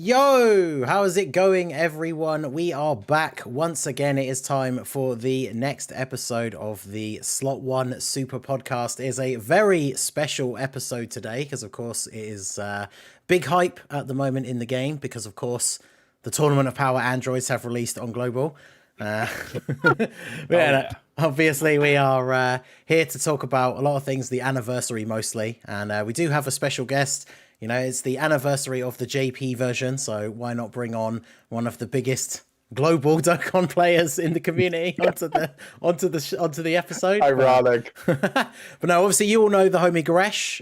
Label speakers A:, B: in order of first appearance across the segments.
A: Yo, how is it going, everyone? We are back once again. It is time for the next episode of the Slot 1 Super Podcast. It is a very special episode today because, of course, it is big hype at the moment in the game because, of course, the Tournament of Power androids have released on Global. Obviously, we are here to talk about a lot of things, the anniversary mostly, and we do have a special guest. You know, it's the anniversary of the JP version, so why not bring on one of the biggest global Dokkan players in the community onto the episode?
B: Ironic.
A: But no, obviously you all know the homie Goresh,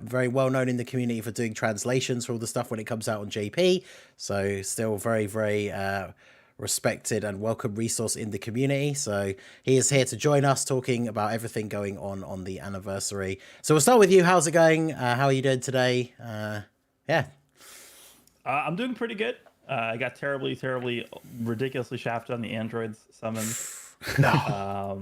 A: very well known in the community for doing translations for all the stuff when it comes out on JP. So still very, very respected and welcome resource in the community. So he is here to join us talking about everything going on the anniversary. So we'll start with you. How's it going? How are you doing today?
C: I'm doing pretty good. I got terribly ridiculously shafted on the androids summon.
A: No.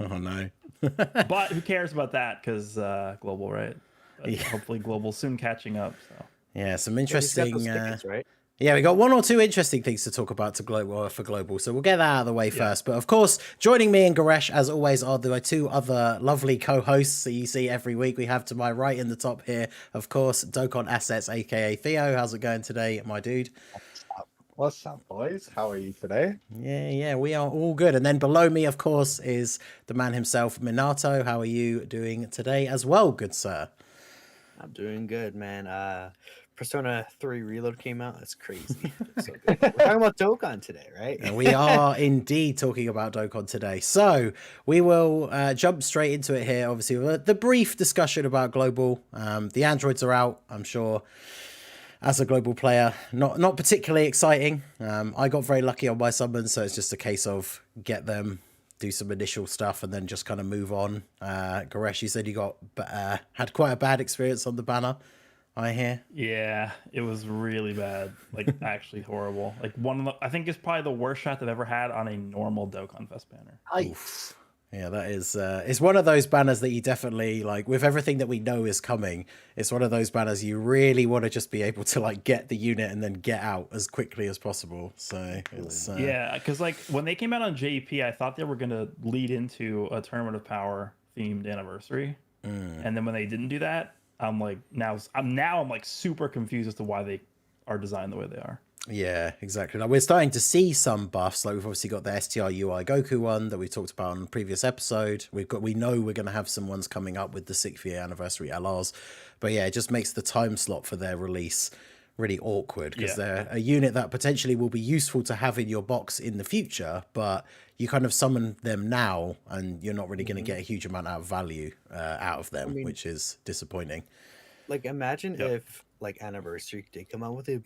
A: Oh no.
C: But who cares about that, because global, right?
A: Yeah.
C: Hopefully global soon catching up. So
A: yeah, some interesting
B: Tickets, right?
A: Yeah, we got one or two interesting things to talk about for global, so we'll get that out of the way first. But of course, joining me and Goresh, as always, are the two other lovely co-hosts that you see every week. We have to my right in the top here, of course, Dokkan Assets, aka Theo. How's it going today, my dude?
B: What's up, boys? How are you today?
A: Yeah, we are all good. And then below me, of course, is the man himself, Minato. How are you doing today as well, good sir?
D: I'm doing good, man. Persona 3 Reload came out. That's crazy. So good. We're talking about Dokkan today, right?
A: And we are indeed talking about Dokkan today. So we will jump straight into it here. Obviously, the brief discussion about Global. The androids are out, I'm sure. As a global player, not particularly exciting. I got very lucky on my summons, so it's just a case of get them, do some initial stuff, and then just kind of move on. Goresh, you said you had quite a bad experience on the banner, I hear.
C: yeah, it was really bad. Like actually horrible. Like I think it's probably the worst shot I've ever had on a normal Dokkan Fest banner.
A: Oof. Yeah, that is it's one of those banners that you definitely, like, with everything that we know is coming, it's one of those banners you really want to just be able to like get the unit and then get out as quickly as possible. So it's
C: yeah, because like when they came out on JP, I thought they were gonna lead into a Tournament of Power themed anniversary, and then when they didn't do that, I'm like I'm like super confused as to why they are designed the way they are.
A: Yeah, exactly. Like, we're starting to see some buffs. Like, we've obviously got the STR UI Goku one that we talked about on the previous episode. We know we're going to have some ones coming up with the 6th year anniversary LRs. But yeah, it just makes the time slot for their release really awkward because they're a unit that potentially will be useful to have in your box in the future, but you kind of summon them now and you're not really going to get a huge amount of value out of them, which is disappointing.
D: Like, imagine if like Anniversary did come out with a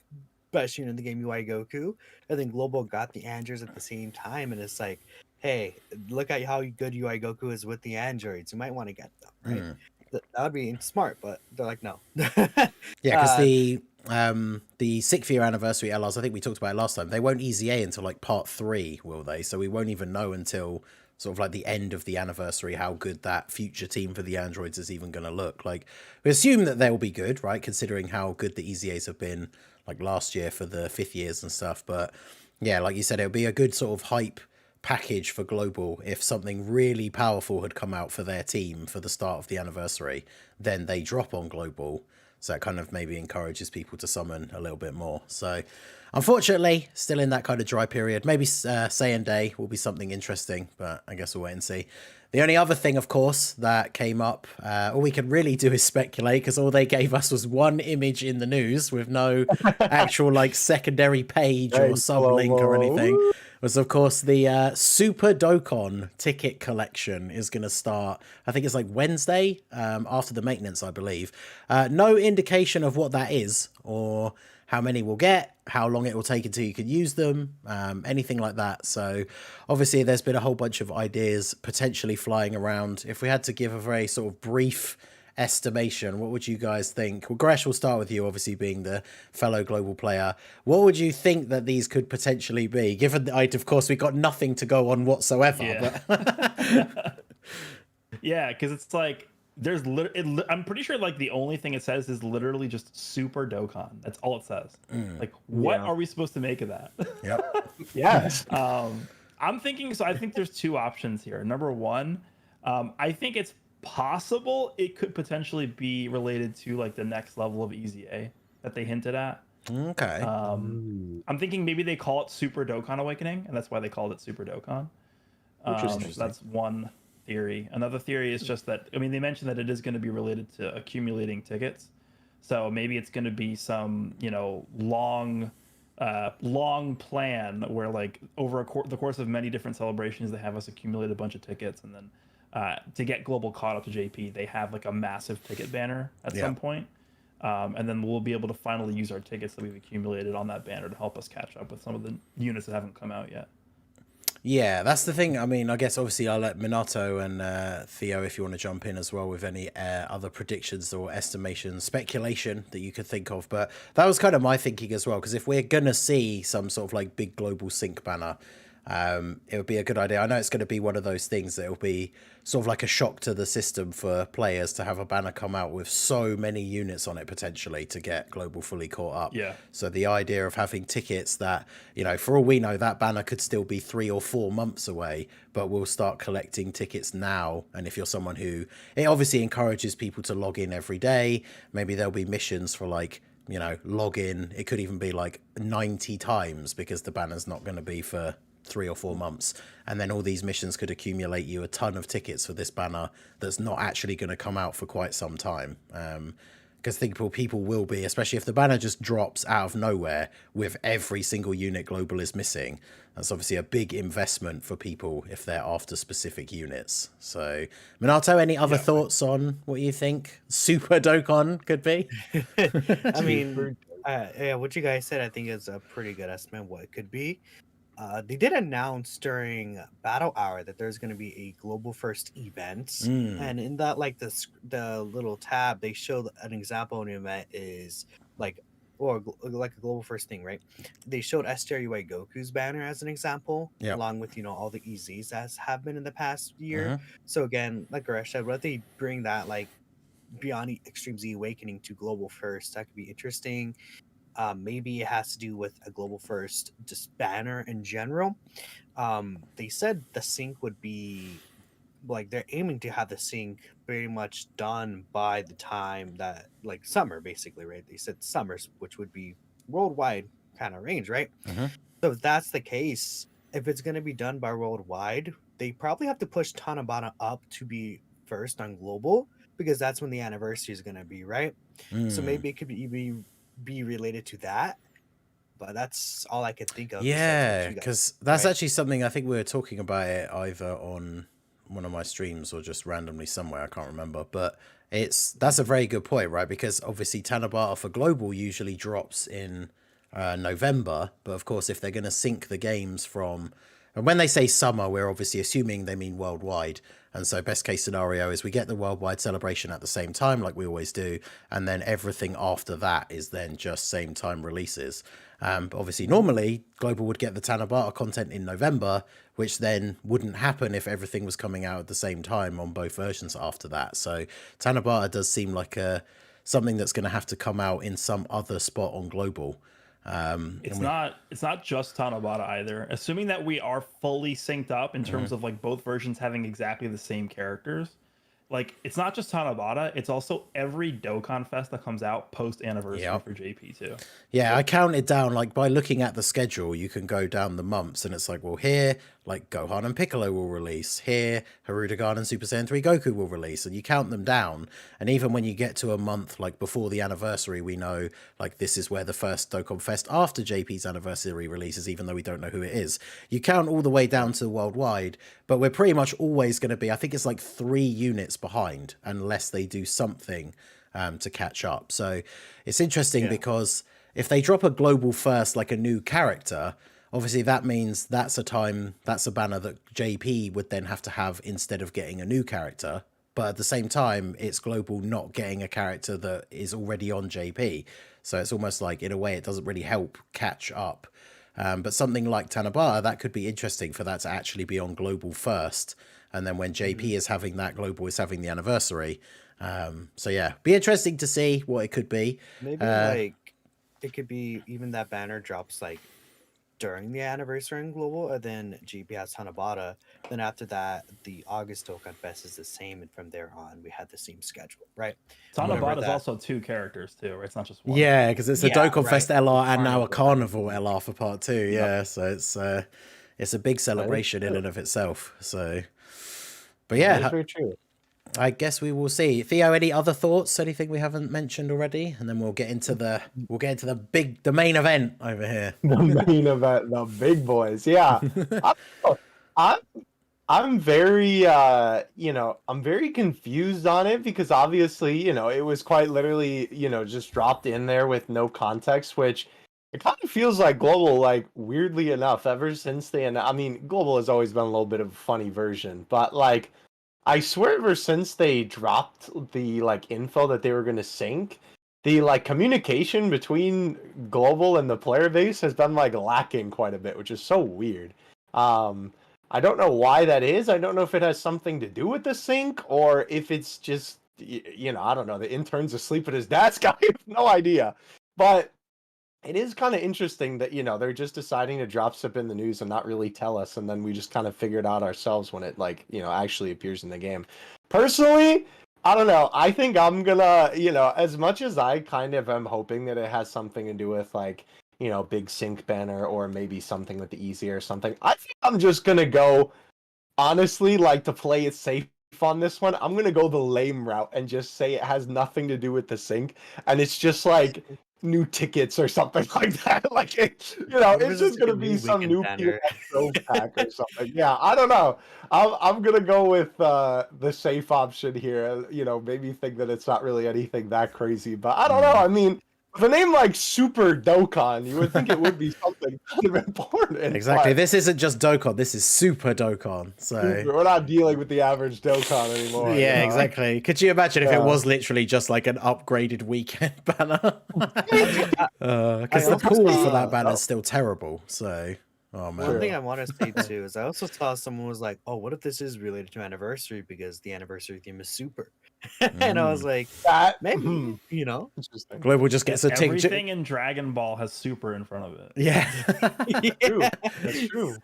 D: best unit in the game, UI Goku, and then Global got the androids at the same time, and it's like, hey, look at how good UI Goku is with the androids. You might want to get them, right? That would be smart, but they're like, no.
A: Yeah, because the 6th year anniversary LRs, I think we talked about it last time, they won't EZA until like part 3, will they? So we won't even know until sort of like the end of the anniversary how good that future team for the androids is even going to look. Like, we assume that they'll be good, right, considering how good the EZAs have been like last year for the 5th years and stuff. But yeah, like you said, it'll be a good sort of hype package for Global if something really powerful had come out for their team for the start of the anniversary, then they drop on Global. So that kind of maybe encourages people to summon a little bit more. So unfortunately, still in that kind of dry period. Maybe Saiyan Day will be something interesting, but I guess we'll wait and see. The only other thing, of course, that came up, all we can really do is speculate, because all they gave us was one image in the news with no actual like secondary page or sublink or anything. Was, of course, the Super Dokkan ticket collection is going to start, I think it's like Wednesday, after the maintenance, I believe. No indication of what that is or how many we'll get, how long it will take until you can use them, anything like that. So obviously there's been a whole bunch of ideas potentially flying around. If we had to give a very sort of brief estimation, what would you guys think? Well, Gresh, we'll start with you, obviously being the fellow global player. What would you think that these could potentially be, given that, of course, we've got nothing to go on whatsoever?
C: Yeah,
A: But
C: yeah, because it's like, I'm pretty sure like the only thing it says is literally just Super Dokkan. That's all it says. Like, what are we supposed to make of that?
A: Yep.
B: Yes.
C: I'm thinking. So I think there's two options here. Number one, I think it's possible it could potentially be related to like the next level of EZA that they hinted at.
A: Okay.
C: I'm thinking maybe they call it Super Dokkan Awakening, and that's why they called it Super Dokkan. That's one theory. Another theory is just that, I mean, they mentioned that it is going to be related to accumulating tickets. So maybe it's going to be some, long plan where like over the course of many different celebrations, they have us accumulate a bunch of tickets. And then to get global caught up to JP, they have like a massive ticket banner at some point. And then we'll be able to finally use our tickets that we've accumulated on that banner to help us catch up with some of the units that haven't come out yet.
A: Yeah, that's the thing. I mean, I guess obviously I'll let Minato and Theo, if you want to jump in as well with any other predictions or estimations, speculation that you could think of. But that was kind of my thinking as well, because if we're going to see some sort of like big global sync banner, it would be a good idea. I know it's going to be one of those things that it'll be sort of like a shock to the system for players to have a banner come out with so many units on it potentially to get global fully caught up.
C: Yeah.
A: So the idea of having tickets that, for all we know, that banner could still be 3 or 4 months away, but we'll start collecting tickets now. And if you're someone who, it obviously encourages people to log in every day. Maybe there'll be missions for like, log in. It could even be like 90 times because the banner's not going to be for 3 or 4 months, and then all these missions could accumulate you a ton of tickets for this banner that's not actually going to come out for quite some time. Because people will be, especially if the banner just drops out of nowhere with every single unit global is missing. That's obviously a big investment for people if they're after specific units. So, Minato, any other thoughts on what you think Super Dokkan could be?
D: I mean, what you guys said, I think is a pretty good estimate of what it could be. They did announce during Battle Hour that there's going to be a global first event, and in that, like the little tab, they showed an example of an event is like a global first thing, right? They showed STRUI Goku's banner as an example, along with all the EZs that have been in the past year. So again, like Goresh said, what if they bring that like Beyond Extreme Z Awakening to global first? That could be interesting. Maybe it has to do with a global first just banner in general. They said the sync would be like they're aiming to have the sync very much done by the time that like summer, basically, right? They said summers, which would be worldwide kind of range, right? So if that's the case, if it's going to be done by worldwide, they probably have to push Tanabata up to be first on global, because that's when the anniversary is going to be, right? So maybe it could be related to that, but that's all I could think of.
A: Yeah, because that's actually something I think we were talking about it either on one of my streams or just randomly somewhere, I can't remember, but that's a very good point, right? Because obviously Tanabata for global usually drops in November, but of course if they're going to sync the games from, and when they say summer, we're obviously assuming they mean worldwide. And so best case scenario is we get the worldwide celebration at the same time, like we always do. And then everything after that is then just same time releases. But obviously, normally, Global would get the Tanabata content in November, which then wouldn't happen if everything was coming out at the same time on both versions after that. So Tanabata does seem like something that's going to have to come out in some other spot on Global.
C: It's not just Tanabata either. Assuming that we are fully synced up in terms of like both versions having exactly the same characters, like it's not just Tanabata, it's also every Dokkan Fest that comes out post anniversary for JP too.
A: Yeah, I counted down, like by looking at the schedule, you can go down the months and it's like, well, here, like Gohan and Piccolo will release. Here, Hirudegarn and Super Saiyan 3 Goku will release. And you count them down. And even when you get to a month, like before the anniversary, we know like this is where the first Dokkan Fest after JP's anniversary releases, even though we don't know who it is. You count all the way down to worldwide, but we're pretty much always going to be, I think it's like 3 units behind unless they do something to catch up. So it's interesting because if they drop a global first, like a new character, obviously that means that's a banner that JP would then have to have instead of getting a new character. But at the same time, it's global not getting a character that is already on JP. So it's almost like, in a way, it doesn't really help catch up. But something like Tanabata, that could be interesting for that to actually be on global first. And then when JP is having that, global is having the anniversary. So yeah, be interesting to see what it could be.
D: Maybe like it could be even that banner drops like during the anniversary in global, and then GP has Hanabata. Then after that, the August Dokkan Fest is the same, and from there on, we had the same schedule, right?
C: Tanabata is also 2 characters too, right? It's not just one.
A: Yeah, because it's a Dokkan Fest LR and now a
D: Carnival
A: Carnival LR for part 2. Yeah, so it's a big celebration in and of itself. So, but yeah,
B: That's very true.
A: I guess we will see. Theo, any other thoughts? Anything we haven't mentioned already? And then we'll get into the main event over here.
B: The main event, the big boys. Yeah. I'm very I'm very confused on it because obviously, it was quite literally, just dropped in there with no context, which it kind of feels like Global, like weirdly enough, ever since Global has always been a little bit of a funny version, but like I swear ever since they dropped the like info that they were going to sync, the like communication between Global and the player base has been like lacking quite a bit, which is so weird. I don't know why that is. I don't know if it has something to do with the sync or if it's just, I don't know, the intern's asleep at his desk. I have no idea. But it is kind of interesting that, they're just deciding to drop stuff in the news and not really tell us. And then we just kind of figure it out ourselves when it, like, actually appears in the game. Personally, I don't know. I think I'm gonna, as much as I kind of am hoping that it has something to do with, like, big sync banner or maybe something with the easy or something, I think I'm just gonna go, honestly, like, to play it safe on this one, I'm gonna go the lame route and just say it has nothing to do with the sync. And it's just, like, new tickets or something like that. Like, it's just gonna be some new PSO pack or something. Yeah, I don't know. I'm gonna go with the safe option here. Maybe think that it's not really anything that crazy, but I don't know. I mean, with a name like Super Dokkan, you would think it would be something kind of important.
A: Exactly. This isn't just Dokkan. This is Super Dokkan. So
B: we're not dealing with the average Dokkan anymore.
A: Yeah, exactly. Could you imagine if it was literally just like an upgraded weekend banner? Because the pool for that banner is still terrible. So, oh man.
D: One thing I want to say too is I also saw someone was like, "Oh, what if this is related to anniversary because the anniversary theme is super?" And I was like,
B: that
D: maybe,
B: interesting.
A: Global just gets a tincture.
C: Everything in Dragon Ball has super in front of it.
A: Yeah.
B: That's true.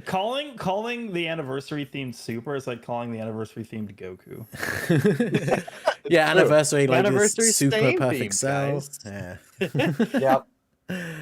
C: Calling the anniversary themed super is like calling the anniversary themed Goku.
A: Yeah, anniversary like
D: Anniversary
A: this super
D: stain
A: perfect
D: theme,
A: cell.
D: guys.
A: Yeah.
B: Yep.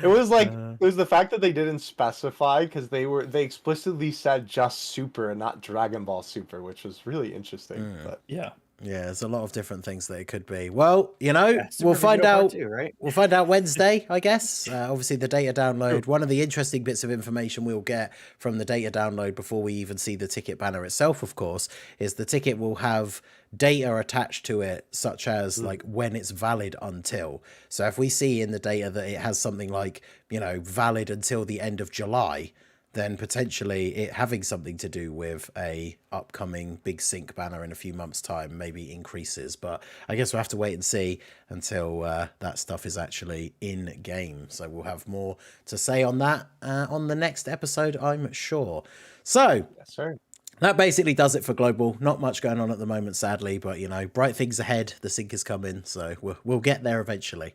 B: It was like it was the fact that they didn't specify because they explicitly said just Super and not Dragon Ball Super, which was really interesting. But
C: Yeah.
A: Yeah, there's a lot of different things that it could be. Well,
D: Super
A: we'll find
D: Vegeta Part
A: out.
D: 2, right?
A: We'll find out Wednesday, I guess. Obviously, the data download. One of the interesting bits of information we'll get from the data download before we even see the ticket banner itself, of course, is the ticket will have data attached to it, such as like when it's valid until. So if we see in the data that it has something like, valid until the end of July, then potentially it having something to do with a upcoming big sync banner in a few months' time maybe increases. But I guess we'll have to wait and see until that stuff is actually in game. So we'll have more to say on that on the next episode, I'm sure. So
B: yes, sir.
A: That basically does it for Global. Not much going on at the moment, sadly, but bright things ahead. The sync is coming, so we'll get there eventually.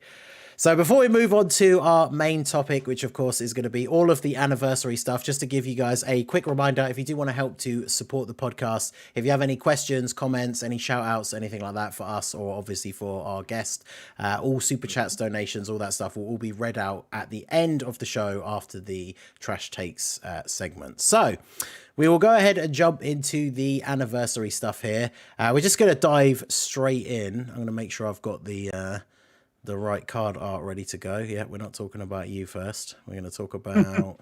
A: So before we move on to our main topic, which of course is going to be all of the anniversary stuff, just to give you guys a quick reminder, if you do want to help to support the podcast, if you have any questions, comments, any shout outs, anything like that for us, or obviously for our guest, all super chats, donations, all that stuff will all be read out at the end of the show after the Trash Takes segment. So we will go ahead and jump into the anniversary stuff here. We're just going to dive straight in. I'm going to make sure I've got the right card art ready to go. Yeah, we're not talking about you first. We're going to talk about...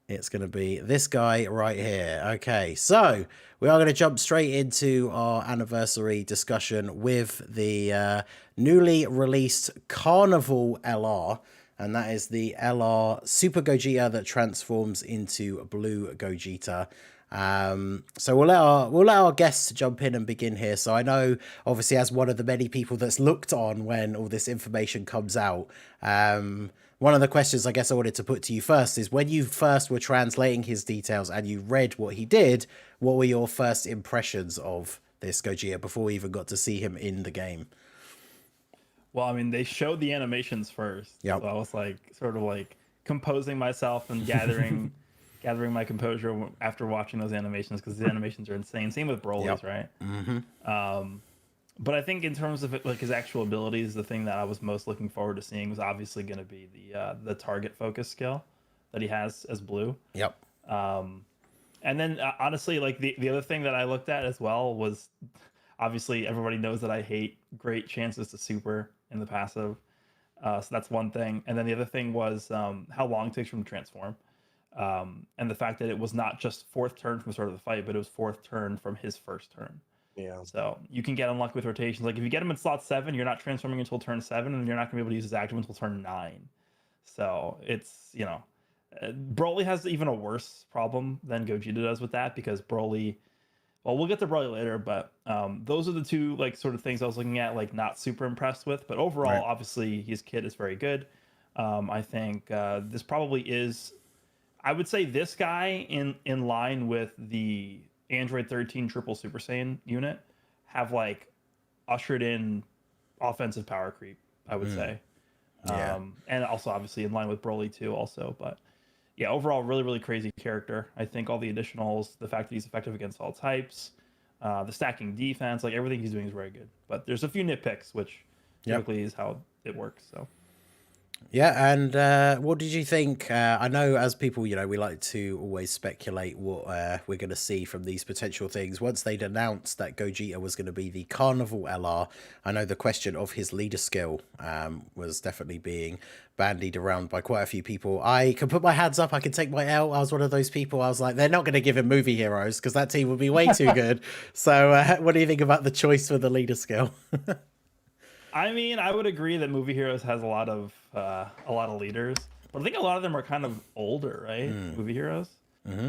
A: It's going to be this guy right here. Okay, so we are going to jump straight into our anniversary discussion with the newly released Carnival LR. And that is the LR Super Gogeta that transforms into Blue Gogeta. So we'll let our guests jump in and begin here. So I know, obviously, as one of the many people that's looked on when all this information comes out, one of the questions I guess I wanted to put to you first is, when you first were translating his details and you read what he did, what were your first impressions of this Gogeta before we even got to see him in the game.
C: Well, I mean, they showed the animations first,
A: Yep.
C: so I was like, sort of like composing myself and gathering my composure after watching those animations, because the animations are insane. Same with Broly's, right?
A: Mm-hmm.
C: But I think in terms of like his actual abilities, the thing that I was most looking forward to seeing was obviously going to be the target focus skill that he has as Blue.
A: Yep.
C: And then honestly, like the other thing that I looked at as well was, obviously everybody knows that I hate great chances to super in the passive. So that's one thing. And then the other thing was how long it takes from transform. And the fact that it was not just fourth turn from the start of the fight, but it was fourth turn from his first turn.
B: Yeah.
C: So you can get unlucky with rotations. Like if you get him in slot 7, you're not transforming until turn 7, and you're not going to be able to use his active until turn 9. So it's, Broly has even a worse problem than Gogeta does with that, because Broly, well, we'll get to Broly later, but those are the two like sort of things I was looking at, like not super impressed with. But overall,
A: Right.
C: obviously, his kit is very good. I think this probably is, I would say, this guy in line with the Android 13 triple Super Saiyan unit have like ushered in offensive power creep, I would say.
A: Yeah.
C: And also obviously in line with Broly too also, but yeah, overall really, really crazy character. I think all the additionals, the fact that he's effective against all types, the stacking defense, like everything he's doing is very good. But there's a few nitpicks, which typically is how it works. So
A: Yeah, and what did you think? I know as people, we like to always speculate what we're going to see from these potential things. Once they'd announced that Gogeta was going to be the Carnival LR, I know the question of his leader skill was definitely being bandied around by quite a few people. I can put my hands up, I can take my L. I was one of those people. I was like, they're not going to give him movie heroes because that team would be way too good. So what do you think about the choice for the leader skill?
C: I mean, I would agree that Movie Heroes has a lot of leaders, but I think a lot of them are kind of older, right? Movie Heroes.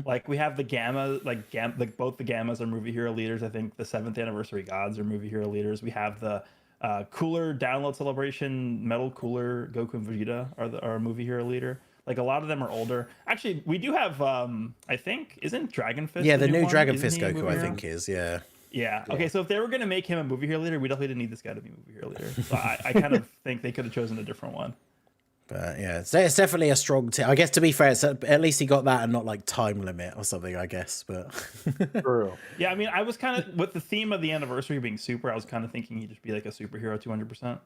C: Like we have the Gamma, like both the Gammas are Movie Hero leaders. I think the 7th Anniversary Gods are Movie Hero leaders. We have the Cooler Download Celebration Metal Cooler Goku and Vegeta are a Movie Hero leader. Like a lot of them are older. Actually, we do have I think, isn't Dragon Fist?
A: Yeah, the new
C: one?
A: Dragon
C: Isn't
A: Fist
C: he a
A: Goku,
C: movie
A: I
C: hero?
A: think is, yeah.
C: Yeah. Okay. So if they were going to make him a movie hero leader, we definitely didn't need this guy to be a movie hero leader. So I kind of think they could have chosen a different one.
A: But yeah, it's definitely a strong team. I guess to be fair, at least he got that and not like time limit or something, I guess. But
B: True.
C: Yeah. I mean, I was kind of, with the theme of the anniversary being super, I was kind of thinking he'd just be like a superhero 200%.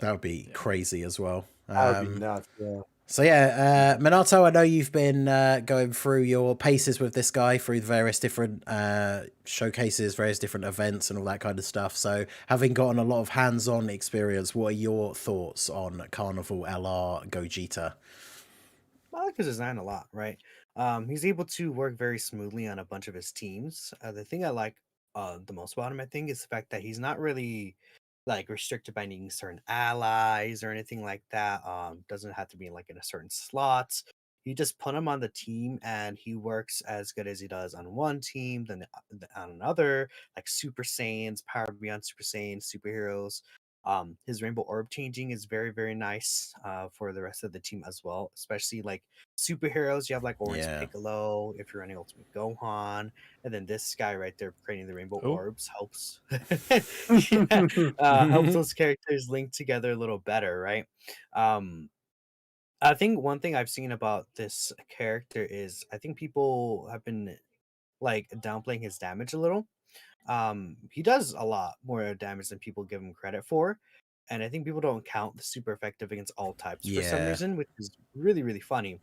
A: that would be crazy as well.
B: That would be nuts. Yeah.
A: So yeah, Minato, I know you've been going through your paces with this guy through the various different showcases, various different events and all that kind of stuff. So having gotten a lot of hands-on experience, what are your thoughts on Carnival LR Gogeta?
D: I like his design a lot, right? He's able to work very smoothly on a bunch of his teams. The thing I like the most about him, I think, is the fact that he's not really like restricted by needing certain allies or anything like that. Doesn't have to be like in a certain slots. You just put him on the team, and he works as good as he does on one team, then on another. Like Super Saiyans, Power Beyond Super Saiyans, superheroes. His rainbow orb changing is very, very nice for the rest of the team as well, especially like superheroes. You have like Orange
A: Yeah.
D: Piccolo if you're running Ultimate Gohan, and then this guy right there creating the rainbow
C: Oh.
D: orbs helps. Helps those characters link together a little better, right? I think one thing I've seen about this character is I think people have been like downplaying his damage a little. He does a lot more damage than people give him credit for, and I think people don't count the super effective against all types for some
A: Yeah.
D: reason, which is really, really funny.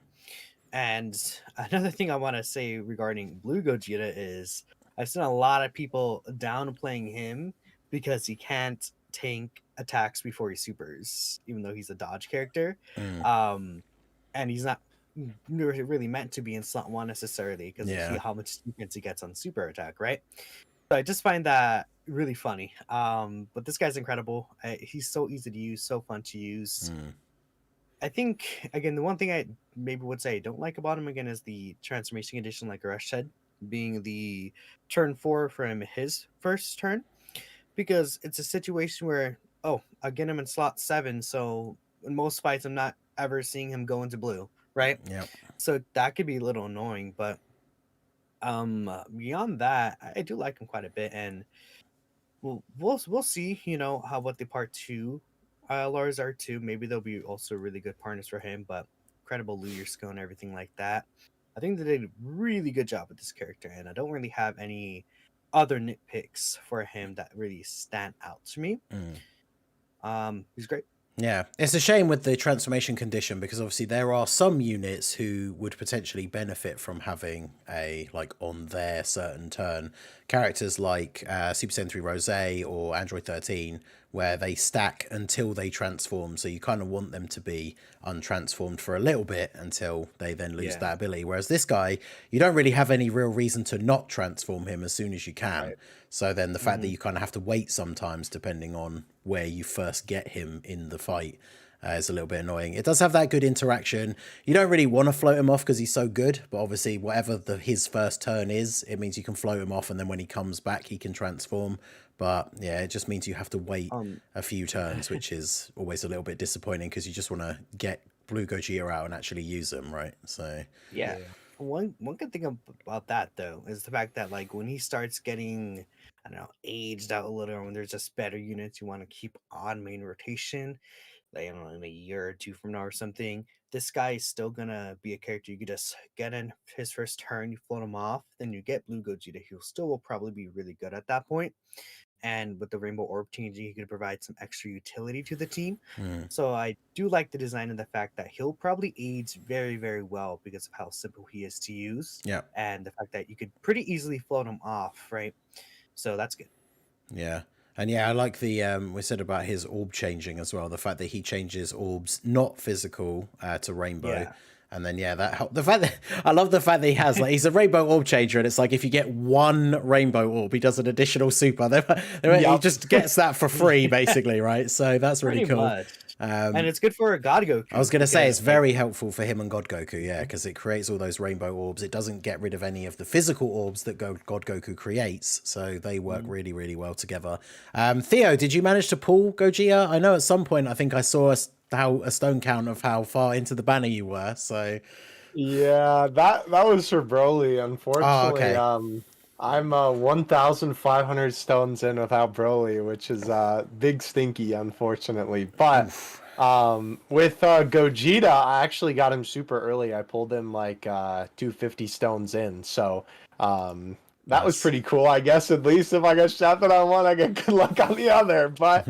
D: And another thing I want to say regarding Blue Gogeta is I've seen a lot of people downplaying him because he can't tank attacks before he supers, even though he's a dodge character. And he's not really meant to be in slot 1 necessarily because
A: Yeah.
D: of how much defense he gets on super attack, right? So I just find that really funny. But this guy's incredible. He's so easy to use, so fun to use. I think, again, the one thing I maybe would say I don't like about him, again, is the transformation condition, like Goresh said, being the turn 4 from his first turn. Because it's a situation where, I get him in slot 7, so in most fights, I'm not ever seeing him go into blue, right?
A: Yep.
D: So that could be a little annoying, but beyond that, I do like him quite a bit. And we'll see. You know how what the part two lars are too. Maybe they'll be also really good partners for him. But incredible lure skill and everything like that. I think they did a really good job with this character, and I don't really have any other nitpicks for him that really stand out to me. He's great.
A: Yeah, it's a shame with the transformation condition because obviously there are some units who would potentially benefit from having a like on their certain turn characters like Super Saiyan 3 Rose or Android 13 where they stack until they transform, so you kind of want them to be untransformed for a little bit until they then lose that ability, whereas this guy you don't really have any real reason to not transform him as soon as you can. Right. So then the fact that you kind of have to wait sometimes depending on where you first get him in the fight is a little bit annoying. It does have that good interaction. You don't really want to float him off because he's so good, but obviously whatever his first turn is, it means you can float him off and then when he comes back he can transform. But yeah, it just means you have to wait a few turns, which is always a little bit disappointing because you just want to get Blue Gogeta out and actually use them, right? So
D: yeah. One good thing about that though is the fact that like when he starts getting, I don't know, aged out a little, when there's just better units you want to keep on main rotation, like I don't know, in a year or two from now or something, this guy is still gonna be a character you could just get in his first turn, you float him off, then you get Blue Gogeta. He'll still will probably be really good at that point. And with the Rainbow Orb changing, he could provide some extra utility to the team. So I do like the design and the fact that he'll probably age very, very well because of how simple he is to use.
A: Yeah.
D: And the fact that you could pretty easily float him off, right? So that's good.
A: Yeah. And yeah, I like the we said about his orb changing as well. The fact that he changes orbs not physical to rainbow. Yeah. And then the fact that I love the fact that he has like he's a rainbow orb changer, and it's like if you get one rainbow orb, he does an additional super. He just gets that for free, basically, right? So that's really cool.
D: And it's good for God Goku.
A: I was going to say it's very helpful for him and God Goku, yeah, because it creates all those rainbow orbs. It doesn't get rid of any of the physical orbs that God Goku creates, so they work really, really well together. Theo, did you manage to pull Gogeta? I know at some point I think I saw a stone count of how far into the banner you were. So
B: yeah, that was for Broly. Unfortunately, I'm 1,500 stones in without Broly, which is big stinky, unfortunately. But with Gogeta, I actually got him super early. I pulled him like 250 stones in, so that was pretty cool. I guess at least if I get shafted on one, I get good luck on the other. But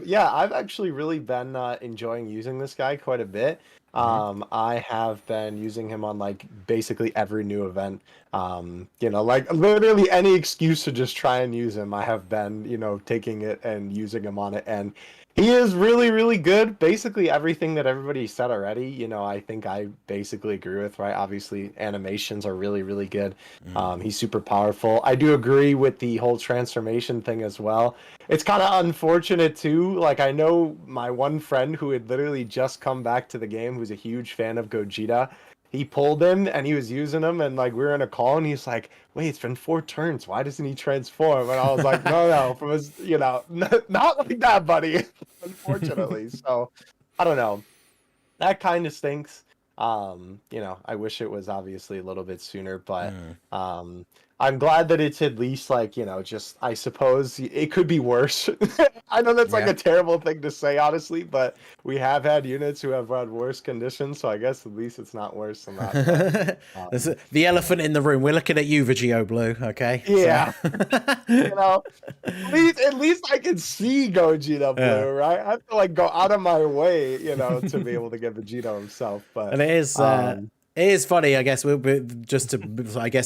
B: yeah, I've actually really been enjoying using this guy quite a bit. I have been using him on like basically every new event. Like literally any excuse to just try and use him, I have been, taking it and using him on it. And he is really, really good. Basically everything that everybody said already, I think I basically agree with, right? Obviously animations are really, really good. He's super powerful. I do agree with the whole transformation thing as well. It's kind of unfortunate too. Like I know my one friend who had literally just come back to the game, who's a huge fan of Gogeta. He pulled him and he was using him, and like we were in a call and he's like, wait, it's been 4 turns, why doesn't he transform? And I was like, no, from his, not like that, buddy. Unfortunately. So I don't know, that kind of stinks. I wish it was obviously a little bit sooner, but I'm glad that it's at least like, just, I suppose it could be worse. I know that's like a terrible thing to say, honestly, but we have had units who have had worse conditions, so I guess at least it's not worse than that. But,
A: the elephant in the room. We're looking at you, Vegito Blue, okay?
B: Yeah. So. At least I can see Gogeta Blue, right? I have to like go out of my way, to be able to get Vegito himself. But
A: and it is funny, I guess, just to,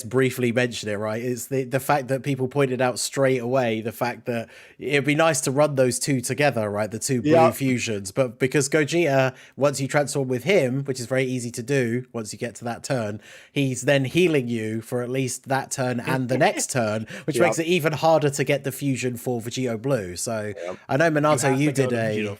A: briefly mention it, right? It's the fact that people pointed out straight away the fact that it'd be nice to run those two together, right? The two blue fusions. But because Gogeta, once you transform with him, which is very easy to do once you get to that turn, he's then healing you for at least that turn and the next turn, which makes it even harder to get the fusion for Vegito Blue. So I know, Minato, you did a...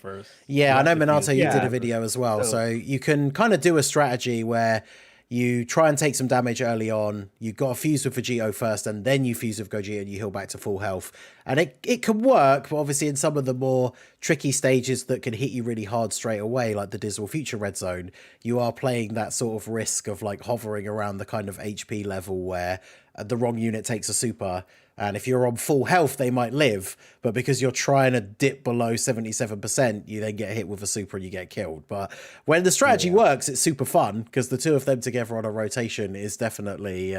A: Yeah, I know, Minato, you did a video as well. So you can kind of do a strategy where you try and take some damage early on. You got to fuse with Vegito first, and then you fuse with Gogeta and you heal back to full health. And it can work, but obviously in some of the more tricky stages that can hit you really hard straight away, like the Dismal Future Red Zone, you are playing that sort of risk of like hovering around the kind of HP level where the wrong unit takes a super. And if you're on full health, they might live, but because you're trying to dip below 77%, you then get hit with a super and you get killed. But when the strategy works, it's super fun because the two of them together on a rotation is definitely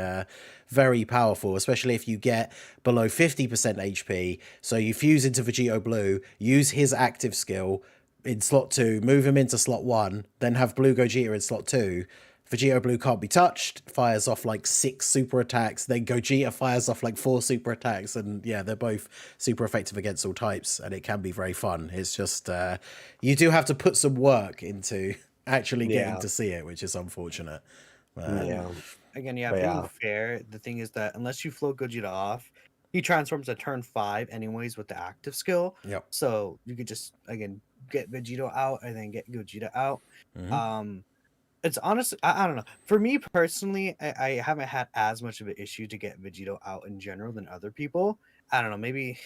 A: very powerful, especially if you get below 50% HP. So you fuse into Vegito Blue, use his active skill in slot 2, move him into slot 1, then have Blue Gogeta in slot 2. Vegito Blue can't be touched, fires off like 6 super attacks, then Gogeta fires off like 4 super attacks, and yeah, they're both super effective against all types, and it can be very fun. It's just, you do have to put some work into actually getting to see it, which is unfortunate.
D: Again, being fair, the thing is that unless you float Gogeta off, he transforms at turn 5 anyways with the active skill.
A: Yep.
D: So you could just, again, get Vegito out and then get Gogeta out. It's honestly, I don't know. For me personally, I haven't had as much of an issue to get Vegito out in general than other people. I don't know. Maybe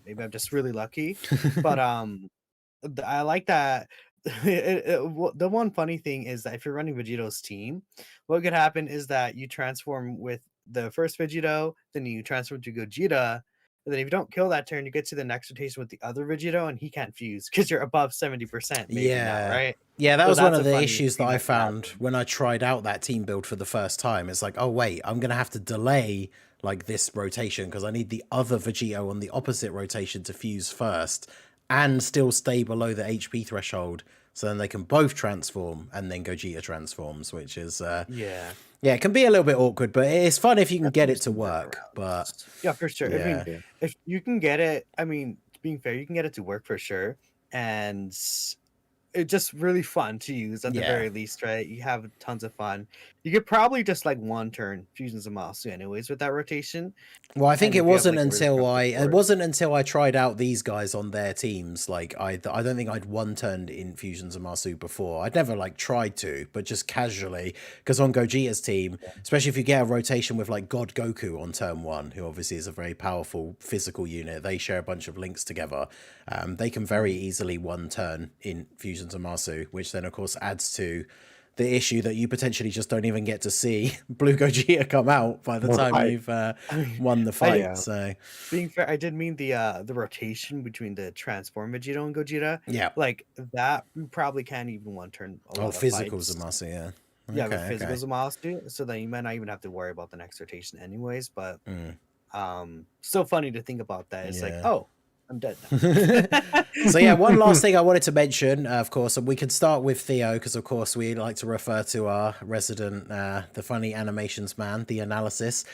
D: I'm just really lucky. But I like that. The one funny thing is that if you're running Vegito's team, what could happen is that you transform with the first Vegito, then you transform to Gogeta. And then if you don't kill that turn, you get to the next rotation with the other Vegito, and he can't fuse because you're above 70%. Now, right?
A: Yeah, that was one of the issues that I found when I tried out that team build for the first time. It's like, oh wait, I'm gonna have to delay like this rotation because I need the other Vegito on the opposite rotation to fuse first and still stay below the HP threshold. So then they can both transform, and then Gogeta transforms, which is it can be a little bit awkward, but it's fun if you can get it to work. But
D: yeah, for sure. I mean, if you can get it, I mean, being fair, you can get it to work for sure, and it's just really fun to use at the very least, right? You have tons of fun. You could probably just like one turn Fusions of Masu anyways with that rotation.
A: Well, I think it wasn't until I tried out these guys on their teams. Like I don't think I'd one turned in Fusions of Masu before. I'd never like tried to, but just casually, because on Gogeta's team, especially if you get a rotation with like God Goku on turn 1, who obviously is a very powerful physical unit, they share a bunch of links together. They can very easily one turn in Fusions of Masu, which then of course adds to the issue that you potentially just don't even get to see Blue Gogeta come out by the time you've won the fight. So
D: being fair, I did mean the rotation between the transform Vegeta and Gogeta.
A: Yeah,
D: like that you probably can't even one turn.
A: Physicals of Masu,
D: physicals of Masu, so then you might not even have to worry about the next rotation anyways. But so funny to think about that. It's like, oh, I'm dead now.
A: So yeah, one last thing I wanted to mention, of course, and we can start with Theo, because of course we like to refer to our resident, the funny animations man, the analyst,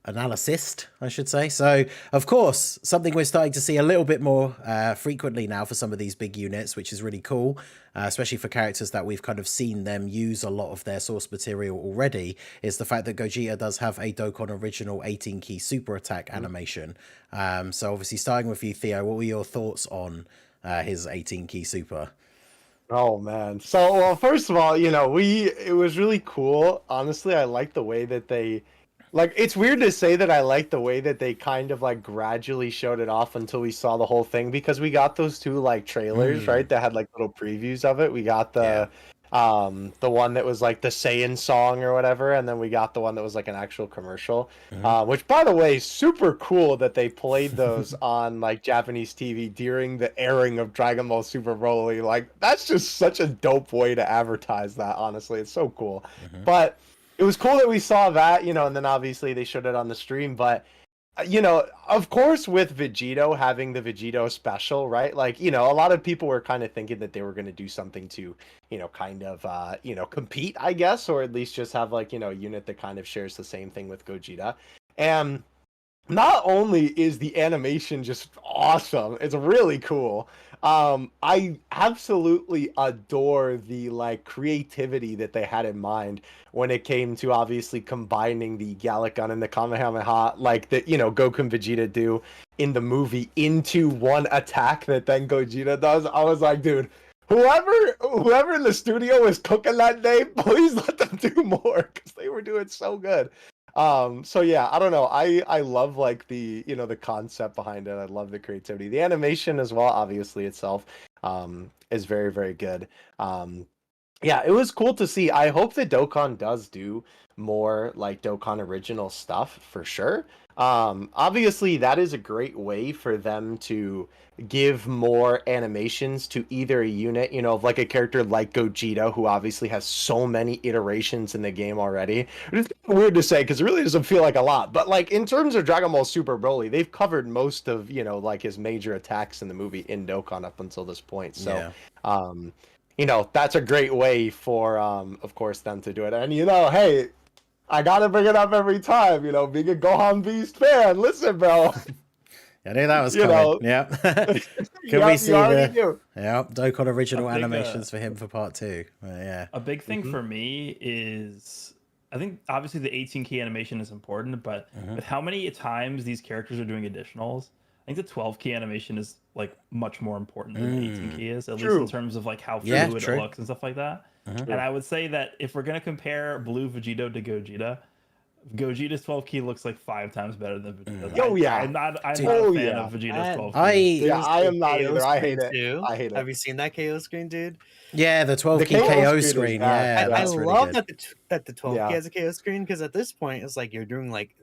A: I should say. So of course, something we're starting to see a little bit more frequently now for some of these big units, which is really cool, especially for characters that we've kind of seen them use a lot of their source material already, is the fact that Gogeta does have a Dokkan original 18 key super attack animation. So obviously starting with you, Theo, what were your thoughts on his 18 key super?
B: Oh man. So well, first of all, it was really cool. Honestly, I like the way that they it's weird to say that I like the way that they kind of like gradually showed it off until we saw the whole thing, because we got those 2 like trailers, right? That had like little previews of it. We got the one that was like the Saiyan song or whatever, and then we got the one that was like an actual commercial, which by the way, super cool that they played those on like Japanese TV during the airing of Dragon Ball Super Broly. Like that's just such a dope way to advertise that, honestly. It's so cool. But it was cool that we saw that, and then obviously they showed it on the stream. But, of course, with Vegito having the Vegito special, right? Like, a lot of people were kind of thinking that they were going to do something to, kind of, compete, I guess, or at least just have like, a unit that kind of shares the same thing with Gogeta. And not only is the animation just awesome, it's really cool. I absolutely adore the like creativity that they had in mind when it came to obviously combining the Gallic Gun and the Kamehameha, like that, Goku and Vegeta do in the movie, into one attack that then Gogeta does. I was like, dude, whoever in the studio was cooking that day, please let them do more, because they were doing so good. So yeah, I don't know. I love like the, the concept behind it. I love the creativity. The animation as well, obviously itself, is very, very good. Yeah, it was cool to see. I hope that Dokkan does do more like Dokkan original stuff for sure. Obviously, that is a great way for them to give more animations to either a unit, of like a character like Gogeta, who obviously has so many iterations in the game already. It's weird to say because it really doesn't feel like a lot. But like in terms of Dragon Ball Super Broly, they've covered most of, like his major attacks in the movie in Dokkan up until this point. So, that's a great way for, of course, them to do it. And hey, I gotta bring it up every time, being a Gohan Beast fan. Listen, bro.
A: I knew that was coming. Yeah. Can we see the Dokkan original animations for him for part 2? Yeah.
C: A big thing for me is, I think obviously the 18 key animation is important, but with how many times these characters are doing additionals, I think the 12 key animation is like much more important than the 18 key is, at least in terms of like how fluid it looks and stuff like that. And I would say that if we're gonna compare Blue Vegito to Gogeta, Gogeta's 12 key looks like 5 times better than Vegeta's.
B: Oh yeah,
C: I'm not a fan of Vegeta's 12
B: I
C: key.
B: am not either. I hate it. I hate it.
D: Have you seen that KO screen, dude?
A: Yeah, the 12 key KO screen. Yeah,
D: I
A: really
D: love
A: good.
D: that the 12 key has a KO screen, because at this point it's like you're doing like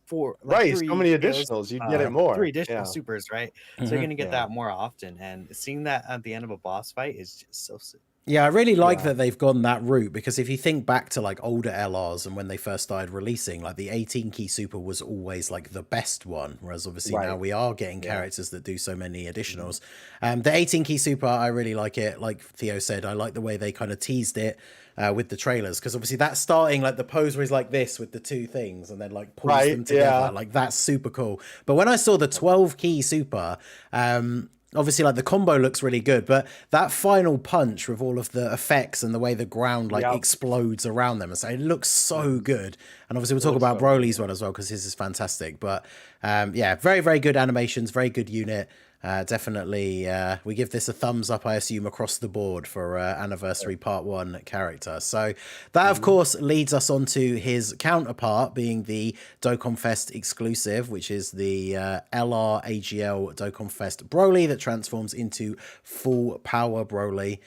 D: 4,
B: right? So many additionals, you get it more.
D: 3 additional supers, right? So you're gonna get that more often, and seeing that at the end of a boss fight is just so sick.
A: Yeah, I really like that they've gone that route, because if you think back to like older LRs and when they first started releasing, like the 18 key super was always like the best one, whereas obviously now we are getting characters that do so many additionals. The 18 key super, I really like it. Like Theo said, I like the way they kind of teased it with the trailers, because obviously that's starting like the pose where he's like this with the 2 things and then like pulls them together. Like that's super cool. But when I saw the 12 key super, obviously, like the combo looks really good, but that final punch with all of the effects and the way the ground like explodes around them, so it looks so good. And obviously, we'll talk about Broly's one as well, because his is fantastic. But yeah, very, very good animations, very good unit. Definitely, we give this a thumbs up, I assume, across the board for Anniversary Part 1 character. So that, of course, leads us on to his counterpart, being the Dokkan Fest exclusive, which is the LR AGL Dokkan Fest Broly that transforms into full power Broly.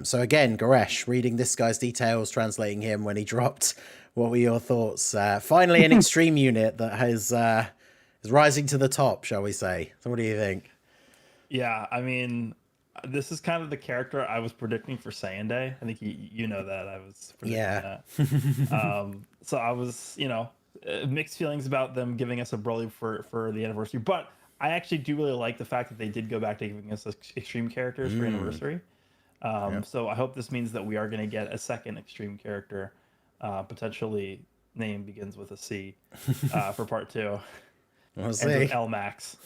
A: So again, Goresh, reading this guy's details, translating him when he dropped, what were your thoughts? Finally, an extreme unit that is rising to the top, shall we say. So what do you think?
C: Yeah, I mean, this is kind of the character I was predicting for Saiyan Day. I think you know that I was predicting that. So I was, mixed feelings about them giving us a Broly for the anniversary, but I actually do really like the fact that they did go back to giving us extreme characters for anniversary. So I hope this means that we are going to get a second extreme character, potentially name begins with a C, for part 2.
A: We'll see.
C: L Max.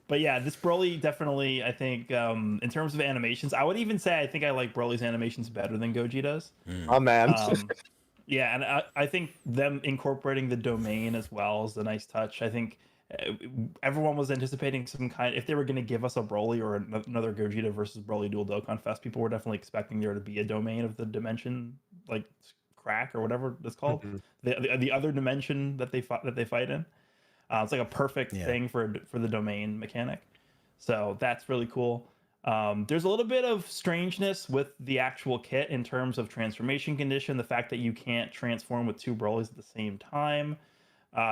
C: But yeah, this Broly definitely, I think, in terms of animations, I would even say I think I like Broly's animations better than Gogeta's.
B: Oh man.
C: Yeah, and I think them incorporating the domain as well is a nice touch. I think everyone was anticipating some kind, if they were going to give us a Broly or another Gogeta versus Broly Dual Dokkan Fest, people were definitely expecting there to be a domain of the dimension, like crack or whatever it's called, the other dimension that they fight in. It's like a perfect thing for the domain mechanic, so that's really cool. There's a little bit of strangeness with the actual kit in terms of transformation condition, the fact that you can't transform with 2 Brolys at the same time.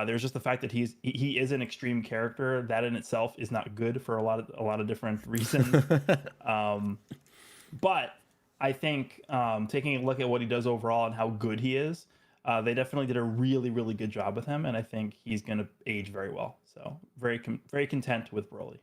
C: There's just the fact that he is an extreme character that in itself is not good for a lot of different reasons. But I think taking a look at what he does overall and how good he is, they definitely did a really, really good job with him, and I think he's going to age very well. So very content with Broly.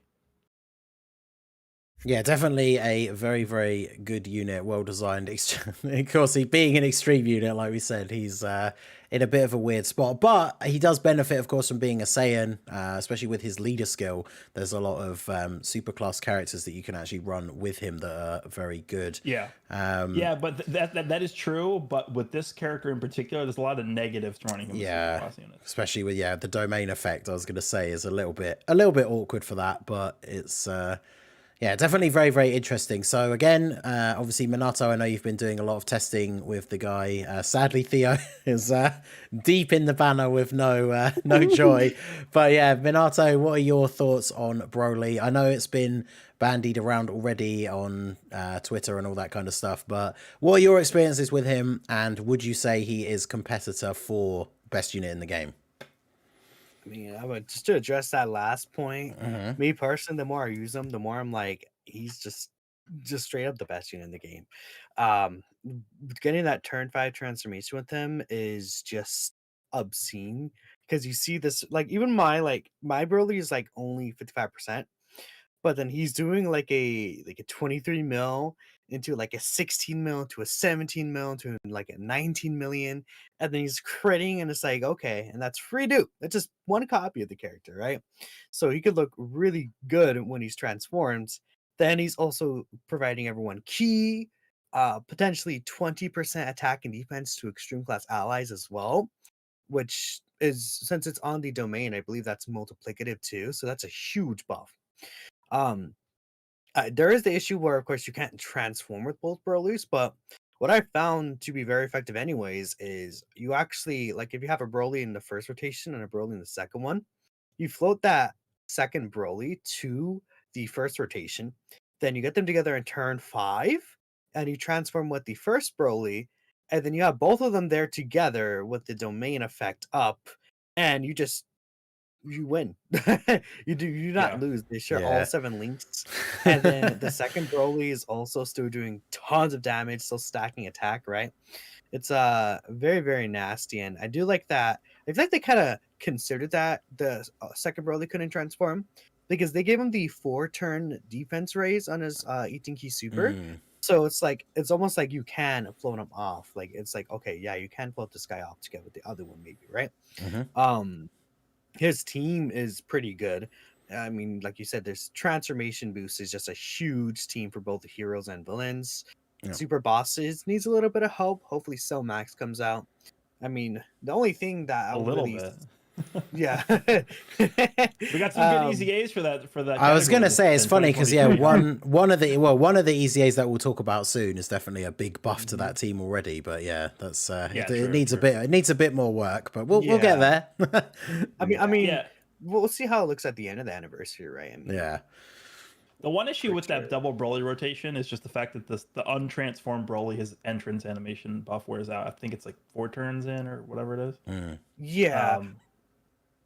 A: Yeah, definitely a very, very good unit, well designed. Of course, he being an extreme unit, like we said, he's in a bit of a weird spot, but he does benefit, of course, from being a Saiyan, especially with his leader skill. There's a lot of superclass characters that you can actually run with him that are very good.
C: Yeah, but that is true. But with this character in particular, there's a lot of negatives to running him.
A: Yeah, especially with the domain effect. I was going to say is a little bit awkward for that, but it's. Yeah, definitely very, very interesting. So again, obviously, Minato, I know you've been doing a lot of testing with the guy. Sadly, Theo is deep in the banner with no joy. But yeah, Minato, what are your thoughts on Broly? I know it's been bandied around already on Twitter and all that kind of stuff, but what are your experiences with him? And would you say he is competitor for best unit in the game.
D: I mean, I would just to address that last point.
A: Mm-hmm.
D: Me personally, the more I use him, the more I'm like, he's just straight up the best unit in the game. Um, Getting that turn 5 transformation with him is just obscene because you see this like even my Broly is like only 55%, but then he's doing like a 23 mil into like a 16 mil to a 17 mil to like a 19 million, and then he's critting, and it's like okay, and that's free do. That's just one copy of the character, right? So he could look really good when he's transformed. Then he's also providing everyone key, potentially 20% attack and defense to extreme class allies as well, which is since it's on the domain, I believe that's multiplicative too. So that's a huge buff. Um, there is the issue where, of course, you can't transform with both Broly's, but what I found to be very effective, anyways, is you actually like if you have a Broly in the first rotation and a Broly in the second one, you float that second Broly to the first rotation, then you get them together in turn 5, and you transform with the first Broly, and then you have both of them there together with the domain effect up, and you win. You do not lose. They share all 7 links. And then the second Broly is also still doing tons of damage, still stacking attack, right? It's very, very nasty. And I do like that. I feel like they kind of considered that the second Broly couldn't transform because they gave him the 4-turn defense raise on his Itinki Super. So it's like it's almost like you can float him off. Like it's like, okay, yeah, you can float this guy off together with the other one, maybe, right? His team is pretty good. I mean, like you said, there's transformation boost is just a huge team for both the heroes and villains. Super bosses needs a little bit of help. Hopefully, Cell Max comes out. I mean, the only thing that
C: a little bit.
D: Yeah,
C: we got some good easy A's for that.
A: I was gonna say it's funny because one of the easy A's that we'll talk about soon is definitely a big buff to that team already. But yeah, that's it needs a bit more work, but we'll get there.
D: I mean, we'll see how it looks at the end of the anniversary, right? I mean,
A: yeah.
C: The one issue with that double Broly rotation is just the fact that the untransformed Broly, his entrance animation buff wears out. I think it's like 4 turns in or whatever it is.
D: Yeah.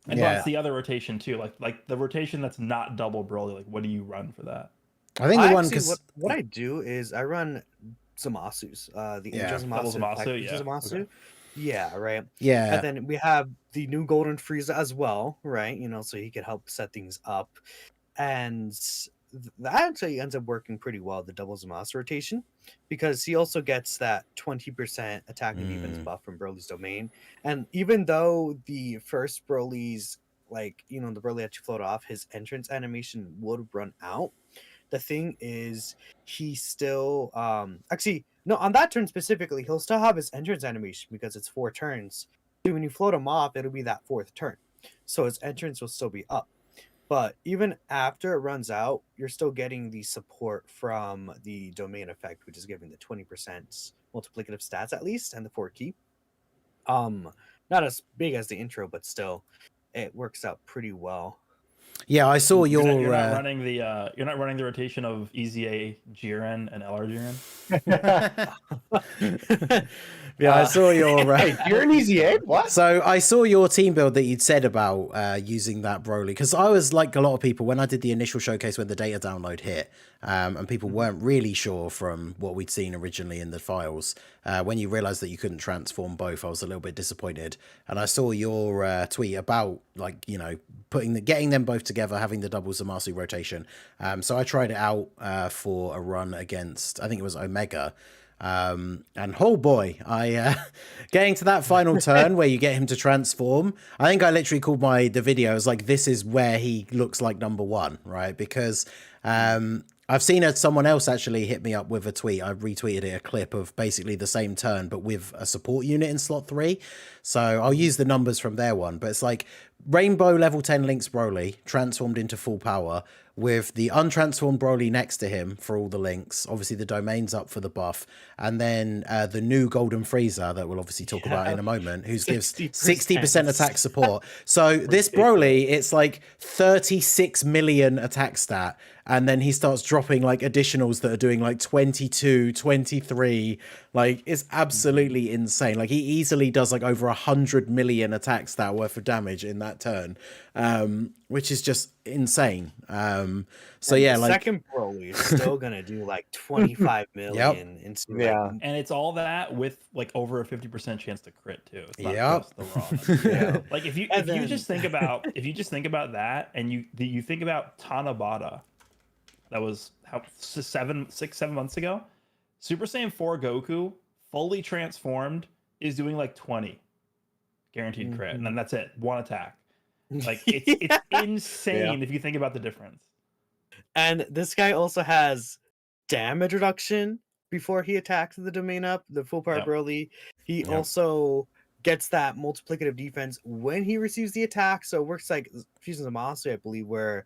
C: And that's the other rotation too. Like the rotation that's not double Broly. Like, what do you run for that?
A: I think the one because
D: what I do is I run Zamasu's, the Angel Zamasu. Yeah, right.
A: Yeah.
D: And then we have the new Golden Frieza as well, right? You know, so he could help set things up. And that actually ends up working pretty well, the double Zamasu rotation, because he also gets that 20% attack and defense buff from Broly's domain. And even though the first Broly's, like, you know, the Broly that you float off, his entrance animation would run out. The thing is, he still, actually, no, on that turn specifically, he'll still have his entrance animation because it's 4 turns. So when you float him off, it'll be that 4th turn. So his entrance will still be up. But even after it runs out, you're still getting the support from the domain effect, which is giving the 20% multiplicative stats at least, and the 4 key. Not as big as the intro, but still, it works out pretty well.
A: Yeah, I saw
C: you're not running the rotation of EZA Jiren and LR
A: Jiren. Yeah, I saw your
B: you're an EZA? What?
A: So I saw your team build that you'd said about using that Broly, because I was like a lot of people when I did the initial showcase when the data download hit, and people weren't really sure from what we'd seen originally in the files. When you realized that you couldn't transform both, I was a little bit disappointed. And I saw your tweet about, like, you know, getting them both together, having the double Zamasu rotation. So I tried it out for a run against, I think it was Omega. And oh boy, I getting to that final turn where you get him to transform. I think I literally called the video as like, this is where he looks like number 1, right? Because I've seen someone else actually hit me up with a tweet. I retweeted it, a clip of basically the same turn, but with a support unit in slot 3. So I'll use the numbers from their one, but it's like Rainbow level 10 Link's Broly transformed into full power with the untransformed Broly next to him for all the links. Obviously, the domain's up for the buff. And then the new Golden Frieza that we'll obviously talk about in a moment, who gives 60% attack support. So this Broly, it's like 36 million attack stat. And then he starts dropping like additionals that are doing like 22, 23. Like, it's absolutely insane. Like, he easily does like over 100 million attack stat worth of damage in that turn, which is just insane. So
D: and
A: yeah,
D: the
A: like
D: second Broly is still gonna do like 25 million.
B: Yeah.
C: And it's all that with like over a 50% chance to crit too. It's not
A: Yep.
C: just the raw.
D: Yeah.
C: Like if you just think about that, and you think about Tanabata, that was how 7 months ago. Super Saiyan 4 Goku fully transformed is doing like 20 guaranteed crit, and then that's it, one attack. Like it's insane if you think about the difference.
D: And this guy also has damage reduction before he attacks the domain up, the full power Broly. He also gets that multiplicative defense when he receives the attack. So it works like Fusion Zamasu, I believe, where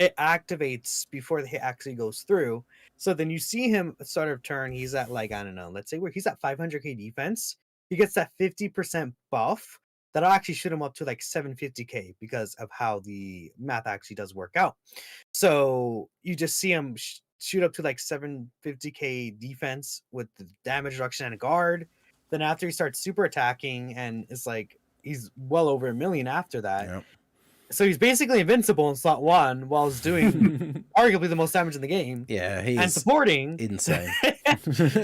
D: it activates before the hit actually goes through. So then you see him start of turn, he's at like, I don't know, let's say where he's at 500k defense. He gets that 50% buff that'll actually shoot him up to like 750k because of how the math actually does work out. So you just see him shoot up to like 750k defense with the damage reduction and a guard. Then after he starts super attacking, and it's like he's well over 1 million after that.
A: Yep.
D: So he's basically invincible in slot 1 while he's doing arguably the most damage in the game.
A: Yeah,
D: and
A: he's
D: supporting.
A: insane.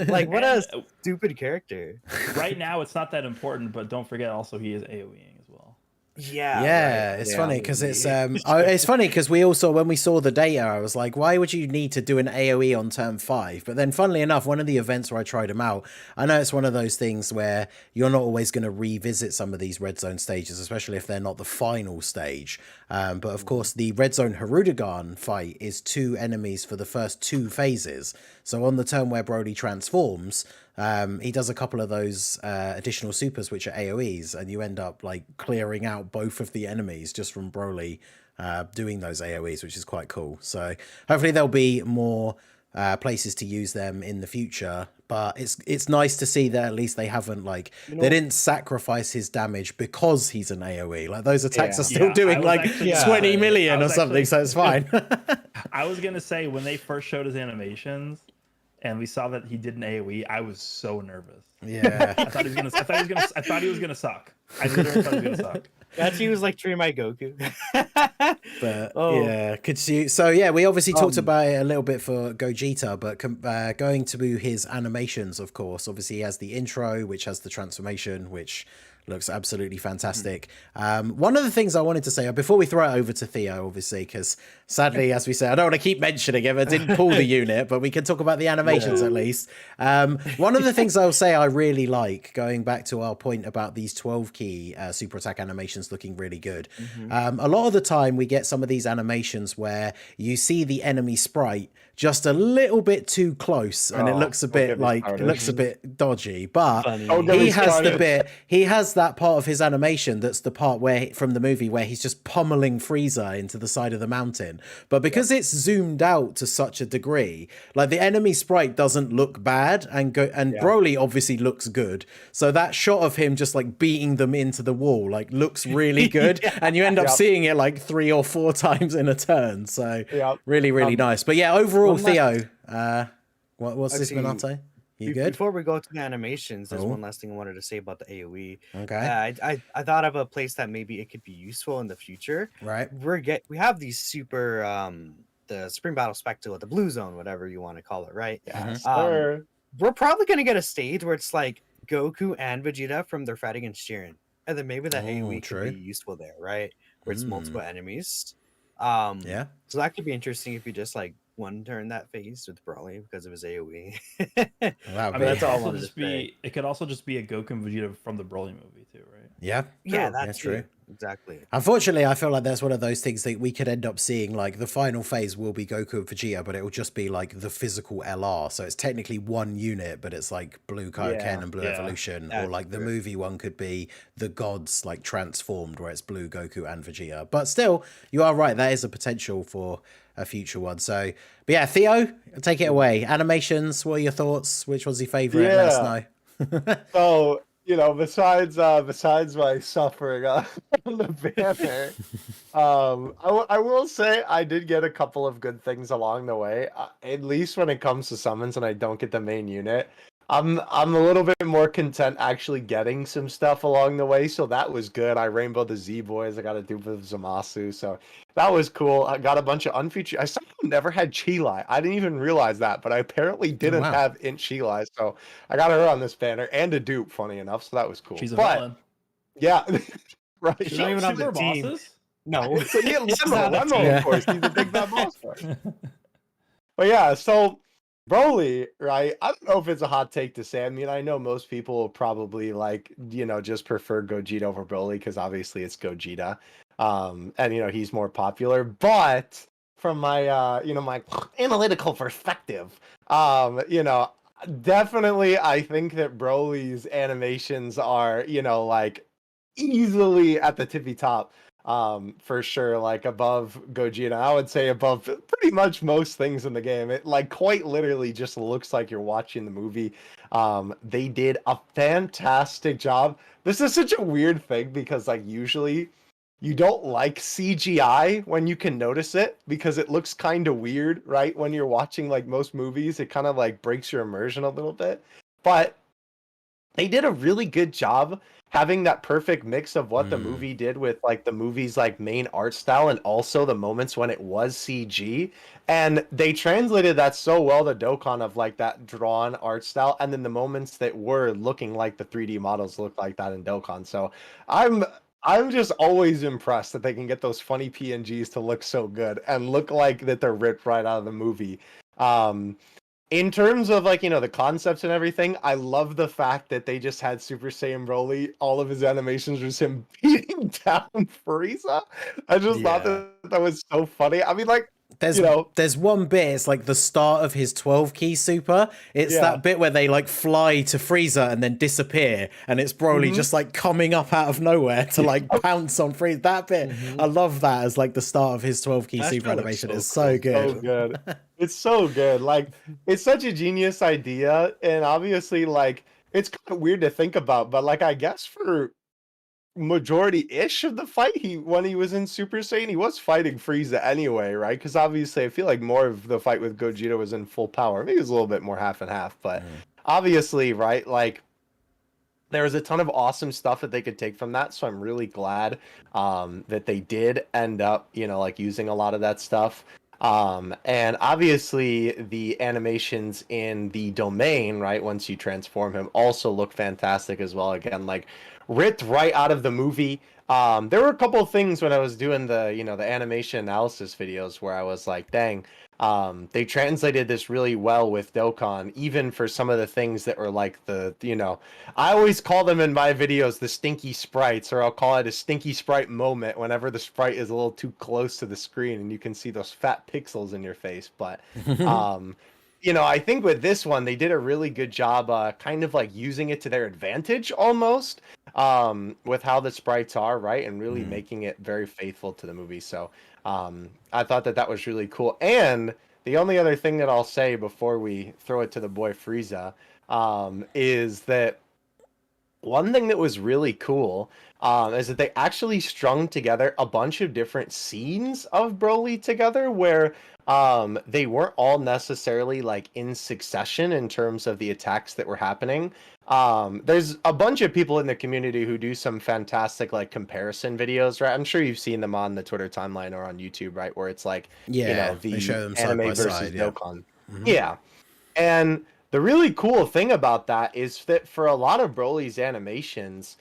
D: Like, what a stupid character.
C: Right now, it's not that important, but don't forget also he is AoEing as well.
D: Yeah,
A: It's funny because it's funny because we also, when we saw the data, I was like, why would you need to do an AoE on turn 5? But then funnily enough, one of the events where I tried them out, I know it's one of those things where you're not always going to revisit some of these red zone stages, especially if they're not the final stage. But of course, the red zone Harudegan fight is 2 enemies for the first 2 phases. So on the turn where Broly transforms, he does a couple of those additional supers, which are AoEs, and you end up like clearing out both of the enemies just from Broly doing those AoEs, which is quite cool. So hopefully there'll be more places to use them in the future, but it's nice to see that at least they haven't like they didn't sacrifice his damage because he's an AoE. Like, those attacks are still doing like 20 million or something, so it's fine.
C: I was gonna say, when they first showed his animations and we saw that he did an AoE, I was so nervous.
A: Yeah.
C: I thought he was gonna suck. I literally thought he was gonna suck.
D: That's he was like treating my Goku.
A: But yeah, could you? So yeah, we obviously talked about it a little bit for Gogeta, but going to his animations, of course. Obviously, he has the intro, which has the transformation, which looks absolutely fantastic. One of the things I wanted to say before we throw it over to Theo, obviously, because sadly, as we said, I don't want to keep mentioning him. I didn't pull the unit, but we can talk about the animations at least. One of the things I'll say I really like, going back to our point about these 12 key super attack animations looking really good. A lot of the time we get some of these animations where you see the enemy sprite just a little bit too close, and it looks a bit like it looks a bit dodgy, but he has that part of his animation that's the part where from the movie where he's just pummeling Frieza into the side of the mountain. But because it's zoomed out to such a degree, like, the enemy sprite doesn't look bad, and Broly obviously looks good, so that shot of him just like beating them into the wall like looks really good. And you end up seeing it like 3 or 4 times in a turn, so really nice. But yeah, overall, Theo, what's this, Minato? You good?
D: Before we go to the animations, there's one last thing I wanted to say about the AoE.
A: Okay.
D: I thought of a place that maybe it could be useful in the future.
A: Right.
D: We have these super the Spring Battle Spectacle, the Blue Zone, whatever you want to call it, right? We're probably gonna get a stage where it's like Goku and Vegeta from their fight against Jiren, and then maybe the AoE could be useful there, right? Where it's multiple enemies. So that could be interesting if you just like one turn that phase with Broly because of his AoE.
A: I mean,
C: that's all. It could also just be a Goku and Vegeta from the Broly movie too, right?
A: Yeah,
D: that's
A: true.
D: Exactly.
A: Unfortunately, I feel like that's one of those things that we could end up seeing. Like the final phase will be Goku and Vegeta, but it will just be like the physical LR. So it's technically one unit, but it's like Blue Kaioken and Blue Evolution. Or like the movie one could be the gods like transformed, where it's Blue Goku and Vegeta. But still, you are right. That is a potential for a future one. So, but yeah, Theo, take it away. Animations. What are your thoughts? Which one's your favorite? Let us know.
B: So, besides my suffering on the banner, I will say I did get a couple of good things along the way. At least when it comes to summons, and I don't get the main unit, I'm a little bit more content actually getting some stuff along the way. So that was good. I rainbowed the Z boys. I got a dupe of Zamasu, so that was cool. I got a bunch of unfeatured. I somehow never had Chilai. I didn't even realize that, but I apparently didn't have Int Chilai, so I got her on this banner and a dupe. Funny enough, so that was cool.
C: She's a villain.
B: Yeah, right.
D: She's not even on the team.
C: Bosses?
D: No,
B: So yeah, Lemmo, of course. He's a big bad boss fight. But yeah, so Broly, right? I don't know if it's a hot take to say. I mean, I know most people will probably just prefer Gogeta over Broly because obviously it's Gogeta. And he's more popular. But from my my analytical perspective, definitely I think that Broly's animations are, easily at the tippy top. For sure, like above Gogeta. I would say above pretty much most things in the game. It quite literally just looks like you're watching the movie. They did a fantastic job. This is such a weird thing because usually you don't like CGI when you can notice it because it looks kind of weird, right? When you're watching most movies, it kind of breaks your immersion a little bit. But they did a really good job having that perfect mix of what the movie did with the movie's main art style and also the moments when it was CG. And they translated that so well to Dokkan of that drawn art style, and then the moments that were looking like the 3D models looked like that in Dokkan. So I'm just always impressed that they can get those funny PNGs to look so good and look like that they're ripped right out of the movie. In terms of the concepts and everything, I love the fact that they just had Super Saiyan Broly. All of his animations was him beating down Frieza. I just thought that was so funny. I mean, there's
A: one bit, it's the start of his 12 key super. It's that bit where they fly to Frieza and then disappear, and it's Broly just coming up out of nowhere to pounce on Frieza. That bit, I love that as the start of his 12 key super animation. It's so good.
B: So good. It's so good. It's such a genius idea, and obviously it's kind of weird to think about, but I guess for majority-ish of the fight, when he was in Super Saiyan, he was fighting Frieza anyway, right? Because obviously I feel like more of the fight with Gogeta was in full power. Maybe it was a little bit more half and half, but obviously, right, there was a ton of awesome stuff that they could take from that, so I'm really glad that they did end up using a lot of that stuff. And obviously the animations in the domain, right, once you transform him, also look fantastic as well. Again, ripped right out of the movie. There were a couple of things when I was doing the the animation analysis videos where I was like, dang, they translated this really well with Dokkan, even for some of the things that were I always call them in my videos the stinky sprites, or I'll call it a stinky sprite moment whenever the sprite is a little too close to the screen and you can see those fat pixels in your face. But I think with this one, they did a really good job kind of using it to their advantage almost, with how the sprites are, right? And really making it very faithful to the movie. So I thought that was really cool. And the only other thing that I'll say before we throw it to the boy Frieza is that one thing that was really cool is that they actually strung together a bunch of different scenes of Broly together where they weren't all necessarily in succession in terms of the attacks that were happening. There's a bunch of people in the community who do some fantastic comparison videos, right? I'm sure you've seen them on the Twitter timeline or on YouTube, right? Where it's the
A: they show them
B: anime
A: side by
B: versus
A: side,
B: Dokkan. Yeah. And the really cool thing about that is that for a lot of Broly's animations,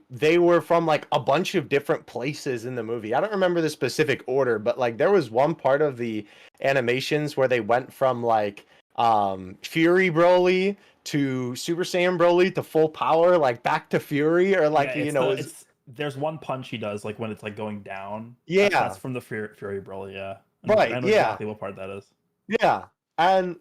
B: they were from a bunch of different places in the movie. I don't remember the specific order, but there was one part of the animations where they went from Fury Broly to Super Saiyan Broly to full power, back to Fury, or
C: there's one punch he does like when it's like going down. That's
B: Yeah,
C: from the Fury Broly, yeah.
B: right.
C: I know
B: Yeah,
C: exactly what part that is.
B: yeah. And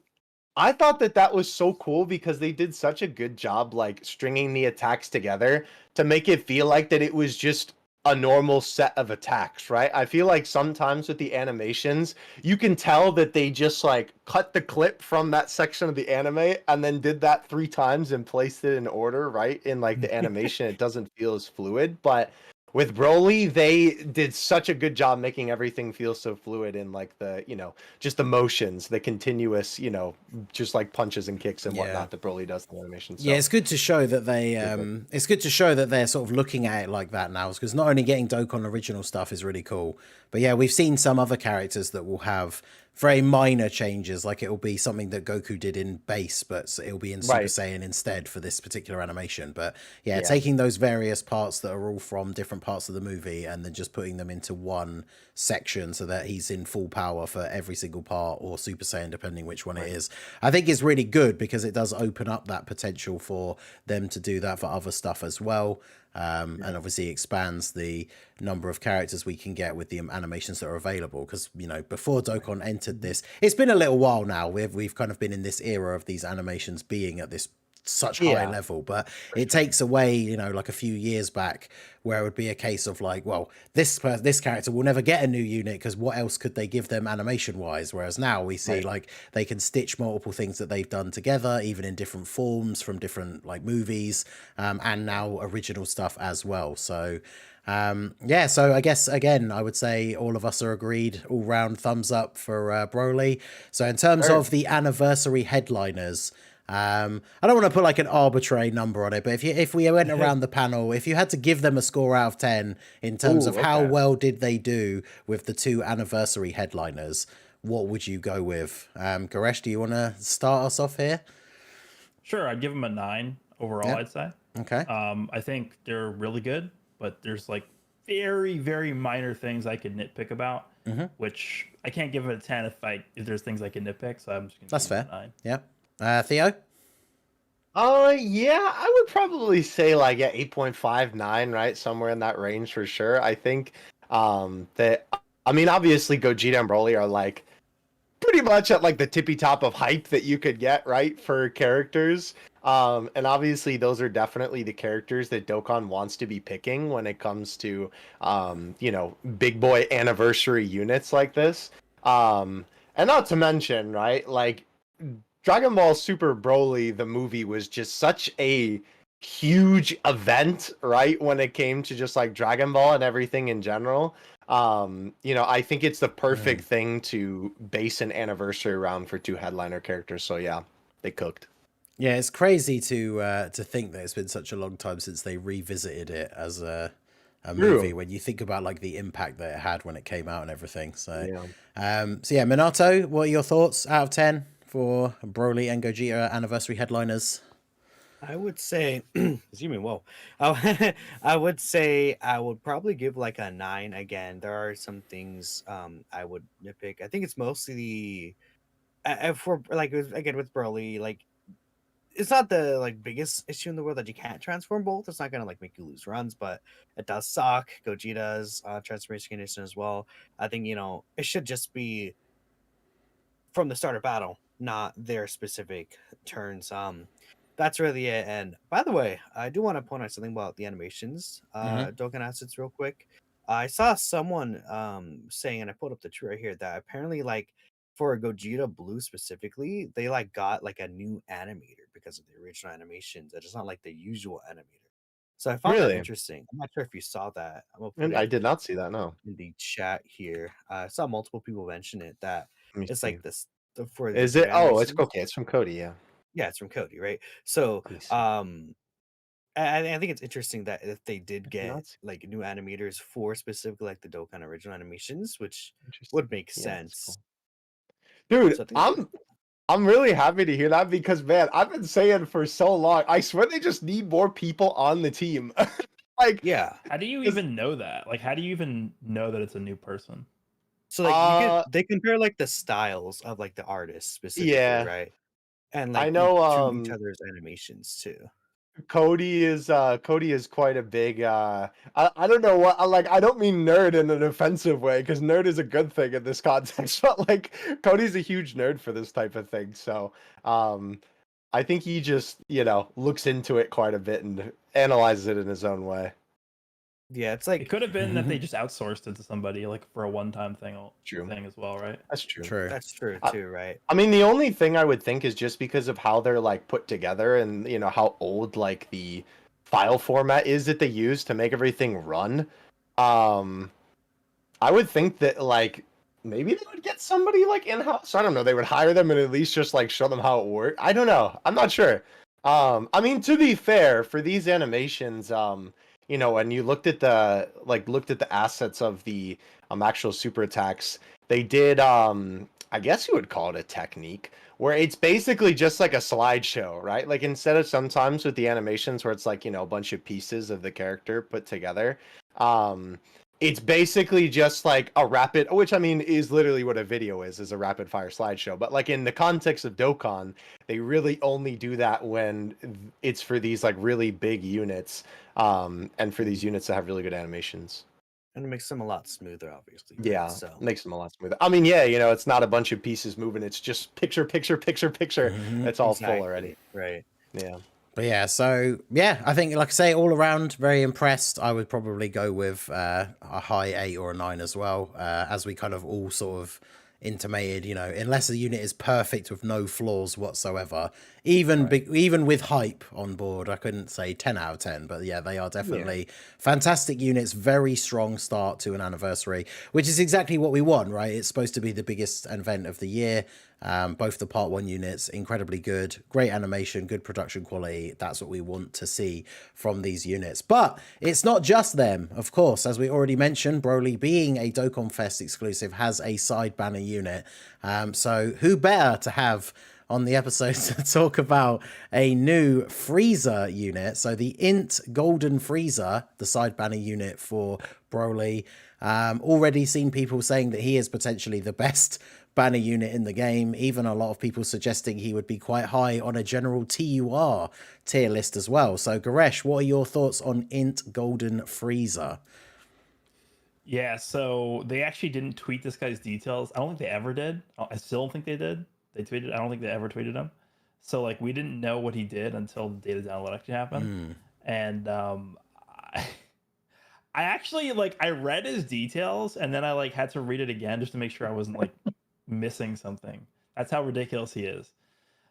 B: I thought that was so cool because they did such a good job like stringing the attacks together to make it feel like that it was just a normal set of attacks, right? I feel like sometimes with the animations, you can tell that they just like cut the clip from that section of the anime and then did that 3 times and placed it in order, right? In like the animation, it doesn't feel as fluid, but with Broly, they did such a good job making everything feel so fluid in like the, just the motions, the continuous, just like punches and kicks and
A: Yeah.
B: whatnot that Broly does in the animation. So
A: Yeah, it's good to show that it's good to show that they're sort of looking at it like that now, because not only getting Dokkan original stuff is really cool, but yeah, we've seen some other characters that will have very minor changes, like it'll be something that Goku did in base, but it'll be in Super
B: Right.
A: Saiyan instead for this particular animation. But yeah,
B: Yeah.
A: taking those various parts that are all from different parts of the movie and then just putting them into one section so that he's in full power for every single part, or Super Saiyan, depending which one it is, I think is really good, because it does open up that potential for them to do that for other stuff as well. And obviously expands the number of characters we can get with the animations that are available, because before Dokkan entered this, it's been a little while now, we've kind of been in this era of these animations being at this such high level, but it takes away like a few years back where it would be a case of like, well, this character will never get a new unit because what else could they give them animation wise, whereas now we see like they can stitch multiple things that they've done together, even in different forms from different like movies, and now original stuff as well. So so I guess again I would say all of us are agreed, all round thumbs up for Broly. So in terms of the anniversary headliners, I don't want to put like an arbitrary number on it, but if we went around the panel, if you had to give them a score out of 10 in terms of how well did they do with the 2 anniversary headliners, what would you go with? Goresh, do you want to start us off here?
C: Sure, I'd give them a 9 overall, I'd say.
A: Okay.
C: I think they're really good, but there's like very, very minor things I could nitpick about, which I can't give it a 10 if there's things I can nitpick, so I'm just going to
A: That's
C: give it
A: fair.
C: a 9.
A: Yeah. Theo?
B: Yeah, I would probably say like 8.59, right? Somewhere in that range for sure. I think that obviously Gogeta and Broly are like pretty much at like the tippy top of hype that you could get, right, for characters. And obviously those are definitely the characters that Dokkan wants to be picking when it comes to big boy anniversary units like this. And not to mention, right, like Dragon Ball Super Broly, the movie, was just such a huge event, right? When it came to just like Dragon Ball and everything in general. I think it's the perfect thing to base an anniversary around for 2 headliner characters. So yeah, they cooked.
A: Yeah, it's crazy to think that it's been such a long time since they revisited it as a movie, when you think about like the impact that it had when it came out and everything. So Minato, what are your thoughts out of 10 for Broly and Gogeta anniversary headliners?
D: I would say, excuse me, whoa. I would say I would probably give like a 9 again. There are some things I would nitpick. I think it's mostly the, if we're like, again, with Broly, like, it's not the like biggest issue in the world that you can't transform both. It's not gonna like make you lose runs, but it does suck. Gogeta's transformation condition as well. I think it should just be from the start of battle, not their specific turns. That's really it. And by the way, I do want to point out something about the animations. Dokkan assets real quick. I saw someone saying, and I pulled up the tweet right here, that apparently like for Gogeta Blue specifically, they like got like a new animator because of the original animations. It's not like the usual animator. So I found that
B: Really?
D: interesting. I'm not sure if you saw that. I'm gonna put
B: And I
D: it
B: did not see that, no.
D: in the chat here. I saw multiple people mention it, that
B: Let me
D: it's
B: see.
D: like this for the
B: Is
D: new
B: it? Oh, it's
D: animations.
B: okay. It's from Cody, yeah.
D: Yeah, it's from Cody, right? So
B: Let me see.
D: I think it's interesting that if they did
B: I did
D: get
B: not see.
D: like new animators for specifically like the Dokkan original animations, which
B: Interesting.
D: would make
B: Yeah, that's
D: sense.
B: Dude,
D: So I think
B: I'm really happy to hear that because man, I've been saying for so long, I swear they just need more people on the team. Like,
D: yeah.
C: How do you even know that? Like, how do you even know that it's a new person?
D: So like they compare like the styles of like the artists specifically,
B: yeah,
D: right? And
B: I
D: like
B: know.
D: to each other's animations too.
B: Cody is quite a big I don't know what I don't mean nerd in an offensive way because nerd is a good thing in this context, but like Cody's a huge nerd for this type of thing. So I think he just, looks into it quite a bit and analyzes it in his own way.
D: Yeah, it's
C: It
D: like
C: could have been that they just outsourced it to somebody like for a one-time thing
B: True.
C: as well, right?
B: That's true.
A: True.
D: that's true too, right?
B: I mean, the only thing I would think is just because of how they're like put together and how old like the file format is that they use to make everything run. I would think that like maybe they would get somebody like in-house. I don't know. They would hire them and at least just like show them how it works. I don't know. I'm not sure. I mean, to be fair, for these animations, when you looked at the assets of the actual super attacks, they did I guess you would call it a technique where it's basically just like a slideshow, right? Like instead of sometimes with the animations where it's like, a bunch of pieces of the character put together, it's basically just like a rapid, which I mean is literally what a video is a rapid fire slideshow. But like in the context of Dokkan, they really only do that when it's for these like really big units, and for these units that have really good animations.
D: And it makes them a lot smoother, obviously. right?
B: Yeah,
D: So
B: makes them a lot smoother. I mean, yeah, it's not a bunch of pieces moving. It's just picture, picture, picture, picture.
A: Mhm.
B: It's all
D: exactly,
B: full already.
D: right?
B: Yeah.
A: But yeah, so yeah, I think like I say, all around very impressed. I would probably go with a high 8 or a 9 as well, as we kind of all sort of intimated. Unless the unit is perfect with no flaws whatsoever, even even with hype on board, I couldn't say 10 out of 10. But yeah, they are definitely fantastic units. Very strong start to an anniversary, which is exactly what we want, right? It's supposed to be the biggest event of the year. Both the part 1 units, incredibly good, great animation, good production quality. That's what we want to see from these units. But it's not just them, of course. As we already mentioned, Broly, being a Dokkan Fest exclusive, has a side banner unit. So who better to have on the episode to talk about a new Frieza unit? So the Int Golden Frieza, the side banner unit for Broly. Already seen people saying that he is potentially the best banner unit in the game. Even a lot of people suggesting he would be quite high on a general TUR tier list as well. So Goresh, what are your thoughts on Int Golden Frieza?
C: Yeah, so they actually didn't tweet this guy's details. I don't think they ever did. I still don't think they did. They tweeted. I don't think they ever tweeted him. So like we didn't know what he did until the data download actually happened. And I actually I read his details and then I had to read it again just to make sure I wasn't missing something. That's how ridiculous he is.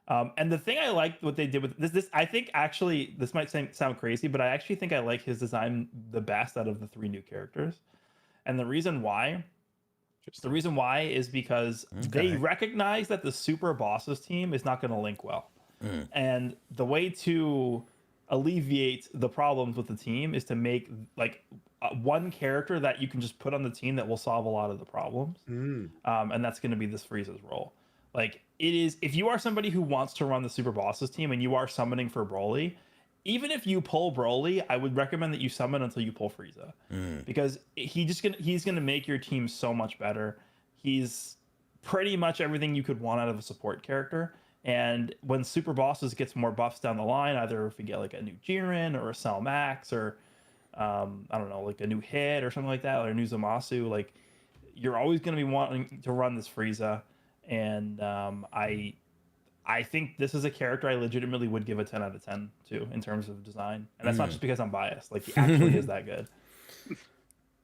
C: And the thing I liked what they did with this I think actually this might sound crazy, but I actually think I like his design the best out of the 3 new characters. And the reason why is because they recognize that the super bosses team is not going to link well. And the way to alleviate the problems with the team is to make one character that you can just put on the team that will solve a lot of the problems. And that's going to be this Frieza's role. It is, if you are somebody who wants to run the super bosses team and you are summoning for Broly, even if you pull Broly, I would recommend that you summon until you pull Frieza, because he's gonna make your team so much better. He's pretty much everything you could want out of a support character. And when super bosses gets more buffs down the line, either if you get a new Jiren or a Cell Max or I don't know, a new hit or something like that, or a new Zamasu, you're always gonna be wanting to run this Frieza. And I think this is a character I legitimately would give a 10 out of 10 to in terms of design. And that's not just because I'm biased. He actually is that good.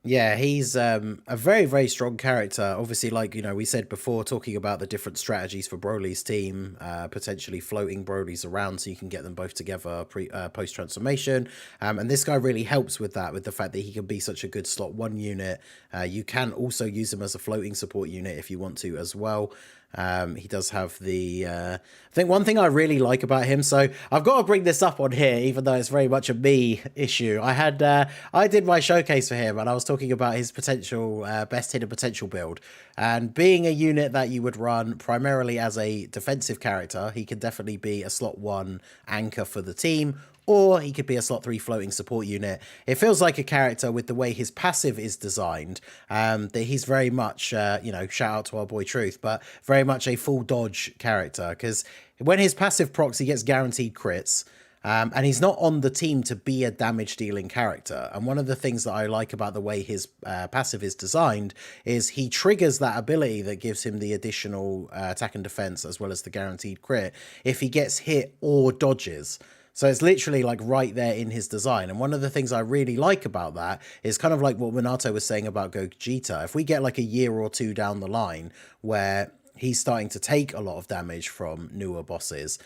A: Yeah, he's a very, very strong character. Obviously, we said before, talking about the different strategies for Broly's team, potentially floating Broly's around so you can get them both together post-transformation. And this guy really helps with that, with the fact that he can be such a good slot 1 unit. You can also use him as a floating support unit if you want to as well. He does have the I think one thing I really like about him, so I've got to bring this up on here even though it's very much a me issue. I did my showcase for him and I was talking about his potential best hidden potential build, and being a unit that you would run primarily as a defensive character, he can definitely be a slot 1 anchor for the team, or he could be a slot 3 floating support unit. It feels like a character with the way his passive is designed, that he's very much, shout out to our boy Truth, but very much a full dodge character, because when his passive procs, he gets guaranteed crits. And he's not on the team to be a damage dealing character. And one of the things that I like about the way his passive is designed is he triggers that ability that gives him the additional attack and defense as well as the guaranteed crit if he gets hit or dodges. So it's literally like right there in his design. And one of the things I really like about that is kind of like what Minato was saying about Gogeta. If we get like a year or two down the line where he's starting to take a lot of damage from newer bosses,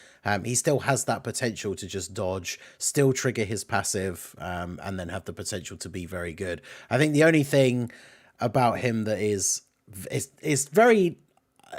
A: he still has that potential to just dodge, still trigger his passive, and then have the potential to be very good. I think the only thing about him that is very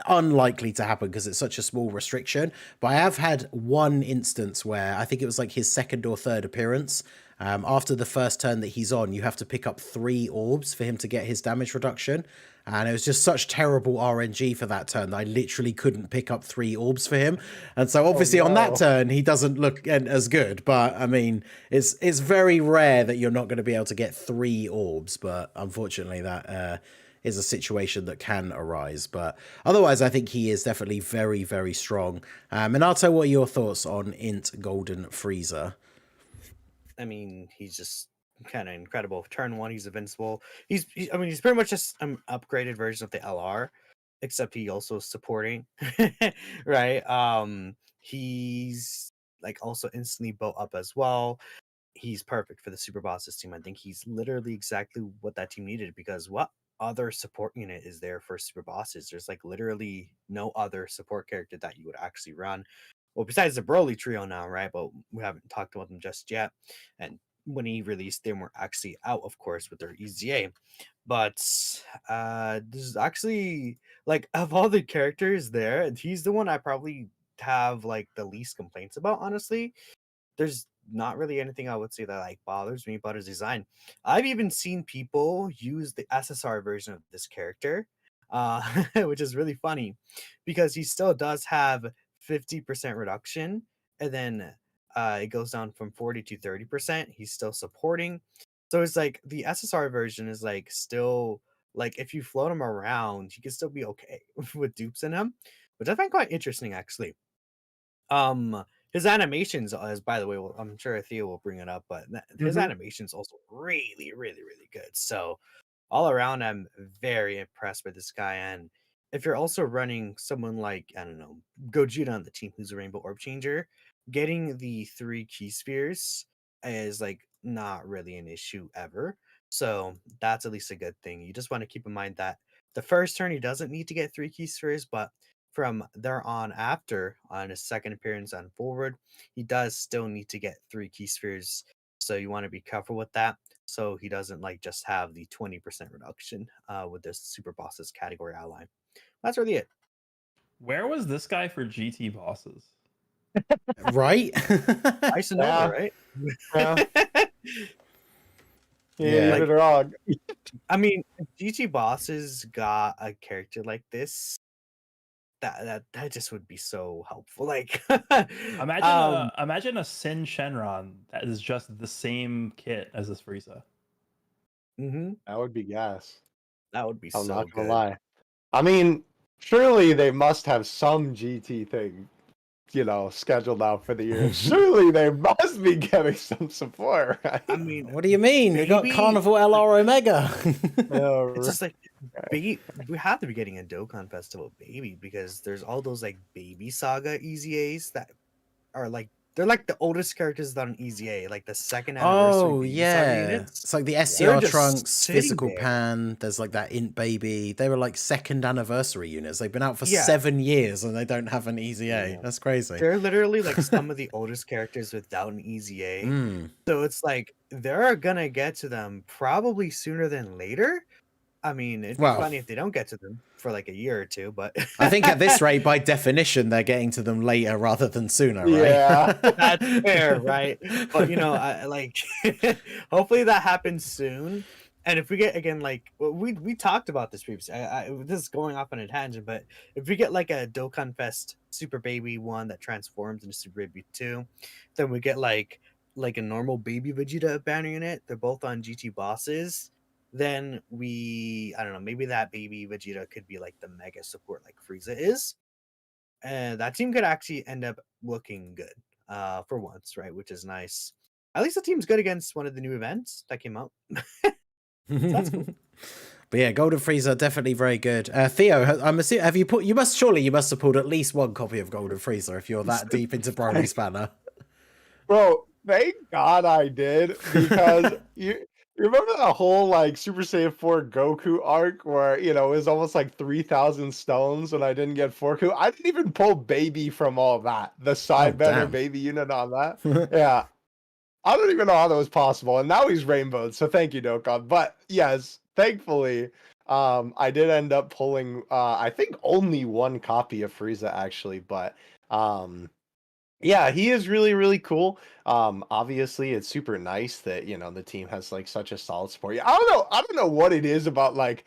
A: unlikely to happen because it's such a small restriction, but I have had one instance where I think it was like his second or third appearance. After the first turn that he's on, you have to pick up 3 orbs for him to get his damage reduction. And it was just such terrible RNG for that turn that I literally couldn't pick up 3 orbs for him. And so obviously on that turn, he doesn't look as good. But I mean, it's very rare that you're not going to be able to get 3 orbs. But unfortunately, that is a situation that can arise. But otherwise, I think he is definitely very, very strong. Minato, what are your thoughts on Int Golden Frieza?
D: I mean, he's just kind of incredible. Turn 1, he's invincible. He's pretty much just an upgraded version of the LR, except he also is supporting, right? He's like also instantly built up as well. He's perfect for the Super Bosses team. I think he's literally exactly what that team needed, because what other support unit is there for Super Bosses? There's like literally no other support character that you would actually run. Well, besides the Broly trio now, right? But we haven't talked about them just yet. And when he released them, were actually out, of course, with their EZA. But this is actually, like, of all the characters there, he's the one I probably have like the least complaints about, honestly. There's not really anything I would say that like bothers me about his design. I've even seen people use the SSR version of this character, which is really funny because he still does have 50% reduction, and then it goes down from 40 to 30%. He's still supporting. So it's like the SSR version is like still like if you float him around, you can still be okay with dupes in him, which I find quite interesting actually. His animations, as by the way, well, I'm sure Theo will bring it up, but his animations also really, really, really good. So all around, I'm very impressed with this guy. And if you're also running someone like, I don't know, Gogeta on the team, who's a Rainbow Orb Changer, getting the 3 key spheres is like not really an issue ever. So that's at least a good thing. You just want to keep in mind that the first turn he doesn't need to get 3 key spheres, but from there on after, on his second appearance on forward, he does still need to get 3 key spheres. So you want to be careful with that, so he doesn't like just have the 20% reduction with this Super Bosses category outline. That's really it.
C: Where was this guy for GT bosses?
A: Right?
D: Ice and over, right?
B: Yeah.
A: Yeah.
B: You're wrong.
D: I mean, if GT bosses got a character like this, that just would be so helpful. Like,
C: imagine a Sin Shenron that is just the same kit as this Frieza.
B: That would be gas.
D: That would be
B: I'm
D: so
B: not gonna
D: good.
B: lie. I mean, surely they must have some GT thing, scheduled out for the year. Surely they must be getting some support, right?
D: I mean,
A: What do you mean? We got Carnival LR Omega.
D: it's just like we have to be getting a Dokkan Festival baby, because there's all those like baby saga EZAs that are like they're like the oldest characters on EZA, like the second anniversary.
A: Oh
D: baby saga
A: yeah,
D: units.
A: it's like the
D: They're
A: SCR
D: just
A: Trunks,
D: sitting
A: Physical
D: there.
A: Pan. There's like that Int Baby. They were like second anniversary units. They've been out for
D: Yeah.
A: 7 years and they don't have an EZA.
D: Yeah.
A: That's crazy.
D: They're literally like some of the oldest characters without an EZA.
A: Mm.
D: So it's like they're gonna get to them probably sooner than later. I mean, it'd be funny if they don't get to them for like a year or two, but
A: I think at this rate, by definition, they're getting to them later rather than sooner, right?
B: Yeah.
D: that's fair, right? But I like hopefully that happens soon. And if we get again, like we talked about this previously, this is going off on a tangent, but if we get like a Dokkan Fest Super Baby 1 that transforms into Super Baby 2, then we get like a normal Baby Vegeta banner unit. They're both on GT bosses. Then I don't know, maybe that Baby Vegeta could be like the mega support like Frieza is. And that team could actually end up looking good. for once, right? Which is nice. At least the team's good against one of the new events that came out. That's cool.
A: But yeah, Golden Frieza definitely very good. Theo, I'm assuming you must have pulled at least one copy of Golden Frieza if you're that deep into Broly Spanner.
B: Bro, thank God I did, because you remember that whole like Super Saiyan 4 Goku arc where, it was almost like 3,000 stones and I didn't get Forku? I didn't even pull Baby from all that. The side bender
A: damn.
B: Baby unit on that. Yeah. I don't even know how that was possible. And now he's rainbowed, so thank you, Dokkan. But yes, thankfully, I did end up pulling I think only one copy of Frieza actually, but yeah, he is really, really cool. Obviously it's super nice that, the team has like such a solid support. Yeah, I don't know what it is about like,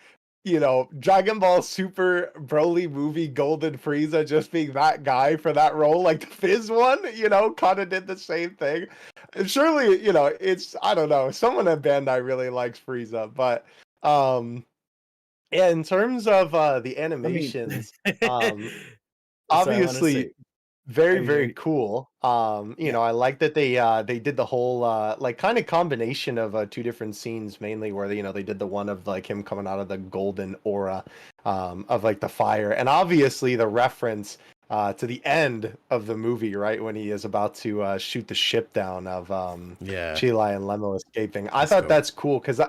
B: Dragon Ball Super Broly movie Golden Frieza just being that guy for that role. Like the Fizz one, kind of did the same thing. And surely, it's, I don't know, someone at Bandai really likes Frieza, but yeah, in terms of the animations, obviously very, very cool. I like that they did the whole like kind of combination of two different scenes, mainly where they did the one of like him coming out of the golden aura of like the fire, and obviously the reference to the end of the movie, right when he is about to shoot the ship down of Chilai and Lemo escaping. I thought that's cool because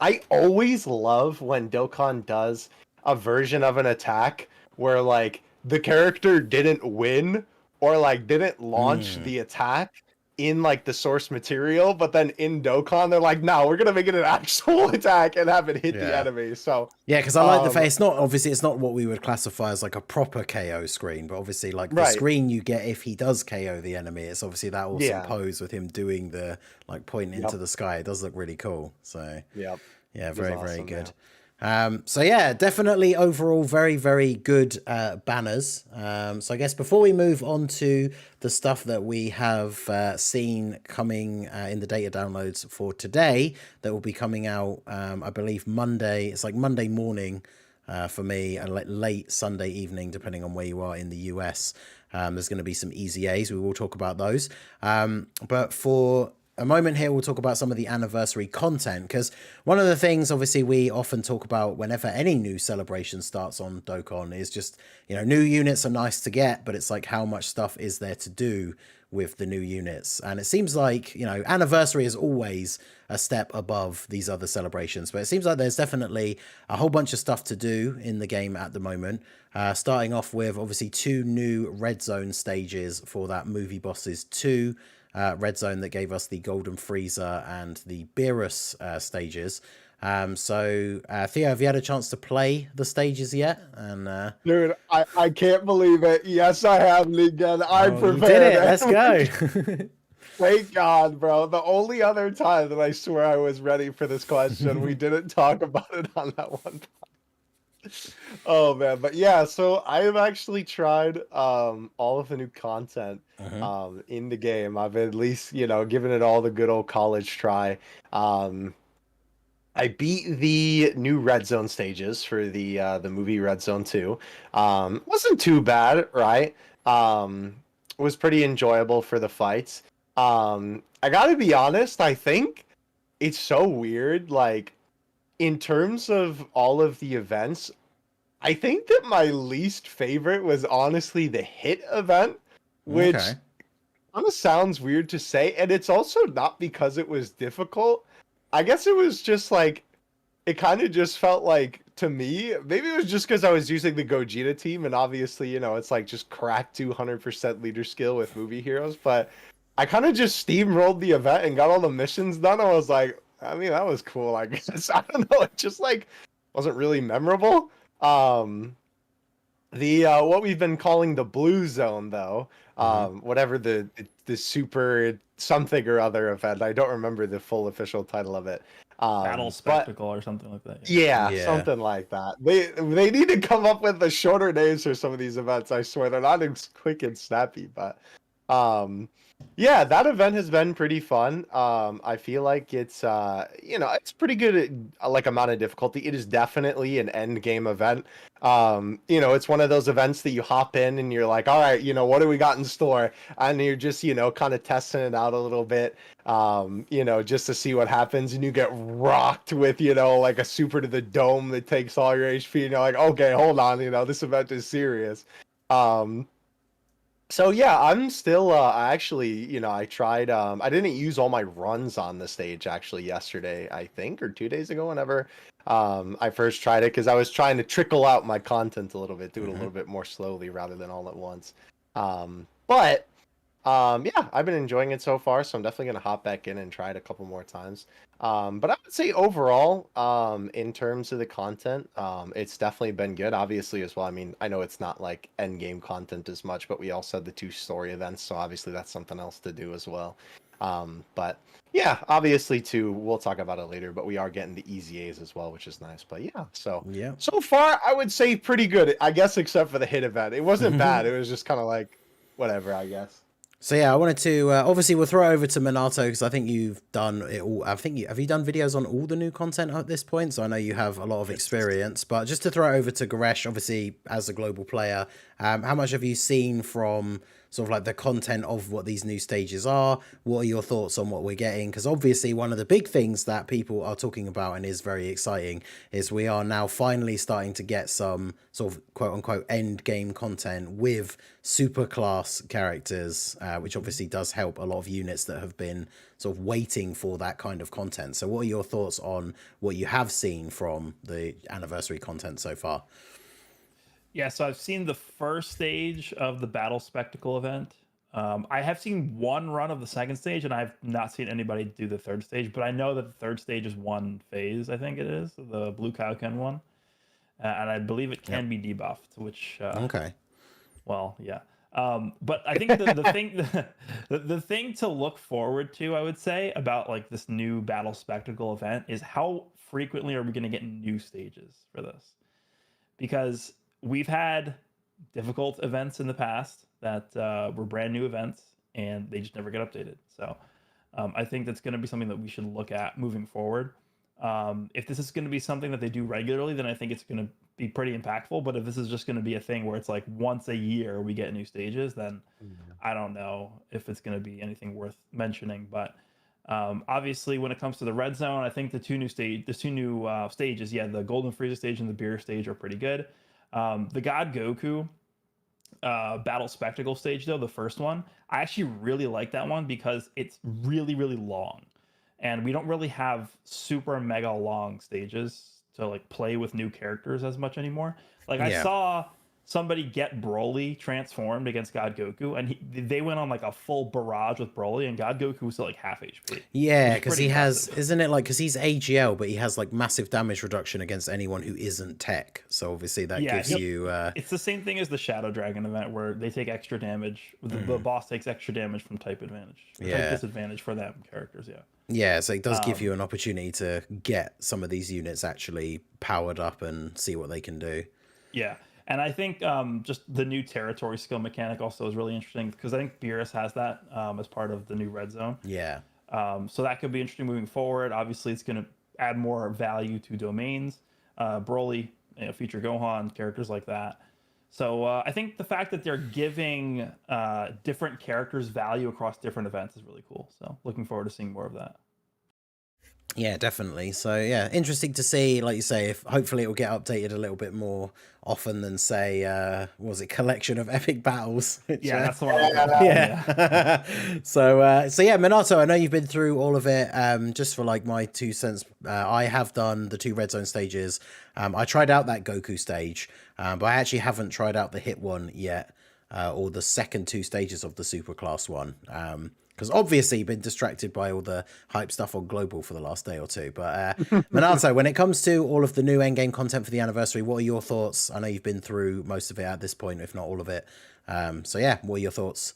B: I always love when Dokkan does a version of an attack where like the character didn't win or like didn't launch the attack in like the source material, but then in Dokkan they're like, no, we're gonna make it an actual attack and have it hit the enemy. So
A: yeah, because I like the fact it's not what we would classify as like a proper KO screen, but obviously like the screen you get if he does KO the enemy, it's obviously that awesome pose with him doing the like pointing into the sky. It does look really cool. So yeah, very awesome, very good. So yeah, definitely overall very, very good banners. So I guess before we move on to the stuff that we have seen coming in the data downloads for today, that will be coming out, I believe Monday. It's like Monday morning for me, and late Sunday evening, depending on where you are in the US. There's going to be some easy A's. We will talk about those. But for a moment here, we'll talk about some of the anniversary content, because one of the things obviously we often talk about whenever any new celebration starts on Dokkan is just, new units are nice to get, but it's like how much stuff is there to do with the new units. And it seems like, anniversary is always a step above these other celebrations, but it seems like there's definitely a whole bunch of stuff to do in the game at the moment. Starting off with obviously 2 new red zone stages for that Movie Bosses 2 red zone that gave us the Golden Frieza and the Beerus stages. So Theo, have you had a chance to play the stages yet? And
B: dude, I can't believe it. Yes, I have, Ningen. I prepared.
A: You did it. Let's go.
B: Thank God, bro. The only other time that I swear I was ready for this question, we didn't talk about it on that one. Oh man, but yeah, so I have actually tried all of the new content in the game. I've at least, given it all the good old college try. I beat the new red zone stages for the movie Red Zone 2. Wasn't too bad, right? Was pretty enjoyable for the fights. I gotta be honest, I think it's so weird, like in terms of all of the events, I think that my least favorite was honestly the hit event, which kind of sounds weird to say, and it's also not because it was difficult. I guess it was just like, it kind of just felt like, to me, maybe it was just because I was using the Gogeta team, and obviously, it's like just crack 200% leader skill with movie heroes, but I kind of just steamrolled the event and got all the missions done. I was like, I mean, that was cool, I guess. I don't know, it just like wasn't really memorable. The what we've been calling the blue zone, though, whatever the super something or other event, I don't remember the full official title of it.
C: Battle spectacle or something like that.
B: Yeah, something like that. They need to come up with the shorter names for some of these events. I swear they're not as quick and snappy, but Yeah, that event has been pretty fun. I feel like it's it's pretty good like amount of difficulty. It is definitely an end game event. It's one of those events that you hop in and you're like, all right, what do we got in store? And you're just, kind of testing it out a little bit, just to see what happens. And you get rocked with, like a super to the dome that takes all your HP. And you're like, okay, hold on, this event is serious. So yeah, I'm still I actually, I tried I didn't use all my runs on the stage actually yesterday, I think, or 2 days ago, whenever I first tried it, because I was trying to trickle out my content a little bit, do it a little bit more slowly rather than all at once. But yeah, I've been enjoying it so far, so I'm definitely gonna hop back in and try it a couple more times. But I would say overall, in terms of the content, it's definitely been good. Obviously, as well. I mean, I know it's not like end game content as much, but we also had the 2 story events, so obviously that's something else to do as well. But yeah, obviously too, we'll talk about it later. But we are getting the easy A's as well, which is nice. But yeah, so far I would say pretty good, I guess, except for the hit event. It wasn't bad. It was just kind of like whatever, I guess.
A: So yeah, I wanted to obviously we'll throw it over to Minato, because I think you've done it all. I think have you done videos on all the new content at this point? So I know you have a lot of experience. But just to throw it over to Goresh, obviously as a global player, how much have you seen from sort of like the content of what these new stages are? What are your thoughts on what we're getting? Because obviously one of the big things that people are talking about and is very exciting is we are now finally starting to get some sort of quote unquote end game content with super class characters, which obviously does help a lot of units that have been sort of waiting for that kind of content. So what are your thoughts on what you have seen from the anniversary content so far?
C: Yeah, so I've seen the first stage of the Battle Spectacle event. I have seen one run of the second stage, and I've not seen anybody do the third stage, but I know that the third stage is one phase, I think it is, the Blue Kaioken one. And I believe it can be debuffed, which...
A: okay.
C: Well, yeah. But I think the thing the thing to look forward to, I would say, about like this new Battle Spectacle event is how frequently are we going to get new stages for this? Because we've had difficult events in the past that were brand new events and they just never get updated. So I think that's going to be something that we should look at moving forward. If this is going to be something that they do regularly, then I think it's going to be pretty impactful. But if this is just going to be a thing where it's like once a year we get new stages, then I don't know if it's going to be anything worth mentioning. But obviously, when it comes to the red zone, I think the two new stages, yeah, the Golden Frieza stage and the Beer stage are pretty good. The God Goku Battle Spectacle stage, though, the first one, I actually really like that one because it's really, really long. And we don't really have super mega long stages to like play with new characters as much anymore. Like I saw somebody get Broly transformed against God Goku, and they went on like a full barrage with Broly, and God Goku was still like half HP.
A: Yeah, because he has, isn't it like, because he's AGL, but he has like massive damage reduction against anyone who isn't tech. So obviously that gives you...
C: It's the same thing as the Shadow Dragon event where they take extra damage. The boss takes extra damage from type advantage. Type disadvantage for them characters,
A: Yeah, so it does give you an opportunity to get some of these units actually powered up and see what they can do.
C: Yeah. And I think just the new territory skill mechanic also is really interesting because I think Beerus has that as part of the new red zone.
A: Yeah.
C: So that could be interesting moving forward. Obviously, it's going to add more value to domains, Broly, Future Gohan, characters like that. So I think the fact that they're giving different characters value across different events is really cool. So looking forward to seeing more of that.
A: Yeah, definitely. So yeah, interesting to see, like you say, if hopefully it will get updated a little bit more often than say, what was it, Collection of Epic Battles? Which,
C: that's the one.
A: Yeah. So yeah, Minato, I know you've been through all of it. Just for like my 2 cents, I have done the 2 red zone stages. I tried out that Goku stage, but I actually haven't tried out the hit one yet, or the second 2 stages of the super class one. Because obviously you've been distracted by all the hype stuff on Global for the last day or two. But Minato, when it comes to all of the new endgame content for the anniversary, what are your thoughts? I know you've been through most of it at this point, if not all of it. So yeah, what are your thoughts?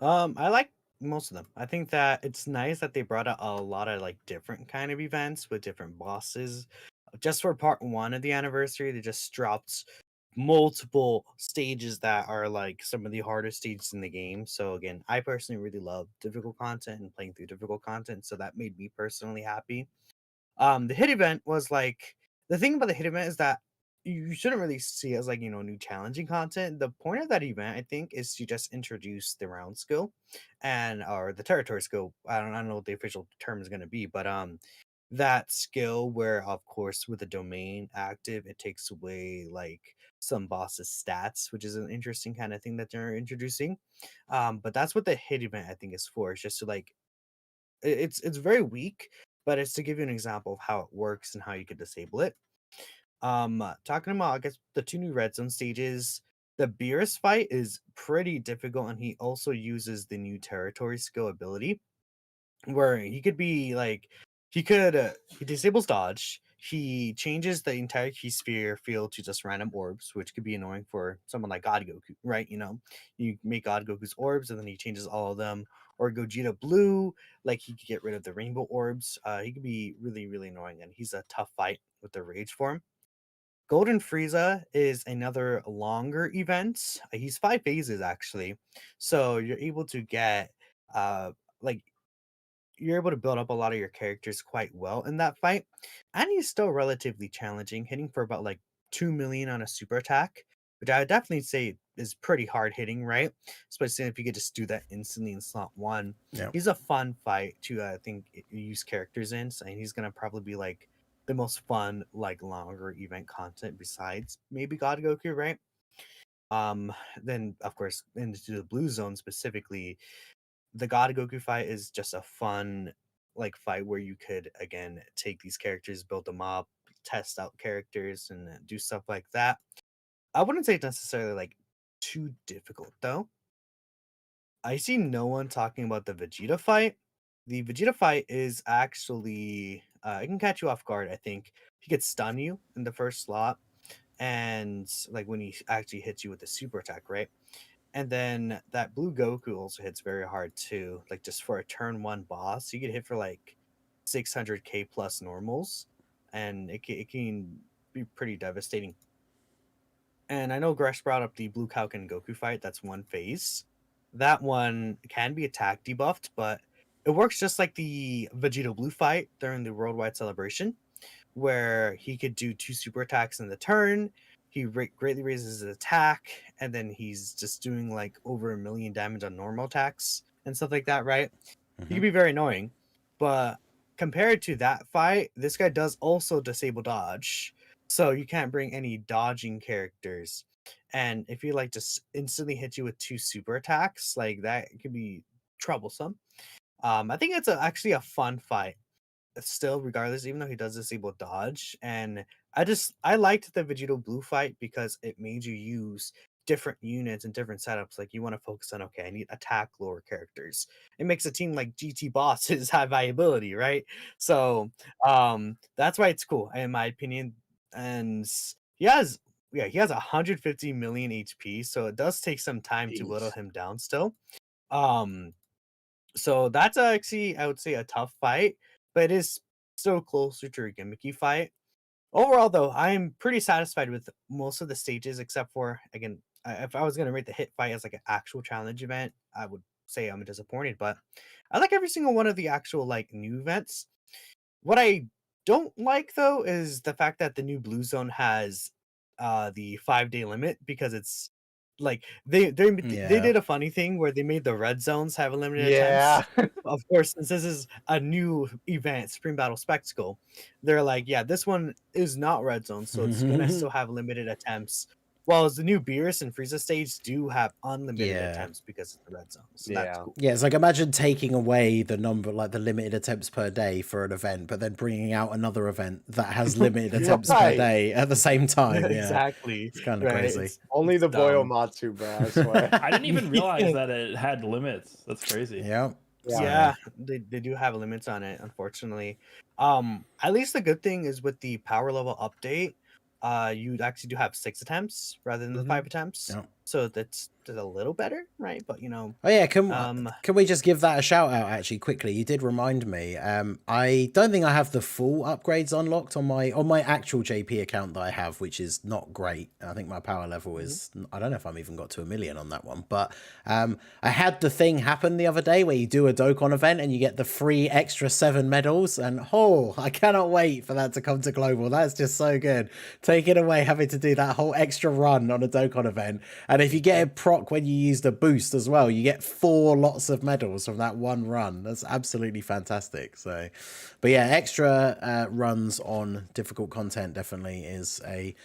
D: I like most of them. I think that it's nice that they brought out a lot of like different kind of events with different bosses. Just for part 1 of the anniversary, they just dropped multiple stages that are like some of the hardest stages in the game. So again, I personally really love difficult content and playing through difficult content, so that made me personally happy. The hit event was like, the thing about the hit event is that you shouldn't really see it as like, new challenging content. The point of that event, I think, is to just introduce the round skill and or the territory skill. I don't know what the official term is going to be, but that skill where, of course, with the domain active, it takes away like some boss's stats, which is an interesting kind of thing that they're introducing. But that's what the hit event I think is for. It's just to like it's very weak, but it's to give you an example of how it works and how you could disable it. Talking about, I guess, the two new red zone stages, the Beerus fight is pretty difficult, and he also uses the new territory skill ability, where he could be like, he disables dodge. He changes the entire key sphere field to just random orbs, which could be annoying for someone like God Goku, right? You make God Goku's orbs, and then he changes all of them. Or Gogeta Blue, like he could get rid of the rainbow orbs. He could be really, really annoying, and he's a tough fight with the rage form. Golden Frieza is another longer event. He's 5 phases actually, so you're able to get like you're able to build up a lot of your characters quite well in that fight, and he's still relatively challenging, hitting for about like 2 million on a super attack, which I would definitely say is pretty hard hitting, right? Especially if you could just do that instantly in slot one.
A: Yeah.
D: He's a fun fight to use characters in, and he's gonna probably be like the most fun like longer event content besides maybe God Goku, right? Then of course into the blue zone specifically, the God Goku fight is just a fun like fight where you could again take these characters, build them up, test out characters, and do stuff like that. I wouldn't say it's necessarily like too difficult though. I see no one talking about the Vegeta fight. The Vegeta fight is actually it can catch you off guard. I think he could stun you in the first slot, and like when he actually hits you with the super attack, right? And then that blue Goku also hits very hard too. Like just for a turn one boss, you get hit for like 600k plus normals, and it can be pretty devastating. And I know Gresh brought up the blue Kauken Goku fight. That's one phase. That one can be attack debuffed, but it works just like the Vegeta Blue fight during the Worldwide Celebration, where he could do 2 super attacks in the turn. He greatly raises his attack, and then he's just doing like over 1 million damage on normal attacks and stuff like that, right? He can be very annoying, but compared to that fight, this guy does also disable dodge, so you can't bring any dodging characters. And if he like just instantly hit you with 2 super attacks, like that could be troublesome. I think it's actually a fun fight still, regardless, even though he does disable dodge. And I liked the Vegito Blue fight because it made you use different units and different setups. Like you want to focus on, okay, I need attack lower characters. It makes a team like GT bosses have viability, right? So that's why it's cool in my opinion. And he has he has 150 million HP, so it does take some time to whittle him down still. Um so that's actually, I would say, a tough fight, but it is still closer to a gimmicky fight. Overall, though, I am pretty satisfied with most of the stages, except for, again, if I was going to rate the hit fight as like an actual challenge event, I would say I'm disappointed, but I like every single one of the actual like new events. What I don't like though is the fact that the new blue zone has the 5-day limit, because it's like they
A: Yeah.
D: did a funny thing where they made the red zones have a limited
B: Yeah.
D: attempts. Of course, since this is a new event, Supreme Battle Spectacle, they're like, yeah, this one is not red zone, so it's gonna still have limited attempts. While the new Beerus and Frieza stage do have unlimited
A: Yeah.
D: attempts because it's the red zone. So that's
B: Yeah.
D: cool.
A: Yeah, it's like imagine taking away the number, like the limited attempts per day for an event, but then bringing out another event that has limited attempts per
B: Right.
A: day at the same time. Yeah,
D: Exactly.
A: it's kind of
D: Right.
A: crazy.
D: It's
B: Only the
D: dumb.
B: Boyomatsu, bro, I swear.
C: I didn't even realize that it had limits. That's crazy.
A: Yeah.
D: Yeah, they do have limits on it, unfortunately. At least the good thing is with the power level update, you actually do have 6 attempts rather than the 5 attempts.
A: Yeah.
D: So that's is a little better, right? But
A: Oh yeah, can we just give that a shout out actually quickly? You did remind me. I don't think I have the full upgrades unlocked on my actual JP account that I have, which is not great. I think my power level is I don't know if I'm even got to 1 million on that one, but I had the thing happen the other day where you do a Dokkan event and you get the free extra 7 medals, and I cannot wait for that to come to global. That's just so good. Taking away having to do that whole extra run on a Dokkan event, and if you get a proc when you use the boost as well, you get 4 lots of medals from that one run. That's absolutely fantastic. So, but yeah, extra runs on difficult content definitely is a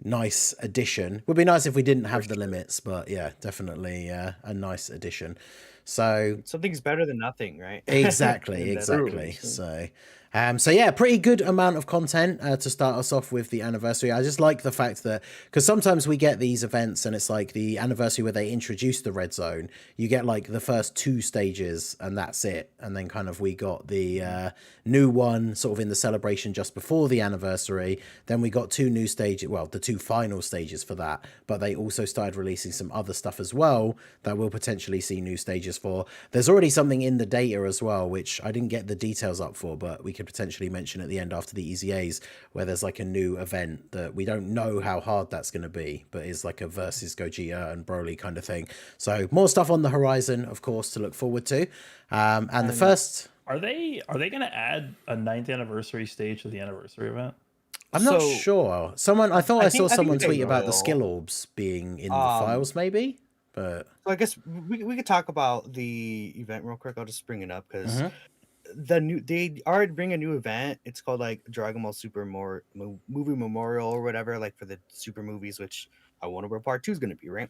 A: nice addition. Would be nice if we didn't have the limits, but yeah, definitely a nice addition. So
D: something's better than nothing, right?
A: Exactly. So yeah, pretty good amount of content to start us off with the anniversary. I just like the fact that, because sometimes we get these events and it's like the anniversary where they introduce the red zone, you get like the first 2 stages and that's it, and then kind of we got the new one sort of in the celebration just before the anniversary. Then we got 2 new stages, well, the 2 final stages for that, but they also started releasing some other stuff as well that we'll potentially see new stages for. There's already something in the data as well, which I didn't get the details up for, but we could potentially mention at the end after the EZAs, where there's like a new event that we don't know how hard that's going to be, but is like a versus Gogeta and Broly kind of thing. So more stuff on the horizon, of course, to look forward to. And the first...
C: Are they going to add a 9th anniversary stage to the anniversary event?
A: I'm not sure. I saw someone tweet about the skill orbs being in the files, maybe. But
D: so I guess we could talk about the event real quick. I'll just bring it up because they already bring a new event. It's called like Dragon Ball Super Movie Memorial or whatever, like for the Super movies, which I wonder where Part 2 is going to be, right?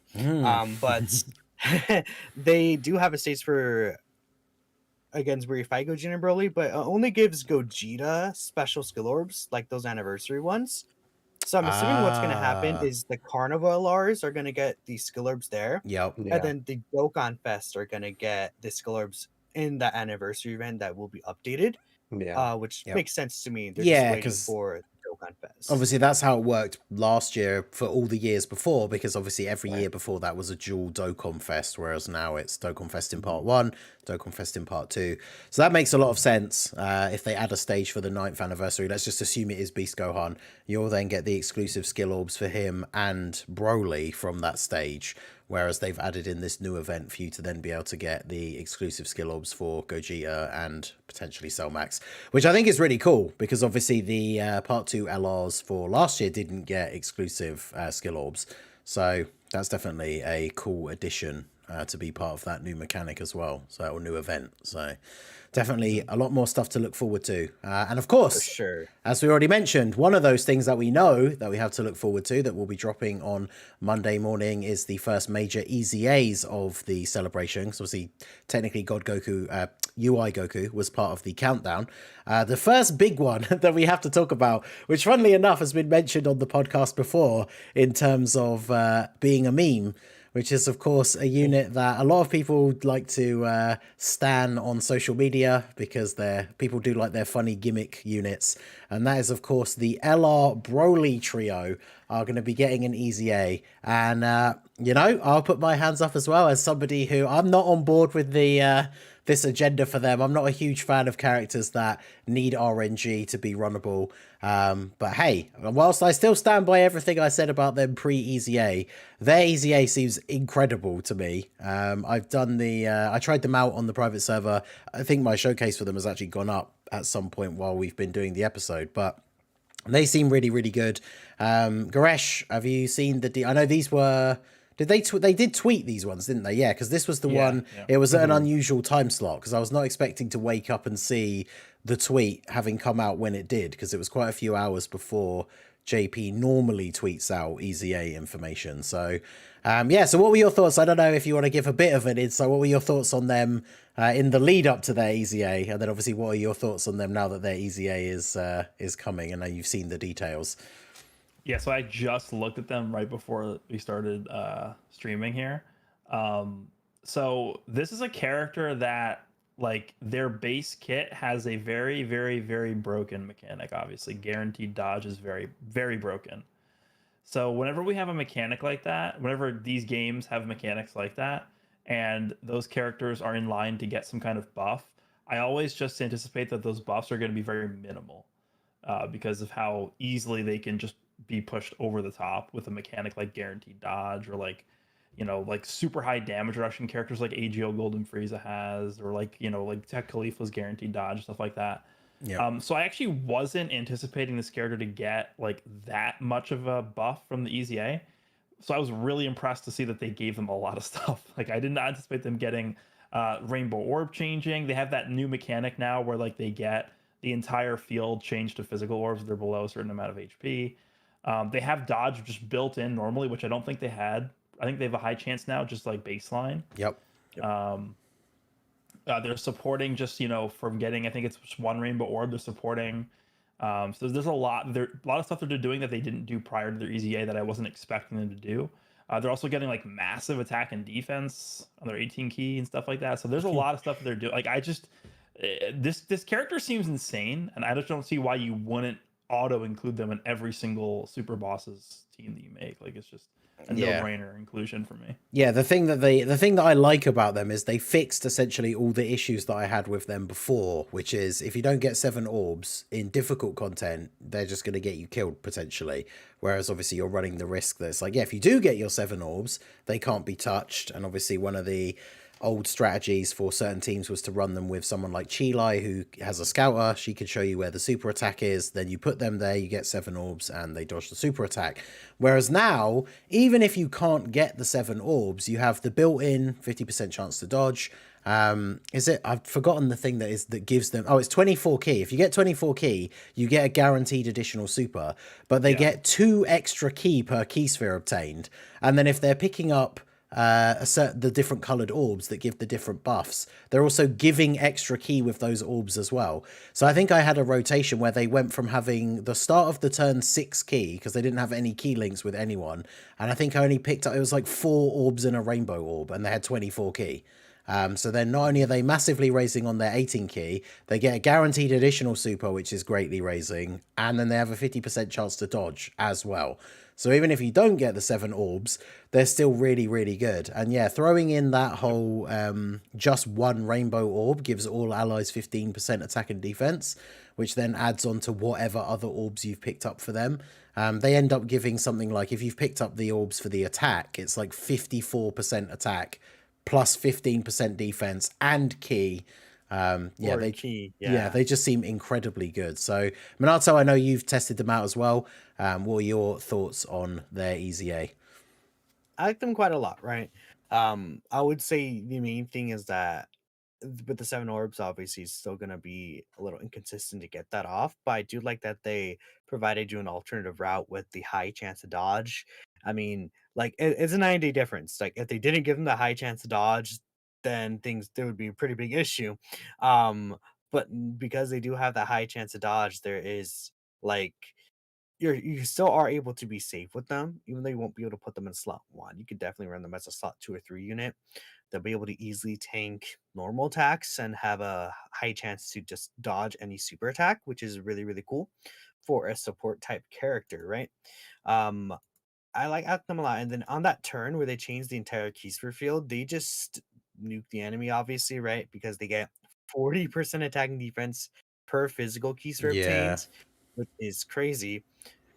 D: But they do have a stage for against where you fight Gogeta and Broly, but it only gives Gogeta special skill orbs, like those anniversary ones. So I'm assuming what's going to happen is the Carnival LRs are going to get these skill orbs there.
A: Yep.
D: Yeah. And then the Dokkan Fest are going to get the skill orbs in the anniversary event that will be updated. Yeah. Which makes sense to me. They're just waiting for Dokkan Fest.
A: Obviously, that's how it worked last year for all the years before, because obviously every year before that was a dual Dokkan Fest, whereas now it's Dokkan Fest in Part 1, Dokkan Fest in Part 2. So that makes a lot of sense. If they add a stage for the 9th anniversary, let's just assume it is Beast Gohan. You'll then get the exclusive skill orbs for him and Broly from that stage, whereas they've added in this new event for you to then be able to get the exclusive skill orbs for Gogeta and potentially Cell Max, which I think is really cool, because obviously the Part 2 LRs for last year didn't get exclusive skill orbs. So that's definitely a cool addition to be part of that new mechanic as well, or new event. So definitely a lot more stuff to look forward to. And of course, as we already mentioned, one of those things that we know that we have to look forward to that will be dropping on Monday morning is the first major EZAs of the celebration. Because obviously, technically, UI Goku was part of the countdown. The first big one that we have to talk about, which funnily enough has been mentioned on the podcast before in terms of being a meme, which is, of course, a unit that a lot of people like to stan on social media, because people do like their funny gimmick units. And that is, of course, the LR Broly trio are going to be getting an EZA. And, I'll put my hands up as well as somebody who I'm not on board with this agenda for them. I'm not a huge fan of characters that need RNG to be runnable. But hey, whilst I still stand by everything I said about them pre-EZA, their EZA seems incredible to me. I've done I tried them out on the private server. I think my showcase for them has actually gone up at some point while we've been doing the episode, but they seem really, really good. Goresh, have you seen I know these were... They did tweet these ones, didn't they? Yeah, because this was the one. Yeah. It was an unusual time slot, because I was not expecting to wake up and see the tweet having come out when it did, because it was quite a few hours before JP normally tweets out EZA information. So, so what were your thoughts? I don't know if you want to give a bit of an insight. What were your thoughts on them in the lead up to their EZA? And then obviously, what are your thoughts on them now that their EZA is coming and now you've seen the details?
C: Yeah, so I just looked at them right before we started streaming here. So this is a character that, like, their base kit has a very, very, very broken mechanic, obviously. Guaranteed dodge is very, very broken. So whenever we have a mechanic like that, whenever these games have mechanics like that, and those characters are in line to get some kind of buff, I always just anticipate that those buffs are going to be very minimal, because of how easily they can just be pushed over the top with a mechanic like guaranteed dodge, or like, like super high damage reduction characters like AGO Golden Frieza has, or like, like Tech Khalifa's guaranteed dodge, stuff like that.
A: Yeah.
C: So I actually wasn't anticipating this character to get like that much of a buff from the EZA. So I was really impressed to see that they gave them a lot of stuff. Like I did not anticipate them getting Rainbow Orb changing. They have that new mechanic now where like they get the entire field changed to physical orbs if they're below a certain amount of HP. They have dodge just built in normally, which I don't think they had. I think they have a high chance now, just like baseline.
A: Yep.
C: They're supporting just from getting, I think it's just one Rainbow Orb. They're supporting. So there's a lot of stuff that they're doing that they didn't do prior to their EZA that I wasn't expecting them to do. They're also getting like massive attack and defense on their 18 key and stuff like that. So there's a lot of stuff that they're doing. Like this character seems insane, and I just don't see why you wouldn't auto include them in every single Super Bosses team that you make. Like it's just a no-brainer inclusion for me.
A: Yeah, the thing that I like about them is they fixed essentially all the issues that I had with them before, which is if you don't get 7 orbs in difficult content, they're just going to get you killed potentially. Whereas obviously you're running the risk that it's like, yeah, if you do get your 7 orbs, they can't be touched. And obviously one of the old strategies for certain teams was to run them with someone like Chilai, who has a scouter. She could show you where the super attack is, then you put them there, you get 7 orbs and they dodge the super attack. Whereas now, even if you can't get the 7 orbs, you have the built-in 50% chance to dodge. I've forgotten the thing that gives them, it's 24 key. If you get 24 key, you get a guaranteed additional super, but they get 2 extra key per key sphere obtained. And then if they're picking up the different colored orbs that give the different buffs, they're also giving extra key with those orbs as well. So I think I had a rotation where they went from having the start of the turn 6 key because they didn't have any key links with anyone, and I think I only picked up, it was like 4 orbs and a rainbow orb, and they had 24 key. So then not only are they massively raising on their 18 key, they get a guaranteed additional super, which is greatly raising, and then they have a 50% chance to dodge as well. So even if you don't get the 7 orbs, they're still really, really good. And yeah, throwing in that whole just 1 rainbow orb gives all allies 15% attack and defense, which then adds on to whatever other orbs you've picked up for them. They end up giving something like, if you've picked up the orbs for the attack, it's like 54% attack plus 15% defense and key. They just seem incredibly good. So Minato, I know you've tested them out as well. What are your thoughts on their EZA?
D: I like them quite a lot, right? I would say the main thing is that with the 7 orbs, obviously it's still gonna be a little inconsistent to get that off, but I do like that they provided you an alternative route with the high chance to dodge. I mean, like it's a 9-day difference. Like if they didn't give them the high chance to dodge, then there would be a pretty big issue. But because they do have that high chance to dodge, there is like you still are able to be safe with them, even though you won't be able to put them in slot 1. You could definitely run them as a slot 2 or 3 unit. They'll be able to easily tank normal attacks and have a high chance to just dodge any super attack, which is really, really cool for a support type character, right? I like them a lot. And then on that turn where they change the entire Keysphere field, they just nuke the enemy, obviously, right? Because they get 40% attacking defense per physical Keysphere obtained, which is crazy.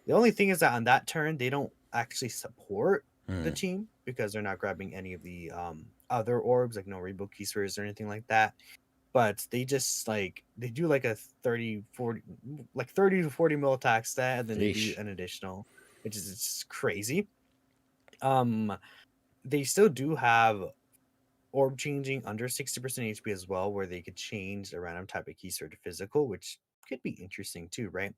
D: The only thing is that on that turn, they don't actually support the team because they're not grabbing any of the other orbs, like no rainbow Keyspheres or anything like that. But they just they do like a 30 to 40 mil attack stat, and then they do an additional, which is just crazy. They still do have orb changing under 60% HP as well, where they could change a random type of Keysphere to physical, which could be interesting too, right?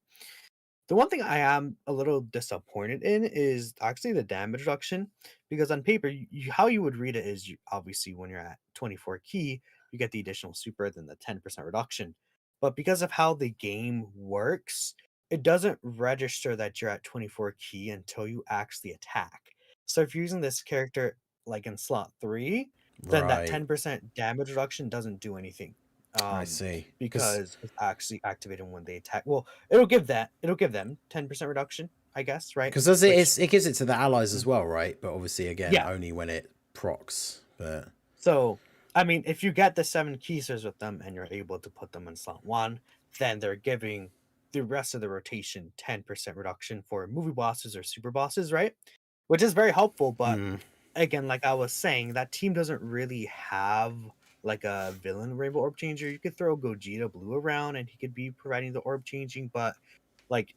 D: The one thing I am a little disappointed in is actually the damage reduction, because on paper, how you would read it is obviously when you're at 24 key, you get the additional super, then the 10% reduction. But because of how the game works, it doesn't register that you're at 24 key until you actually attack. So if you're using this character like in slot 3, then that 10% damage reduction doesn't do anything.
A: I see.
D: Because it's actually activated when they attack. Well, it'll give them 10% reduction. I guess, right?
A: Because it gives it to the allies as well, right? But obviously, again,
D: Yeah.
A: only when it procs. But
D: So, I mean, if you get the 7 keysters with them and you're able to put them in slot 1, then they're giving the rest of the rotation 10% reduction for movie bosses or super bosses, right? Which is very helpful, but again, like I was saying, that team doesn't really have like a villain Rainbow Orb Changer. You could throw Gogeta Blue around and he could be providing the orb changing, but like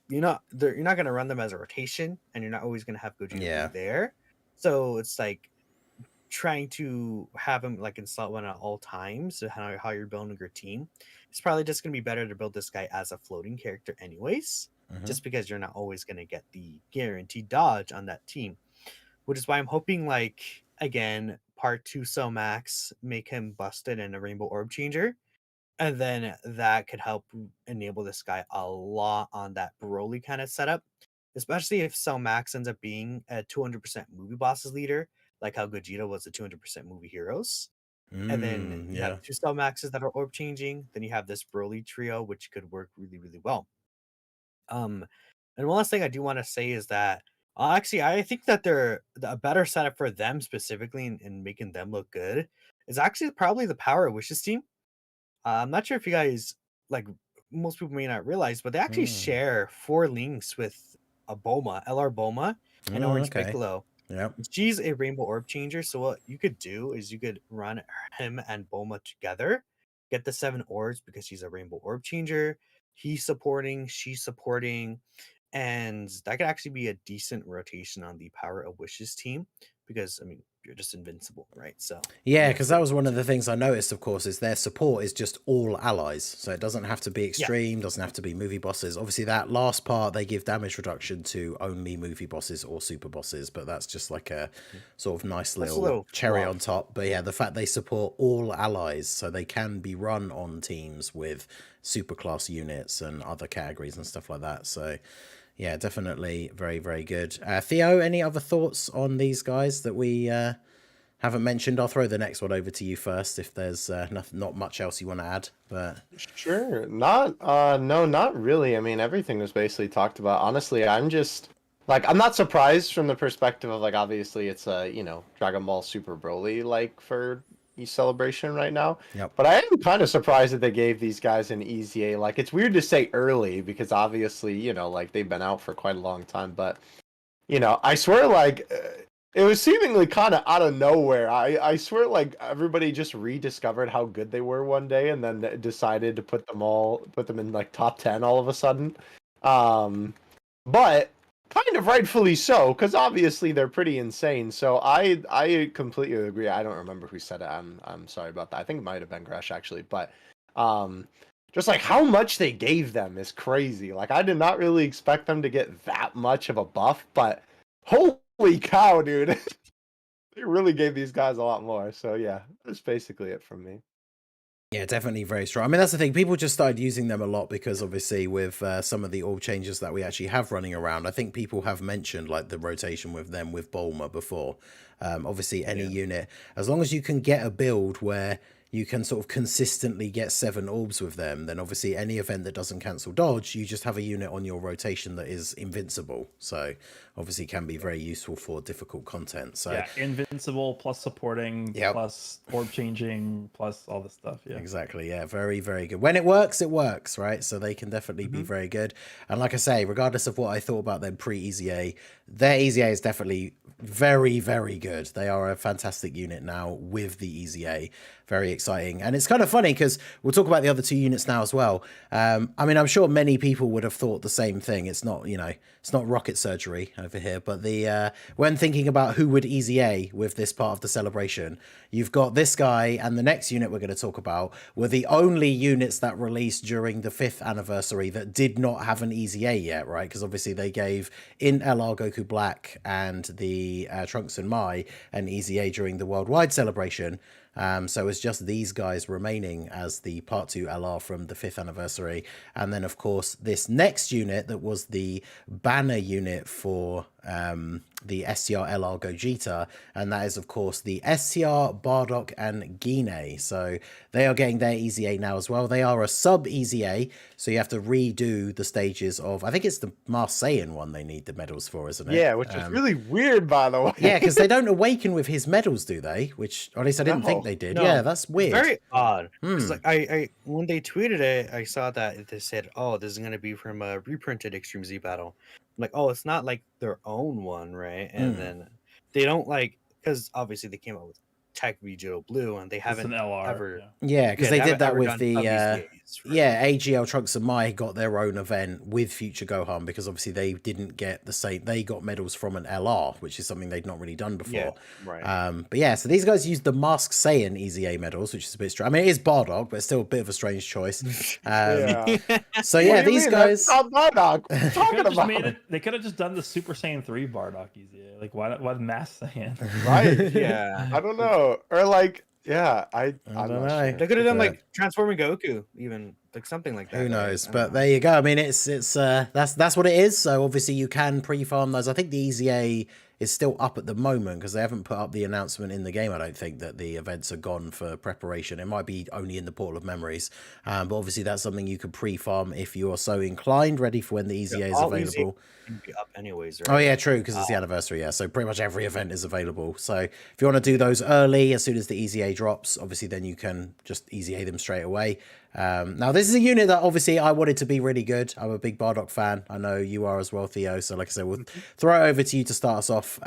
D: you're not gonna run them as a rotation, and you're not always gonna have Gogeta
A: Yeah.
D: Blue there. So it's like trying to have him like in slot 1 at all times, so how you're building your team. It's probably just gonna be better to build this guy as a floating character anyways, just because you're not always gonna get the guaranteed dodge on that team. Which is why I'm hoping, like, again, part 2 Cell Max make him busted in a Rainbow Orb Changer. And then that could help enable this guy a lot on that Broly kind of setup. Especially if Cell Max ends up being a 200% movie bosses leader, like how Gogeta was the 200% movie heroes. And then you have 2 Cell Maxes that are orb changing. Then you have this Broly trio, which could work really, really well. And one last thing I do want to say is that actually I think that a better setup for them specifically in making them look good is actually probably the Power of Wishes team. I'm not sure if you guys like most people may not realize, but they actually share 4 links with a Bulma, LR Bulma, and Orange Piccolo.
A: Yep.
D: She's a Rainbow Orb Changer, so what you could do is you could run him and Bulma together, get the 7 orbs because she's a Rainbow Orb Changer. He's supporting, she's supporting, and that could actually be a decent rotation on the Power of Wishes team because I mean you're just invincible, right? So
A: yeah, because that was one of the things I noticed, of course, is their support is just all allies. So it doesn't have to be extreme, doesn't have to be movie bosses. Obviously, that last part, they give damage reduction to only movie bosses or super bosses, but that's just like a sort of nice little cherry on top. But yeah, the fact they support all allies, so they can be run on teams with super class units and other categories and stuff like that. So yeah, definitely very, very good. Theo, any other thoughts on these guys that we haven't mentioned? I'll throw the next one over to you first if there's not much else you want to add. But
B: sure, not really. I mean, everything was basically talked about. Honestly, I'm just like I'm not surprised from the perspective of like obviously it's Dragon Ball Super Broly like for celebration right now.
A: Yep.
B: But I am kind of surprised that they gave these guys an EZA. Like it's weird to say early because obviously like they've been out for quite a long time. But I swear like it was seemingly kind of out of nowhere. I swear like everybody just rediscovered how good they were one day and then decided to put them in like top 10 all of a sudden. But kind of rightfully so, because obviously they're pretty insane. So I completely agree. I don't remember who said it. I'm sorry about that. I think it might have been Goresh actually, but just like how much they gave them is crazy. Like I did not really expect them to get that much of a buff, but holy cow, dude. They really gave these guys a lot more. So yeah, that's basically it from me.
A: Yeah, definitely very strong. I mean, that's the thing. People just started using them a lot because obviously with some of the orb changes that we actually have running around, I think people have mentioned like the rotation with them with Bulma before. Obviously, any unit, as long as you can get a build where you can sort of consistently get 7 orbs with them, then obviously any event that doesn't cancel dodge, you just have a unit on your rotation that is invincible. So obviously can be very useful for difficult content. So
C: yeah, invincible plus supporting plus orb changing plus all this stuff. Yeah,
A: exactly. Yeah, very, very good. When it works, right? So they can definitely be very good. And like I say, regardless of what I thought about them pre-EZA, their EZA is definitely very, very good. They are a fantastic unit now with the EZA. Very exciting. And it's kind of funny because we'll talk about the other 2 units now as well. I mean, I'm sure many people would have thought the same thing. It's not, it's not rocket surgery over here, but when thinking about who would EZA with this part of the celebration, you've got this guy and the next unit we're going to talk about were the only units that released during the 5th anniversary that did not have an EZA yet, right? Because obviously they gave in LR Goku Black and the Trunks and Mai an EZA during the worldwide celebration. So it's just these guys remaining as the part 2 LR from the 5th anniversary. And then, of course, this next unit that was the banner unit for the STR LR Gogeta, and that is of course the STR Bardock and Ningen. So they are getting their Easy A now as well. They are a sub Easy A, so you have to redo the stages of, I think it's the Marseillan one they need the medals for, isn't it?
B: Yeah, which is really weird, by the way.
A: Yeah, because they don't awaken with his medals, do they? Which, or at least I didn't think they did.
D: No.
A: Yeah, that's weird.
D: Very odd. It's like I when they tweeted it, I saw that they said, "Oh, this is gonna be from a reprinted Extreme Z battle." I'm like, oh, it's not like their own one, right? And then they don't like, because obviously they came out with Tech Vegito Blue, and they haven't
C: an LR,
D: ever.
A: Yeah, because they did that with the AGL Trunks and Mai got their own event with Future Gohan, because obviously they didn't get the same. They got medals from an LR, which is something they'd not really done before.
D: Yeah, right.
A: But yeah, so these guys used the Mask Saiyan Easy A medals, which is a bit strange. I mean, it is Bardock, but it's still a bit of a strange choice. So yeah, these guys.
B: That's not Bardock. What are you talking about?
C: They could have just done the Super Saiyan 3 Bardock Easy A. Like, why Mass Saiyan?
B: Right?
D: Yeah.
B: I don't know, or like, yeah, I don't know.
A: Sure.
D: They could have done like Transforming Goku, even like something like that.
A: Who knows? But there you go. I mean, it's that's what it is. So obviously you can pre-farm those. I think the Easy A is still up at the moment because they haven't put up the announcement in the game. I don't think that the events are gone for preparation. It might be only in the Portal of Memories. But obviously that's something you could pre-farm if you are so inclined, ready for when the Easy A is available.
D: Be up anyways, right?
A: Oh yeah, true, because it's the anniversary. Yeah, so pretty much every event is available. So if you want to do those early, as soon as the Easy A drops, obviously then you can just Easy A them straight away. Now this is a unit that obviously I wanted to be really good. I'm a big Bardock fan. I know you are as well, Theo. So like I said, we'll throw it over to you to start us off.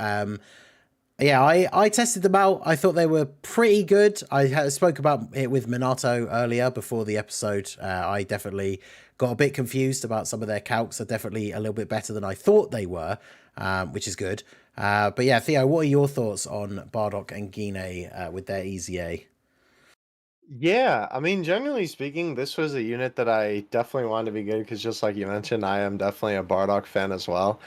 A: Yeah, I tested them out. I thought they were pretty good. I spoke about it with Minato earlier before the episode. I definitely got a bit confused about some of their calcs. Are definitely a little bit better than I thought they were, which is good. But yeah, Theo, what are your thoughts on Bardock and Ningen with their Easy A?
B: Yeah, I mean, generally speaking, this was a unit that I definitely wanted to be good because, just like you mentioned, I am definitely a Bardock fan as well.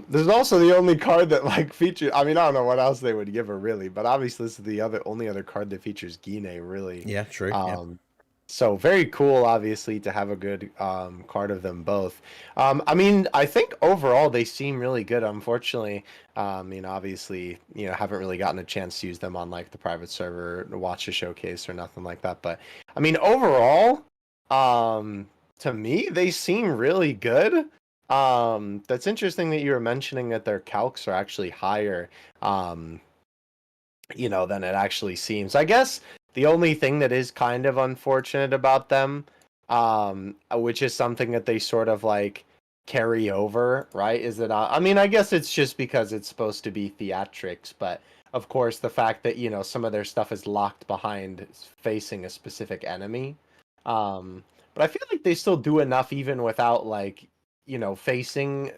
B: This is also the only card that like features. I mean, I don't know what else they would give her really, but obviously this is the only other card that features Ningen really.
A: Yeah, true.
B: So very cool, obviously, to have a good card of them both. I mean, I think overall they seem really good. Unfortunately, obviously, haven't really gotten a chance to use them on like the private server, to watch a showcase or nothing like that. But I mean, overall, to me, they seem really good. That's interesting that you were mentioning that their calcs are actually higher, than it actually seems. I guess the only thing that is kind of unfortunate about them, which is something that they sort of like carry over, right? Is that I mean, I guess it's just because it's supposed to be theatrics, but of course the fact that some of their stuff is locked behind facing a specific enemy. But I feel like they still do enough even without like facing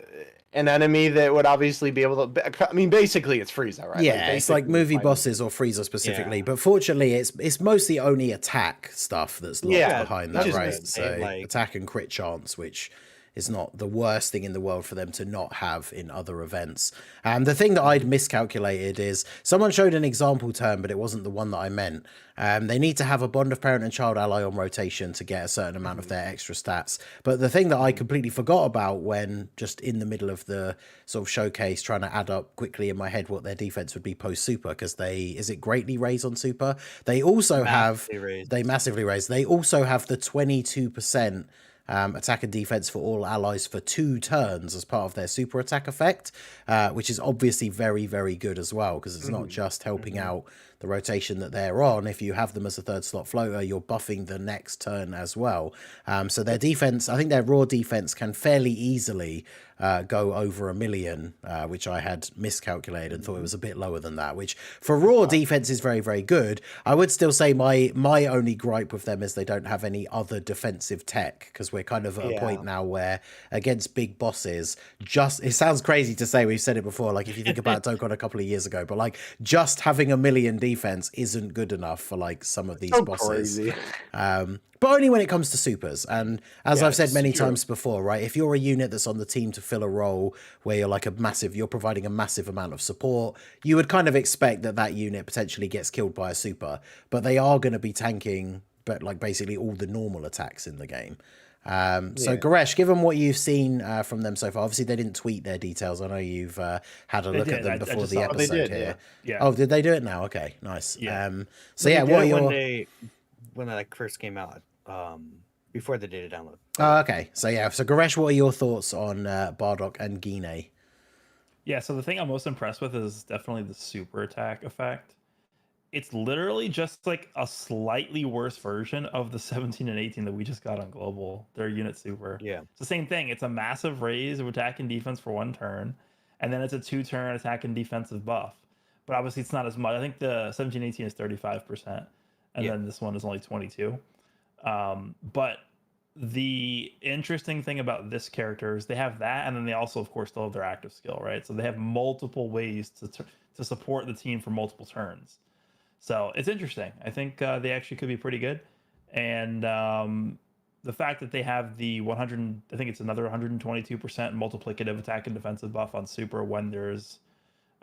B: an enemy that would obviously be able to. I mean, basically, it's Frieza, right?
A: Yeah, it's like movie bosses or Frieza specifically. Yeah. But fortunately, it's mostly only attack stuff that's locked behind that, right? So attack and crit chance, which is not the worst thing in the world for them to not have in other events. The thing that I'd miscalculated is someone showed an example turn, but it wasn't the one that I meant. They need to have a bond of parent and child ally on rotation to get a certain amount of their extra stats. But the thing that I completely forgot about when just in the middle of the sort of showcase trying to add up quickly in my head what their defense would be post super, because is it greatly raised on super? They also massively raised. They also have the 22% attack and defense for all allies for 2 turns as part of their super attack effect, which is obviously very, very good as well, because it's not just helping out the rotation that they're on. If you have them as a 3rd slot floater, you're buffing the next turn as well. So their defense, I think their raw defense can fairly easily go over 1 million, which I had miscalculated and thought it was a bit lower than that, which for raw defense is very, very good. I would still say my only gripe with them is they don't have any other defensive tech, because we're kind of at a point now where against big bosses, it sounds crazy to say, we've said it before, like if you think about Dokkan a couple of years ago, but like just having 1 million defense isn't good enough for like some of these bosses. Crazy. But only when it comes to supers. And as I've said many times before, right, if you're a unit that's on the team to fill a role where you're like you're providing a massive amount of support, you would kind of expect that unit potentially gets killed by a super, but they are going to be tanking, but like basically all the normal attacks in the game. So Goresh, given what you've seen from them so far, obviously they didn't tweet their details. I know you've had a look at them before the episode here.
C: Yeah.
A: Oh, did they do it now? Okay, nice.
C: Yeah.
A: So yeah, what are your...
D: when they like first came out, before the data download.
A: Oh, okay. So yeah, so Goresh, what are your thoughts on Bardock and Ningen?
C: Yeah, so the thing I'm most impressed with is definitely the super attack effect. It's literally just like a slightly worse version of the 17 and 18 that we just got on global. Their unit super.
D: Yeah.
C: It's the same thing. It's a massive raise of attack and defense for 1 turn, and then it's a 2-turn attack and defensive buff. But obviously it's not as much. I think the 17 18 is 35%, and then this one is only 22. But the interesting thing about this character is they have that, and then they also, of course, still have their active skill, right? So they have multiple ways to support the team for multiple turns. So it's interesting. I think they actually could be pretty good. And the fact that they have the 100, I think it's another 122% multiplicative attack and defensive buff on super when there's,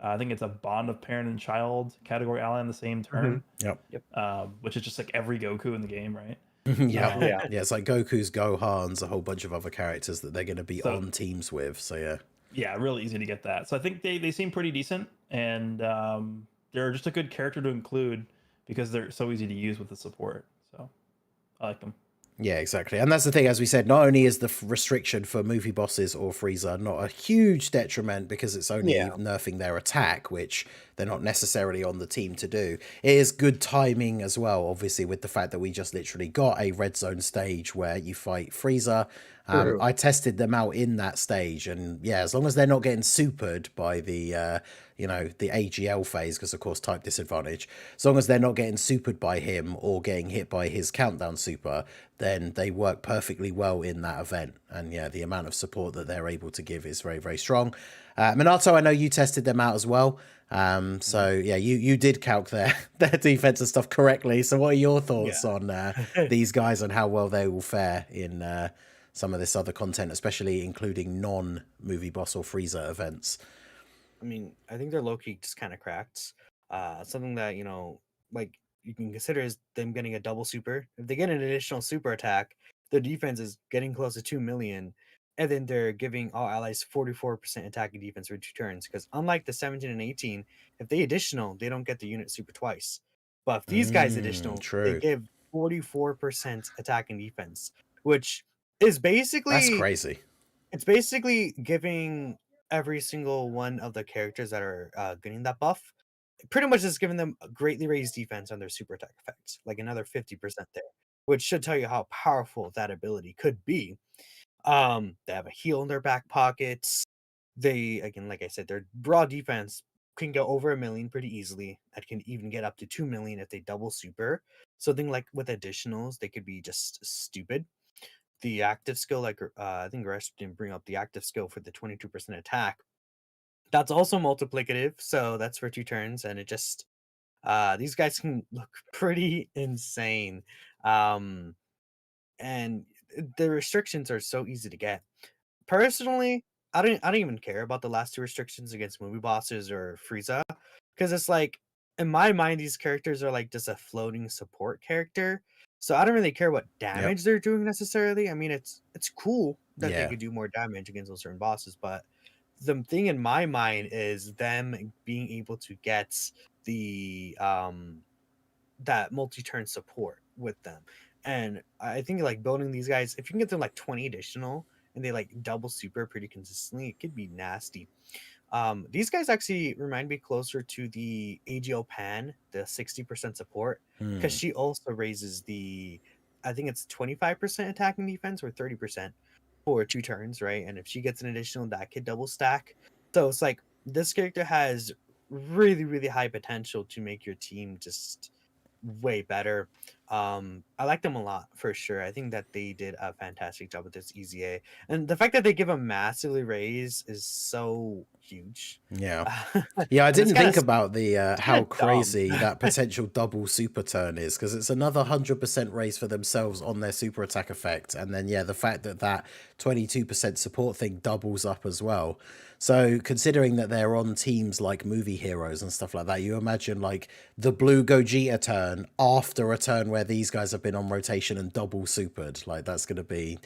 C: I think it's a bond of parent and child category ally on the same turn.
A: Yep.
C: Which is just like every Goku in the game, right?
A: Yeah. It's like Goku's Gohan's, a whole bunch of other characters that they're going to be on teams with. So yeah.
C: Yeah, really easy to get that. So I think they seem pretty decent, and they're just a good character to include because they're so easy to use with the support. So I like them.
A: Yeah, exactly. And that's the thing, as we said, not only is the restriction for movie bosses or Frieza not a huge detriment because it's only nerfing their attack, which they're not necessarily on the team to do. It is good timing as well, obviously, with the fact that we just literally got a red zone stage where you fight Frieza. I tested them out in that stage, and yeah, as long as they're not getting supered by the the AGL phase, because of course type disadvantage, as long as they're not getting supered by him or getting hit by his countdown super, then they work perfectly well in that event. And yeah, the amount of support that they're able to give is very, very strong. Minato, I know you tested them out as well. So yeah, you did calc their defense and stuff correctly. So what are your thoughts on these guys and how well they will fare in some of this other content, especially including non-movie boss or Frieza events?
D: I mean, I think they're low-key just kind of cracked. Something that, like you can consider is them getting a double super. If they get an additional super attack, their defense is getting close to 2 million, and then they're giving all allies 44% attack and defense for 2 turns. Because unlike the 17 and 18, if they additional, they don't get the unit super twice. But if these guys additional, they give 44% attack and defense, which is basically...
A: That's crazy.
D: It's basically giving every single one of the characters that are getting that buff, pretty much just giving them a greatly raised defense on their super attack effects, like another 50% there, which should tell you how powerful that ability could be. They have a heal in their back pockets. They, again, like I said, their raw defense can go over 1 million pretty easily. That can even get up to 2 million if they double super. Something like with additionals, they could be just stupid. The active skill, like I think Goresh didn't bring up the active skill for the 22% attack. That's also multiplicative, so that's for 2 turns, and it just these guys can look pretty insane. And the restrictions are so easy to get. Personally, I don't even care about the last 2 restrictions against movie bosses or Frieza, because it's like, in my mind, these characters are like just a floating support character. So I don't really care what damage they're doing necessarily. I mean, it's cool that they could do more damage against those certain bosses, but the thing in my mind is them being able to get the that multi-turn support with them. And I think like building these guys, if you can get them like 20 additional and they like double super pretty consistently, it could be nasty. These guys actually remind me closer to the AGO Pan, the 60% support, because she also raises the, I think it's 25% attacking defense or 30% for 2 turns, right? And if she gets an additional, that could double stack. So it's like this character has really, really high potential to make your team just way better. I like them a lot for sure. I think that they did a fantastic job with this EZA, and the fact that they give a massively raise is so huge.
A: Yeah, I didn't think about the how crazy that potential double super turn is, because it's another 100% raise for themselves on their super attack effect, and then the fact that that 22% support thing doubles up as well. So considering that they're on teams like movie heroes and stuff like that, you imagine like the blue Gogeta turn after a turn where these guys have been on rotation and double supered. Like that's going to be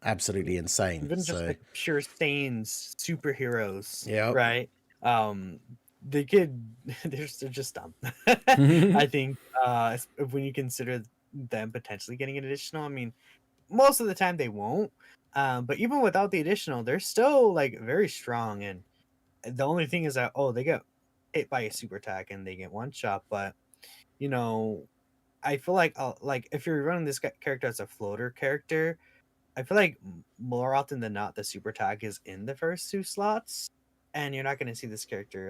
A: absolutely insane.
D: Even just
A: So
D: like pure Saiyans superheroes,
A: yeah,
D: right? They could they're just dumb. I think when you consider them potentially getting an additional, I mean, most of the time they won't. But even without the additional, they're still like very strong. And the only thing is that they get hit by a super attack and they get one shot. But you know, I feel like if you're running this character as a floater character, I feel like more often than not, the super tag is in the first two slots, and you're not going to see this character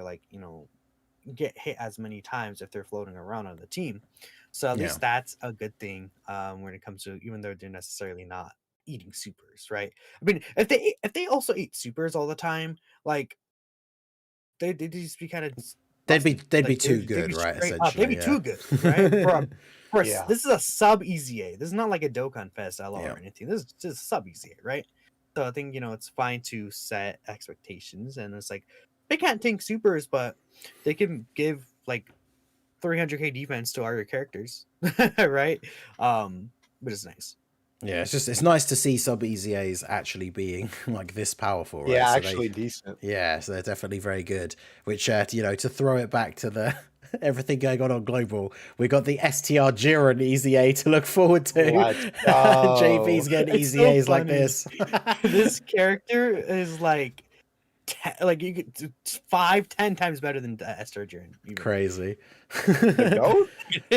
D: get hit as many times if they're floating around on the team. So at
A: yeah.
D: least that's a good thing when it comes to, even though they're necessarily not eating supers, right? I mean, if they also ate supers all the time, like they'd just be kind of
A: They'd be
D: like
A: too
D: they'd
A: good,
D: be
A: right?
D: straight up. They'd
A: Essentially,
D: be
A: yeah.
D: too good, right?
B: Yeah.
D: This is a sub EZA. This is not like a Dokkan Fest LR
A: Yeah.
D: or anything. This is just sub EZA, right? So I think it's fine to set expectations, and it's like they can't tank supers, but they can give like 300k defense to all your characters, right? But it's nice.
A: Yeah, it's nice to see sub EZAs actually being like this powerful, right?
B: Yeah,
A: So
B: actually decent.
A: yeah, so they're definitely very good. Which to throw it back to the everything going on global, we got the STR Jiren EZA to look forward to.
B: Let's
A: JP's
B: go.
A: getting
D: It's so
A: EZAs like
D: funny.
A: this.
D: This character is like you could 5-10 times better than Esther Jiren.
A: Crazy.
B: The goat?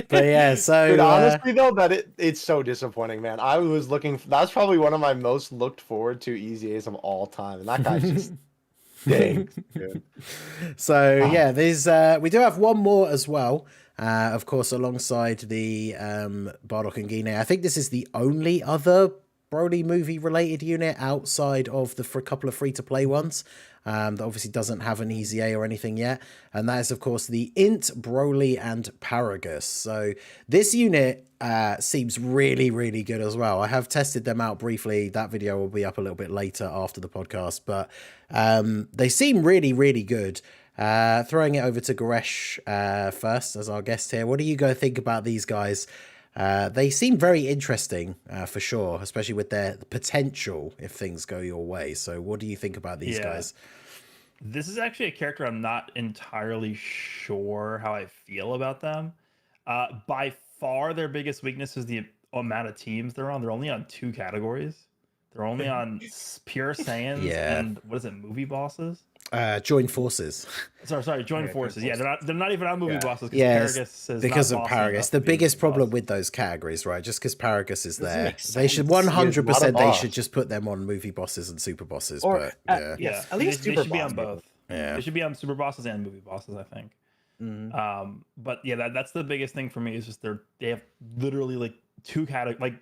A: But yeah, so
B: Dude, honestly though, it's so disappointing, man. I was that's probably one of my most looked forward to EZAs of all time, and that guy's just dang, dude.
A: So yeah, there's we do have one more as well. Of course, alongside the Bardock and Ningen. I think this is the only other Broly movie related unit outside of for a couple of free to play ones. That obviously doesn't have an EZA or anything yet, and that is of course the Int, Broly, and Paragus. So this unit seems really, really good as well. I have tested them out briefly. That video will be up a little bit later after the podcast, but they seem really, really good. Throwing it over to Goresh first as our guest here. What do you guys think about these guys? They seem very interesting for sure, especially with their potential if things go your way. So what do you think about these guys?
C: This is actually a character I'm not entirely sure how I feel about them. By far, their biggest weakness is the amount of teams they're on. They're only on 2 categories. They're only on pure Saiyans and what is it, movie bosses?
A: Join forces.
C: Sorry, join forces. Yeah, they're not even on movie bosses
A: because of Paragus. The biggest problem with those categories, right? Just because Paragus is there, they should 100%. They should just put them on movie bosses and super bosses.
D: Or,
A: but
C: yeah,
D: at least
C: they should be on both.
A: Yeah,
C: they should be on super bosses and movie bosses, I think. But yeah, that's the biggest thing for me is just they have literally like 2 categories. Like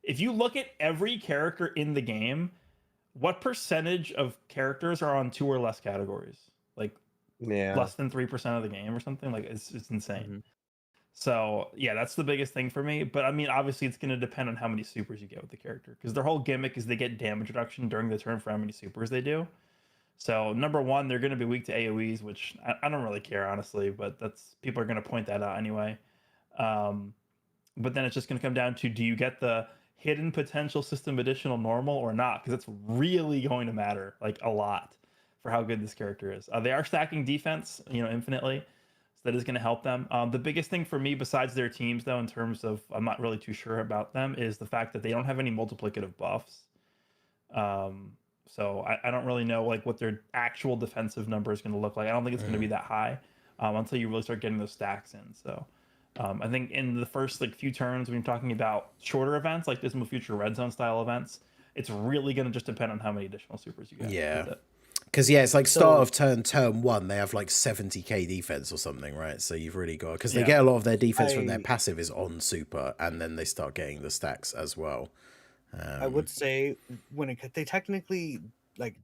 C: if you look at every character in the game, what percentage of characters are on 2 or less categories? Like less than 3% of the game or something. Like it's insane. So yeah, that's the biggest thing for me. But I mean, obviously it's going to depend on how many supers you get with the character, because their whole gimmick is they get damage reduction during the turn for how many supers they do. So number one, they're going to be weak to AoEs, which I don't really care, honestly, but people are going to point that out anyway. But then it's just going to come down to, do you get the hidden potential system additional normal or not? Because it's really going to matter like a lot for how good this character is. They are stacking defense, infinitely, so that is going to help them. The biggest thing for me, besides their teams, though, in terms of I'm not really too sure about them, is the fact that they don't have any multiplicative buffs. So I don't really know like what their actual defensive number is going to look like. I don't think it's going to be that high until you really start getting those stacks in. So I think in the first few turns, when you're talking about shorter events like Dismal Future Red Zone style events, it's really going to just depend on how many additional supers you get.
A: Yeah. Because it's like start of turn 1, they have like 70k defense or something, right? So you've really got, because they get a lot of their defense from their passive is on super, and then they start getting the stacks as well.
D: I would say they technically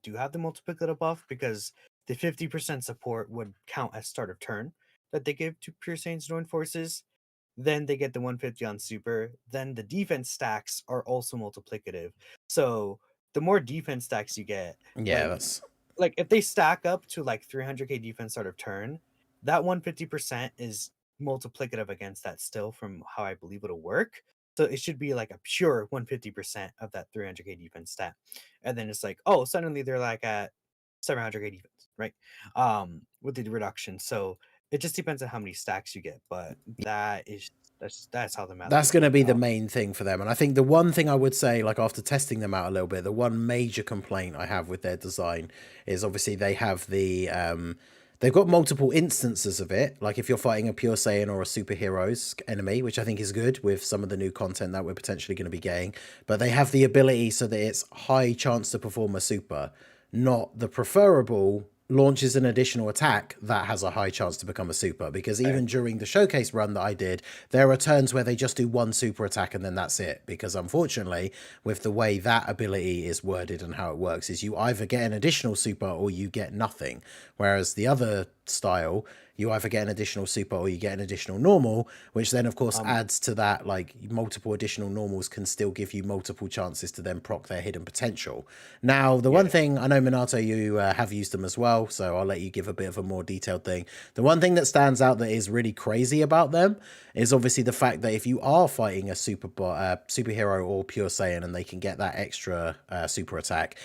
D: do have the multiplicative buff, because the 50% support would count as start of turn that they give to Pure Saiyans Join Forces. Then they get the 150 on super. Then the defense stacks are also multiplicative. So the more defense stacks you get,
A: that's
D: if they stack up to 300k defense start of turn, that 150% is multiplicative against that still, from how I believe it'll work. So it should be like a pure 150% of that 300k defense stat. And then it's like, oh, suddenly they're like at 700k defense, right? With the reduction. So it just depends on how many stacks you get, but that's how the math
A: That's
D: would
A: going to
D: work
A: be the
D: out.
A: main thing for them. And I think the one thing I would say, like after testing them out a little bit, the one major complaint I have with their design is obviously they have they've got multiple instances of it. Like if you're fighting a Pure Saiyan or a superhero's enemy, which I think is good with some of the new content that we're potentially going to be getting, but they have the ability so that it's high chance to perform a super, not the preferable launches an additional attack that has a high chance to become a super, because even during the showcase run that I did, there are turns where they just do one super attack and then that's it, because unfortunately with the way that ability is worded and how it works is you either get an additional super or you get nothing, whereas the other style you either get an additional super or you get an additional normal, which then of course adds to that, like multiple additional normals can still give you multiple chances to then proc their hidden potential. Now, the one thing, I know Minato, you have used them as well, so I'll let you give a bit of a more detailed thing. The one thing that stands out that is really crazy about them is obviously the fact that if you are fighting a superhero or Pure Saiyan and they can get that extra super attack,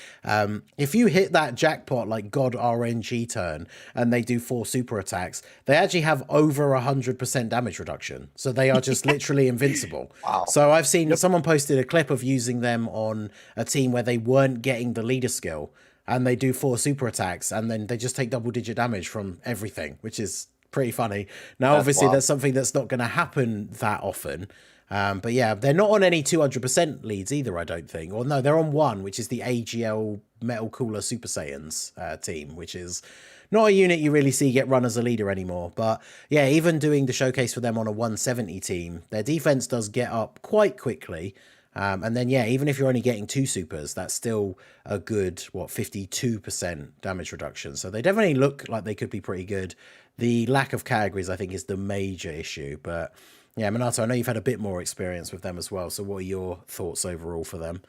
A: if you hit that jackpot like God RNG turn and they do 4 super attacks, they actually have over 100% damage reduction. So they are just literally invincible.
B: Wow.
A: So I've seen someone posted a clip of using them on a team where they weren't getting the leader skill and they do 4 super attacks and then they just take double-digit damage from everything, which is pretty funny. Now, obviously, that's something that's not going to happen that often. But yeah, they're not on any 200% leads either, I don't think. Or no, they're on one, which is the AGL Metal Cooler Super Saiyans team, which is not a unit you really see get run as a leader anymore. But yeah, even doing the showcase for them on a 170 team, their defense does get up quite quickly. And then, yeah, even if you're only getting 2 supers, that's still a good, 52% damage reduction. So they definitely look like they could be pretty good. The lack of categories, I think, is the major issue. But yeah, Minato, I know you've had a bit more experience with them as well. So what are your thoughts overall for them?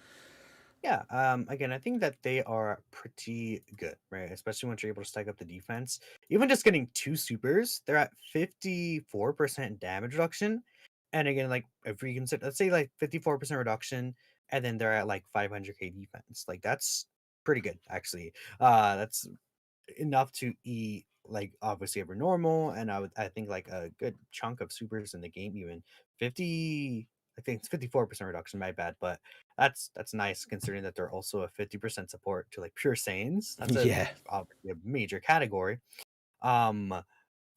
D: Yeah, again, I think that they are pretty good, right? Especially once you're able to stack up the defense. Even just getting 2 supers, they're at 54% damage reduction. And again, like if we consider, let's say like 54% reduction, and then they're at like 500k defense. Like that's pretty good, actually. That's enough to eat like obviously every normal, and I think like a good chunk of supers in the game, even 50. I think it's 54% reduction, my bad, but that's nice considering that they're also a 50% support to like pure Saiyans. That's
A: Yeah.
D: obviously a major category. Um,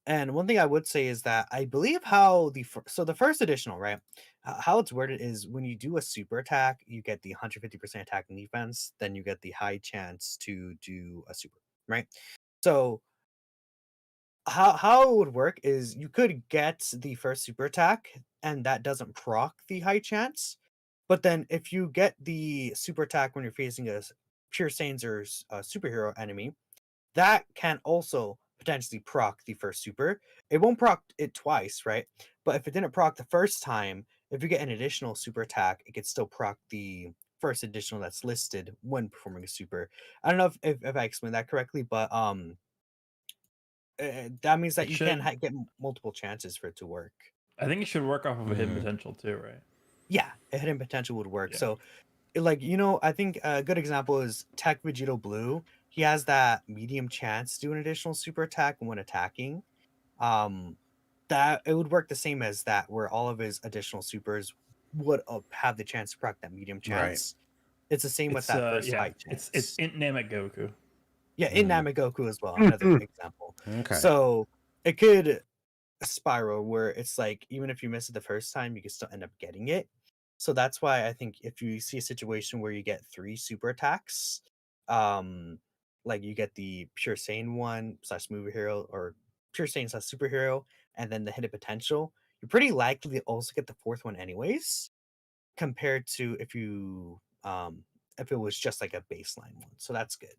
D: and one thing I would say is that I believe how the first additional, right? How it's worded is when you do a super attack, you get the 150% attack and defense, then you get the high chance to do a super, right? So how it would work is you could get the first super attack and that doesn't proc the high chance, but then if you get the super attack when you're facing a pure Saiyans or a superhero enemy, that can also potentially proc the first super. It won't proc it twice, right? But if it didn't proc the first time, if you get an additional super attack, it could still proc the first additional that's listed when performing a super. I don't know if I explained that correctly, but that means that
C: It
D: you can
C: should.
D: get multiple chances for it to work.
C: I think it should work off of a hidden potential too, right?
D: Yeah, a hidden potential would work.
C: Yeah.
D: So, like I think a good example is Tech Vegito Blue. He has that medium chance to do an additional super attack when attacking. That it would work the same as that, where all of his additional supers would have the chance to proc that medium
A: Right.
D: chance. It's the same with
C: It's
D: that first
C: yeah,
D: high chance.
C: it's Int Namek Goku.
D: Yeah, in Namagoku as well, another example.
A: Okay.
D: So it could spiral where it's like even if you miss it the first time, you can still end up getting it. So that's why I think if you see a situation where you get 3 super attacks, like you get the pure Saiyan one slash movie hero or pure Saiyan slash superhero, and then the hidden potential, you're pretty likely to also get the 4th one anyways, compared to if it was just like a baseline one. So that's good.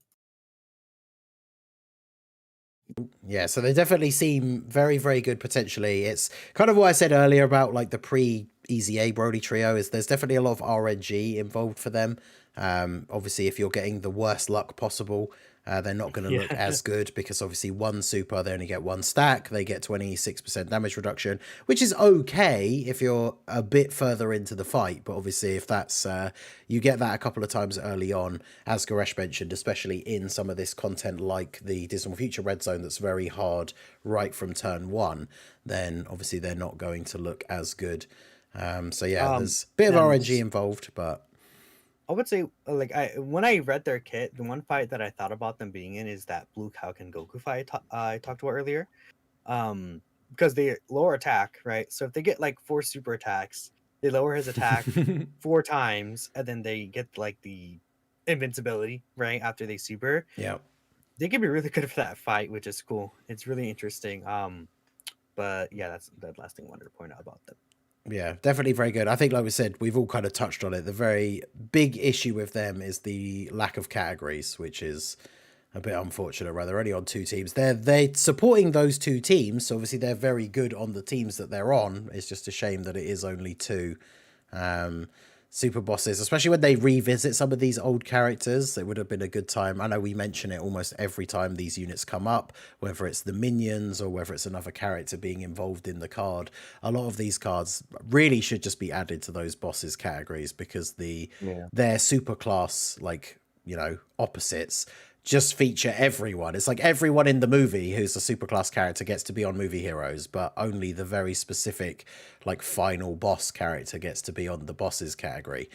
A: Yeah, so they definitely seem very, very good potentially. It's kind of what I said earlier about like the pre-Easy A Brody trio is there's definitely a lot of RNG involved for them. Obviously, if you're getting the worst luck possible, They're not going to look as good because obviously one super, they only get one stack. They get 26% damage reduction, which is okay if you're a bit further into the fight. But obviously if that's, you get that a couple of times early on, as Goresh mentioned, especially in some of this content like the Dismal Future Red Zone that's very hard right from turn 1, then obviously they're not going to look as good. So yeah, there's a bit of RNG involved, but
D: I would say, like, when I read their kit, the one fight that I thought about them being in is that Blue Falcon Goku fight I talked about earlier. Because they lower attack, right? So if they get like 4 super attacks, they lower his attack 4 times, and then they get like the invincibility right after they super.
A: yeah.
D: They can be really good for that fight, which is cool. It's really interesting. But yeah, that's the last thing I wanted to point out about them.
A: Yeah, definitely very good. I think, like we said, we've all kind of touched on it. The very big issue with them is the lack of categories, which is a bit unfortunate. Right, they're only on 2 teams. They're supporting those 2 teams, so obviously they're very good on the teams that they're on. It's just a shame that it is only 2 super bosses, especially when they revisit some of these old characters. It would have been a good time. I know we mention it almost every time these units come up, whether it's the minions or whether it's another character being involved in the card. A lot of these cards really should just be added to those bosses categories, because their super class, like, you know, opposites just feature everyone. It's like everyone in the movie who's a superclass character gets to be on Movie Heroes, but only the very specific, like, final boss character gets to be on the bosses category,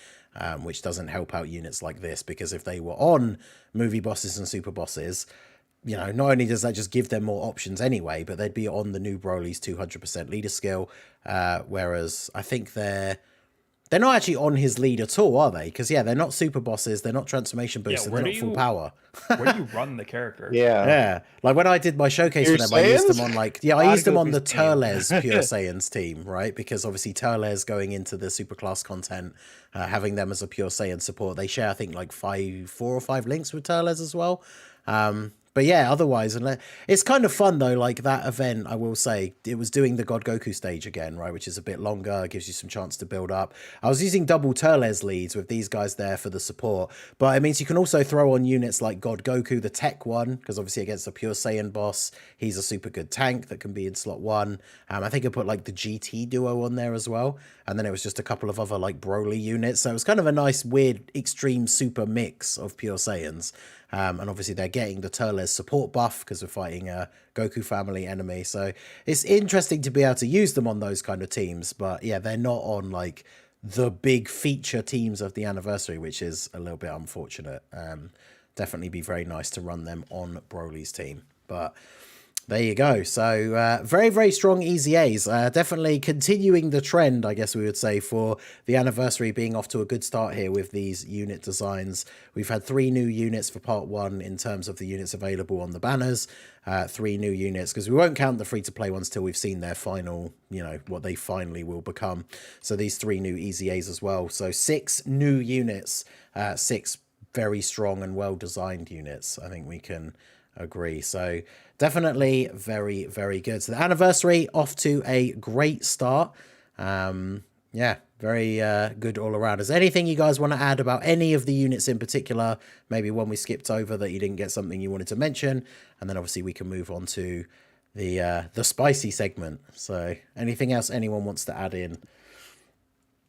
A: which doesn't help out units like this, because if they were on movie bosses and super bosses, you know, not only does that just give them more options anyway, but they'd be on the new Broly's 200% leader skill, whereas I think they're not actually on his lead at all, are they? Because, yeah, they're not super bosses, they're not transformation boosts, they're not full power.
C: Where do you run the character?
A: Yeah. Like, when I did my showcase for them, I used them on, like, I used them on the Turles Pure Saiyans team, right? Because, obviously, Turles going into the superclass content, having them as a Pure Saiyan support, they share, I think, like, 4 or 5 links with Turles as well. But yeah, otherwise, it's kind of fun though. Like, that event, I will say, it was doing the God Goku stage again, right? Which is a bit longer, gives you some chance to build up. I was using double Turles leads with these guys there for the support, but it means you can also throw on units like God Goku, the tech one, because obviously against the Pure Saiyan boss, he's a super good tank that can be in slot 1. I think I put like the GT duo on there as well, and then it was just a couple of other like Broly units. So it was kind of a nice, weird, extreme super mix of Pure Saiyans. And obviously they're getting the Turles support buff because we're fighting a Goku family enemy. So it's interesting to be able to use them on those kind of teams. But yeah, they're not on like the big feature teams of the anniversary, which is a little bit unfortunate. Definitely be very nice to run them on Broly's team. But there you go. So very, very strong Easy A's. Definitely continuing the trend, I guess we would say, for the anniversary, being off to a good start here with these unit designs. We've had 3 new units for part 1 in terms of the units available on the banners. 3 new units, because we won't count the free-to-play ones till we've seen their final, you know, what they finally will become. So these 3 new Easy A's as well. So 6 new units, 6 very strong and well-designed units, I think we can agree. So definitely very, very good. So the anniversary off to a great start. Yeah, very good all around. Is there anything you guys want to add about any of the units in particular? Maybe one we skipped over that you didn't get something you wanted to mention, and then obviously we can move on to the spicy segment. So anything else anyone wants to add in?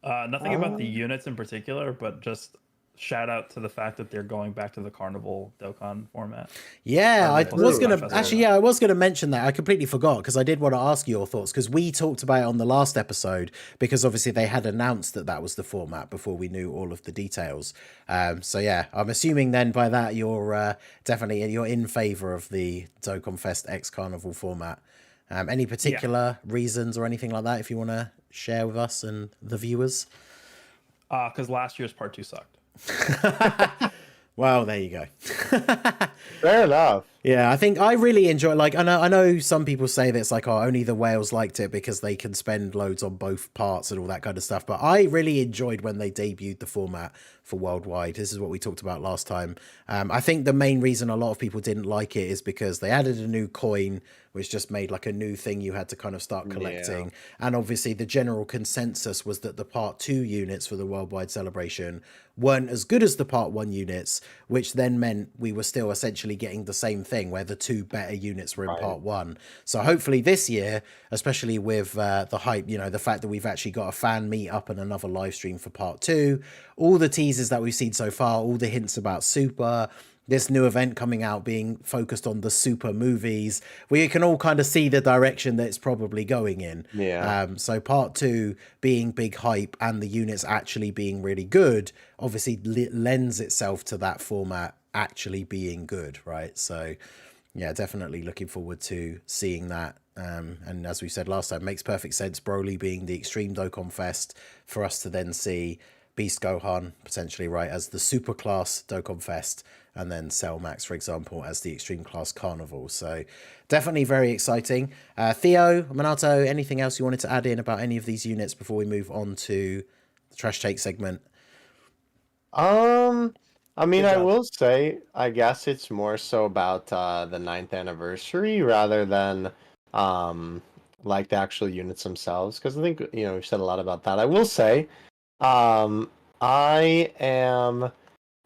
C: Nothing about the units in particular, but just shout out to the fact that they're going back to the Carnival Dokkan format.
A: Yeah, I was gonna mention that. I completely forgot, because I did want to ask your thoughts, because we talked about it on the last episode, because obviously they had announced that was the format before we knew all of the details. So yeah, I'm assuming then by that you're definitely in favor of the Dokkan Fest X Carnival format. Any particular reasons or anything like that, if you want to share with us and the viewers?
C: Because last year's part 2 sucked.
A: Well, there you go.
B: Fair enough.
A: Yeah, I think I really enjoy, like, I know some people say that it's like, oh, only the whales liked it because they can spend loads on both parts and all that kind of stuff. But I really enjoyed when they debuted the format for Worldwide. This is what we talked about last time. I think the main reason a lot of people didn't like it is because they added a new coin, which just made like a new thing you had to kind of start collecting. And obviously the general consensus was that the part 2 units for the Worldwide Celebration weren't as good as the part 1 units, which then meant we were still essentially getting the same thing where the 2 better units were in part 1. So hopefully this year, especially with the hype, you know, the fact that we've actually got a fan meet up and another live stream for part 2, all the teasers that we've seen so far, all the hints about Super, this new event coming out being focused on the Super movies, we can all kind of see the direction that it's probably going in. So part 2 being big hype and the units actually being really good obviously lends itself to that format actually being good, right? So yeah, definitely looking forward to seeing that. And as we said last time, makes perfect sense, Broly being the Extreme Dokkan Fest, for us to then see Beast Gohan potentially, right, as the super class Dokkan Fest, and then Cell Max, for example, as the Extreme Class Carnival. So definitely very exciting. Theo, Minato, anything else you wanted to add in about any of these units before we move on to the Trash Take segment?
B: I mean, I will say, I guess it's more so about the 9th anniversary rather than like the actual units themselves, because I think, you know, we've said a lot about that. I will say, I am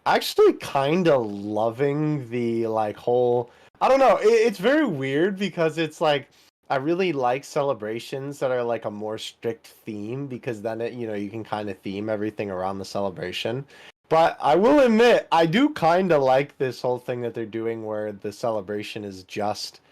B: actually kind of loving the like whole, I don't know, it's very weird because it's like I really like celebrations that are like a more strict theme, because then it, you know, you can kind of theme everything around the celebration. But I will admit, I do kind of like this whole thing that they're doing where the celebration is just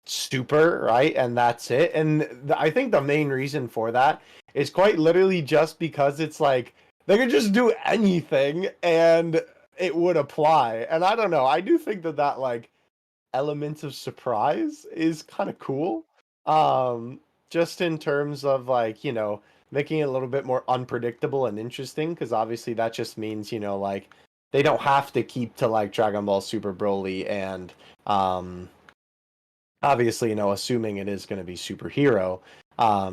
B: super, right? And that's it. And I think the main reason for that is quite literally just because it's like they could just do anything and it would apply. And I don't know, I do think that that like element of surprise is kind of cool. Just in terms of like, you know, making it a little bit more unpredictable and interesting, because obviously that just means, you know, like they don't have to keep to like Dragon Ball Super Broly and obviously, you know, assuming it is going to be superhero,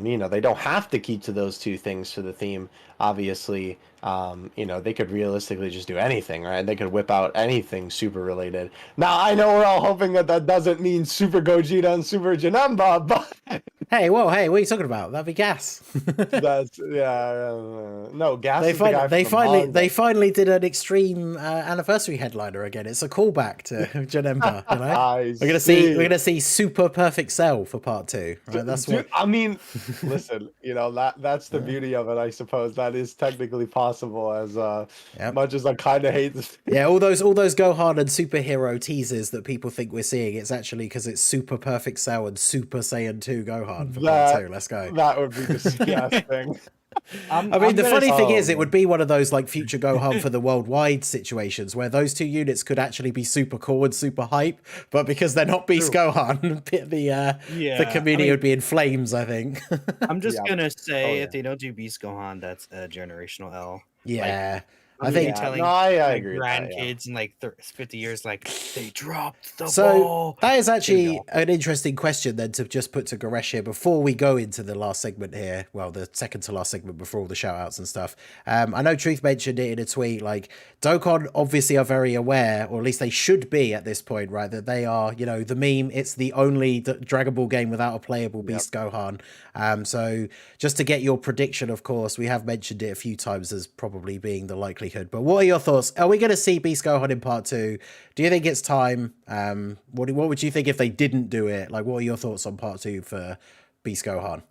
B: you know, they don't have to keep to those two things for the theme. Obviously, you know, they could realistically just do anything, right? They could whip out anything super related. Now, I know we're all hoping that that doesn't mean Super Gogeta and Super Janemba, but
A: Hey, whoa, hey, what are you talking about? That'd be gas.
B: that's no gas.
A: They
B: Is the guy
A: they
B: from
A: finally did an extreme anniversary headliner again. It's a callback to Janemba. You know? We're gonna see Super Perfect Cell for part 2. Right? That's what
B: I mean. Listen, you know, that's the beauty of it, I suppose. That is technically possible, as much as I kind of hate this.
A: Yeah, all those Gohan and superhero teasers that people think we're seeing, it's actually because it's Super Perfect Cell and Super Saiyan 2 Gohan for part 2. Let's go.
B: That would be disgusting.
A: I mean, the funny thing is, it would be one of those like future Gohan for the worldwide situations where those two units could actually be super cool and super hype, but because they're not Beast Gohan, the community would be in flames, I think.
D: I'm just gonna say, if they don't do Beast Gohan, that's a generational L.
A: Yeah.
D: I
A: think
D: telling
B: I
D: my
B: agree with that,
D: grandkids in like 50 years, like they dropped the
A: So
D: ball.
A: that is actually an interesting question then to just put to Goresh here before we go into the last segment here. Well, the second to last segment before all the shout outs and stuff. I know Truth mentioned it in a tweet, like Dokkan obviously are very aware, or at least they should be at this point, right? That they are, you know, the meme, it's the only Dragon Ball game without a playable Beast Gohan. So just to get your prediction, of course, we have mentioned it a few times as probably being the likelihood. But what are your thoughts? Are we going to see Beast Gohan in part 2? Do you think it's time? What would you think if they didn't do it? Like, what are your thoughts on part 2 for Beast Gohan?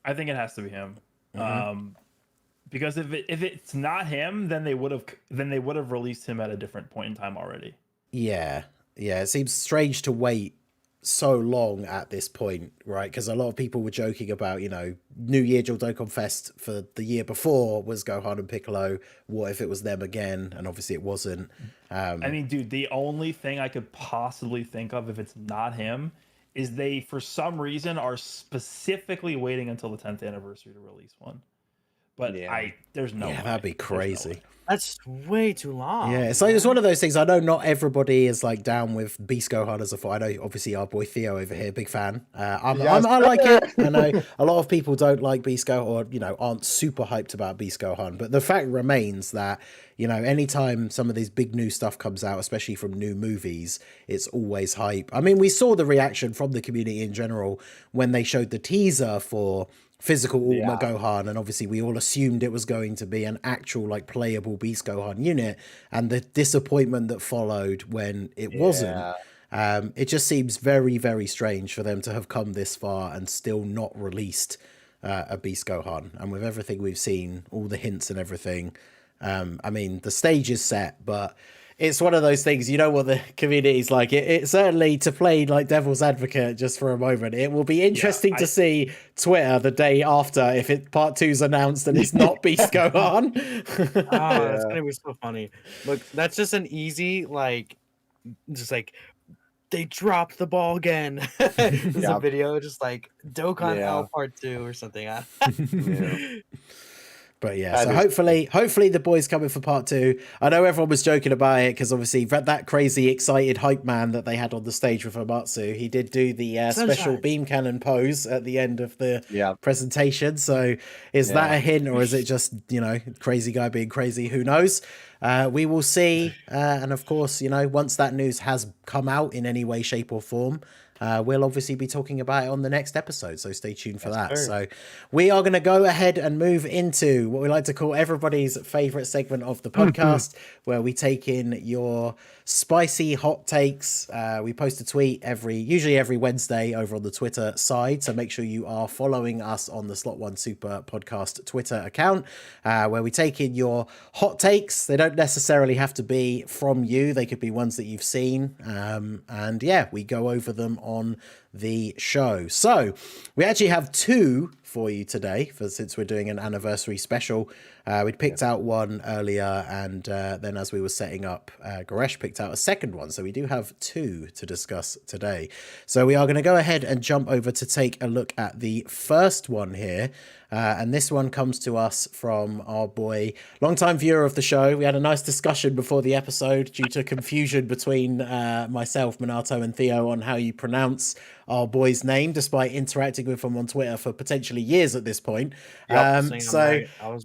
C: I think it has to be him. Because if it's not him, then they would have released him at a different point in time already. Yeah.
A: It seems strange to wait so long at this point, right? Because a lot of people were joking about, you know, New Year Dual Dokkan Fest for the year before was Gohan and Piccolo. What if it was them again? And obviously it wasn't.
C: I mean, dude, the only thing I could possibly think of if it's not him is they, for some reason, are specifically waiting until the 10th anniversary to release one. But
B: Yeah.
C: there's no way.
A: that'd be
C: There's no
A: crazy.
C: way.
D: That's way too long.
A: Yeah, so it's one of those things. I know not everybody is like down with Beast Gohan as a fight. I know obviously our boy Theo over here, big fan.
B: Yes,
A: I like
B: sir.
A: it. I know a lot of people don't like Beast Gohan, or aren't super hyped about Beast Gohan. But the fact remains that anytime some of these big new stuff comes out, especially from new movies, it's always hype. I mean, we saw the reaction from the community in general when they showed the teaser for physical Ultimate Gohan, and obviously we all assumed it was going to be an actual like playable Beast Gohan unit, and the disappointment that followed when it wasn't. It just seems very, very strange for them to have come this far and still not released a Beast Gohan. And with everything we've seen, all the hints and everything, I mean, the stage is set, but it's one of those things, what the community's like. It certainly, to play like devil's advocate just for a moment, it will be interesting to see Twitter the day after if part 2's announced and it's not Beast Gohan.
D: That's gonna be so funny. Look, that's just an easy just like they dropped the ball again. There's a video just like Dokkan L Part 2 or something.
A: But yeah, so hopefully the boys coming for part 2. I know everyone was joking about it because obviously that crazy excited hype man that they had on the stage with Amatsu, he did do the special beam cannon pose at the end of the presentation. So is that a hint, or is it just crazy guy being crazy? Who knows? We will see. And of course, once that news has come out in any way, shape, or form, we'll obviously be talking about it on the next episode, so stay tuned for that. So we are going to go ahead and move into what we like to call everybody's favorite segment of the podcast, where we take in your spicy hot takes. We post a tweet usually every Wednesday over on the Twitter side, so make sure you are following us on the Slot One Super Podcast Twitter account, where we take in your hot takes. They don't necessarily have to be from you, they could be ones that you've seen, and yeah, we go over them on the show. So we actually have 2 for you today, since we're doing an anniversary special. We'd picked out one earlier, and then as we were setting up, Goresh picked out a second one. So we do have 2 to discuss today. So we are going to go ahead and jump over to take a look at the first one here. And this one comes to us from our boy, longtime viewer of the show. We had a nice discussion before the episode due to confusion between myself, Minato, and Theo on how you pronounce our boy's name, despite interacting with him on Twitter for potentially years at this point.
D: I was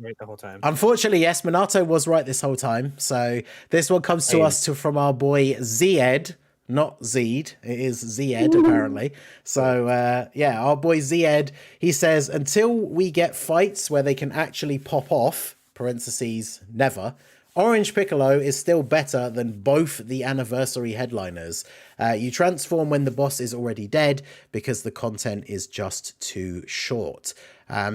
D: right the whole time.
A: Unfortunately, yes, Minato was right this whole time. So this one comes to us from our boy Zed. Not Zed, it is Zed apparently. So our boy Zed, he says, until we get fights where they can actually pop off, parentheses, never, Orange Piccolo is still better than both the anniversary headliners. You transform when the boss is already dead because the content is just too short.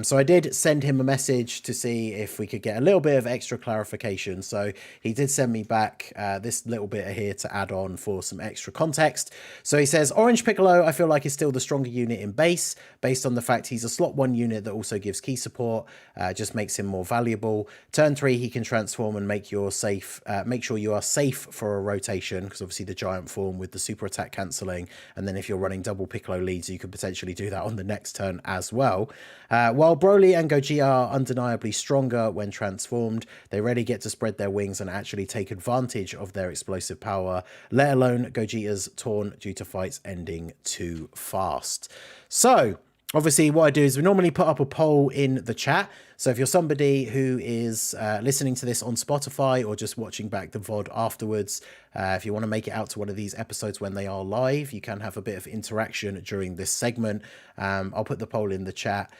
A: So I did send him a message to see if we could get a little bit of extra clarification. So he did send me back this little bit here to add on for some extra context. So he says, Orange Piccolo, I feel like is still the stronger unit in base, based on the fact he's a slot 1 unit that also gives key support, just makes him more valuable. Turn 3, he can transform and make sure you are safe for a rotation, because obviously the giant form with the super attack cancelling, and then if you're running double Piccolo leads, you could potentially do that on the next turn as well. While Broly and Gogeta are undeniably stronger when transformed, they rarely get to spread their wings and actually take advantage of their explosive power, let alone Gogeta's torn due to fights ending too fast. So, obviously what I do is we normally put up a poll in the chat. So if you're somebody who is listening to this on Spotify or just watching back the VOD afterwards, if you want to make it out to one of these episodes when they are live, you can have a bit of interaction during this segment. I'll put the poll in the chat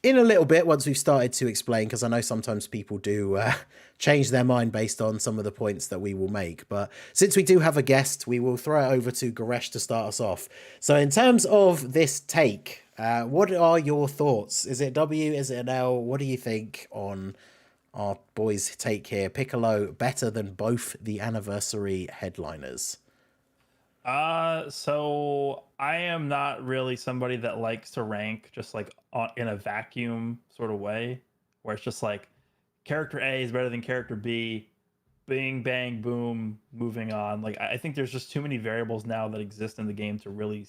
A: in a little bit once we've started to explain, because I know sometimes people do change their mind based on some of the points that we will make. But since we do have a guest, we will throw it over to Goresh to start us off. So in terms of this take, what are your thoughts? Is it W? Is it an L? What do you think on our boys' take here? Piccolo better than both the anniversary headliners?
C: So I am not really somebody that likes to rank just like in a vacuum sort of way, where it's just like character A is better than character B, bing, bang, boom, moving on. Like, I think there's just too many variables now that exist in the game to really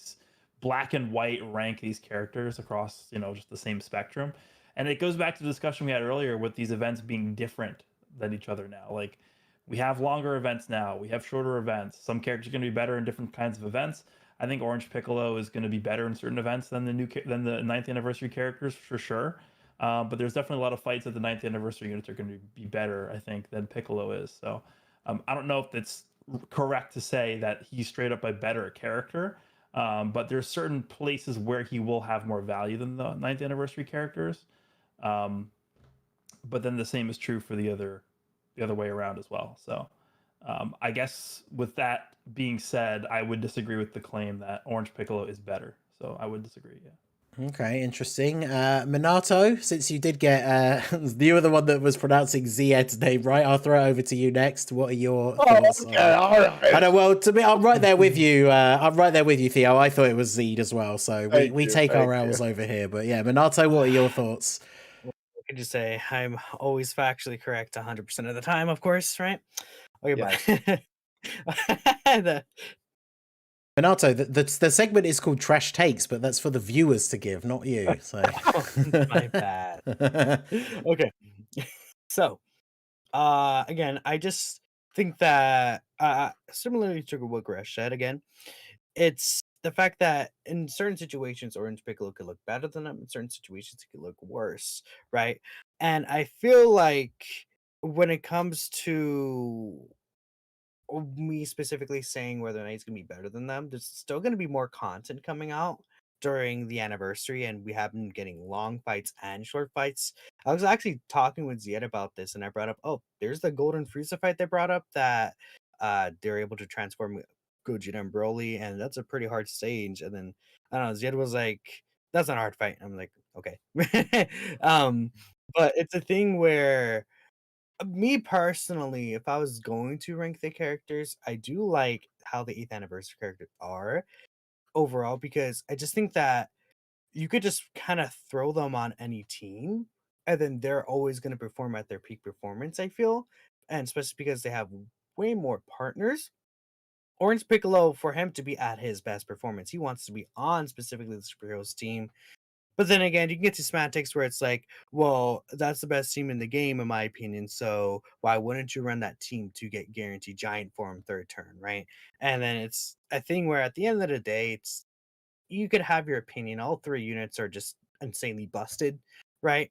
C: black and white rank these characters across, just the same spectrum. And it goes back to the discussion we had earlier with these events being different than each other now. Like we have longer events now, we have shorter events. Some characters are going to be better in different kinds of events. I think Orange Piccolo is going to be better in certain events than than the 9th anniversary characters for sure. But there's definitely a lot of fights at the 9th anniversary units are going to be better, I think, than Piccolo is. So I don't know if it's correct to say that he's straight up a better character. But there's certain places where he will have more value than the 9th anniversary characters. But then the same is true for the other way around as well. So I guess with that being said, I would disagree with the claim that Orange Piccolo is better. So I would disagree. Yeah.
A: Okay, interesting. Minato, since you did get you were the one that was pronouncing Zed's name right, I'll throw it over to you next. What are your thoughts?
B: Okay, all right.
A: I know. Well, to me, I'm right there with you. I'm right there with you, Theo. I thought it was Zed as well. So we take our L's over here. But yeah, Minato, what are your thoughts?
D: I can just say I'm always factually correct 100% of the time, of course, right? Okay, but
A: Minato, the segment is called Trash Takes, but that's for the viewers to give, not you. So
D: my bad. Okay, so again, I just think that similarly to what Goresh said, again, it's the fact that in certain situations, Orange Piccolo could look better than him. In certain situations, it could look worse, right? And I feel like when it comes to me specifically saying whether or not he's going to be better than them, there's still going to be more content coming out during the anniversary, and we have been getting long fights and short fights. I was actually talking with Ziet about this, and I brought up, oh, there's the Golden Frieza fight they brought up that they're able to transform Gogeta and Broly, and that's a pretty hard stage. And then I don't know, Ziet was like, that's not a hard fight. I'm like, okay. But it's a thing where me personally, if I was going to rank the characters, I do like how the 8th anniversary characters are overall, because I just think that you could just kind of throw them on any team and then they're always going to perform at their peak performance, I feel. And especially because they have way more partners. Orange Piccolo, for him to be at his best performance, he wants to be on specifically the superheroes team. But then again, you can get to semantics where it's like, well, that's the best team in the game, in my opinion. So why wouldn't you run that team to get guaranteed giant form third turn, right? And then it's a thing where at the end of the day, it's you could have your opinion. All 3 units are just insanely busted, right?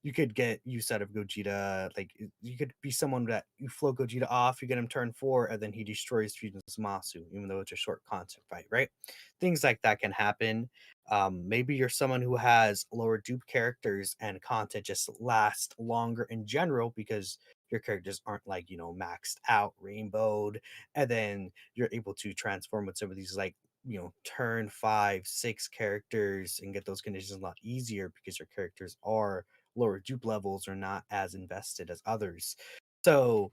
D: You could get use out of Gogeta, like you could be someone that you float Gogeta off, you get him turn 4, and then he destroys Fusion Zamasu, even though it's a short content fight, right? Things like that can happen. Maybe you're someone who has lower dupe characters and content just lasts longer in general because your characters aren't like, maxed out, rainbowed, and then you're able to transform with some of these like turn 5, 6 characters and get those conditions a lot easier because your characters are lower dupe levels or not as invested as others. So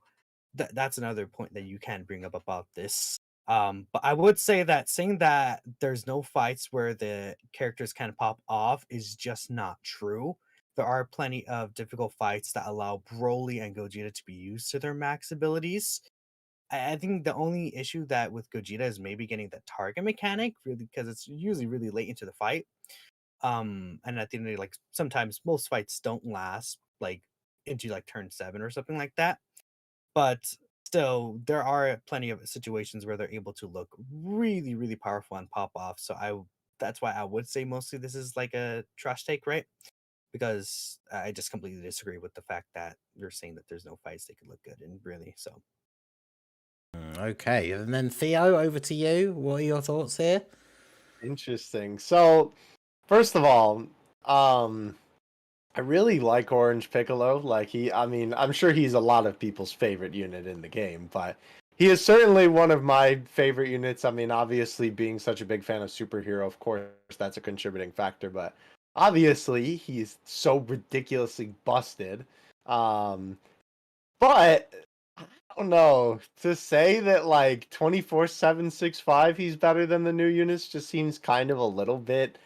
D: that's another point that you can bring up about this. But I would say that saying that there's no fights where the characters can pop off is just not true. There are plenty of difficult fights that allow Broly and Gogeta to be used to their max abilities. I think the only issue that with Gogeta is maybe getting the target mechanic, really, because it's usually really late into the fight. And at the end of the day, like sometimes most fights don't last like into like turn 7 or something like that. But still, there are plenty of situations where they're able to look really, really powerful and pop off. So that's why I would say mostly this is like a trash take, right? Because I just completely disagree with the fact that you're saying that there's no fights they could look good in, really. So.
A: Okay, and then Theo, over to you. What are your thoughts here?
B: Interesting. So, first of all, I really like Orange Piccolo. Like I'm sure he's a lot of people's favorite unit in the game, but he is certainly one of my favorite units. I mean, obviously being such a big fan of superhero, of course, that's a contributing factor, but obviously he's so ridiculously busted. But I don't know, to say that like 24/765 he's better than the new units just seems kind of a little bit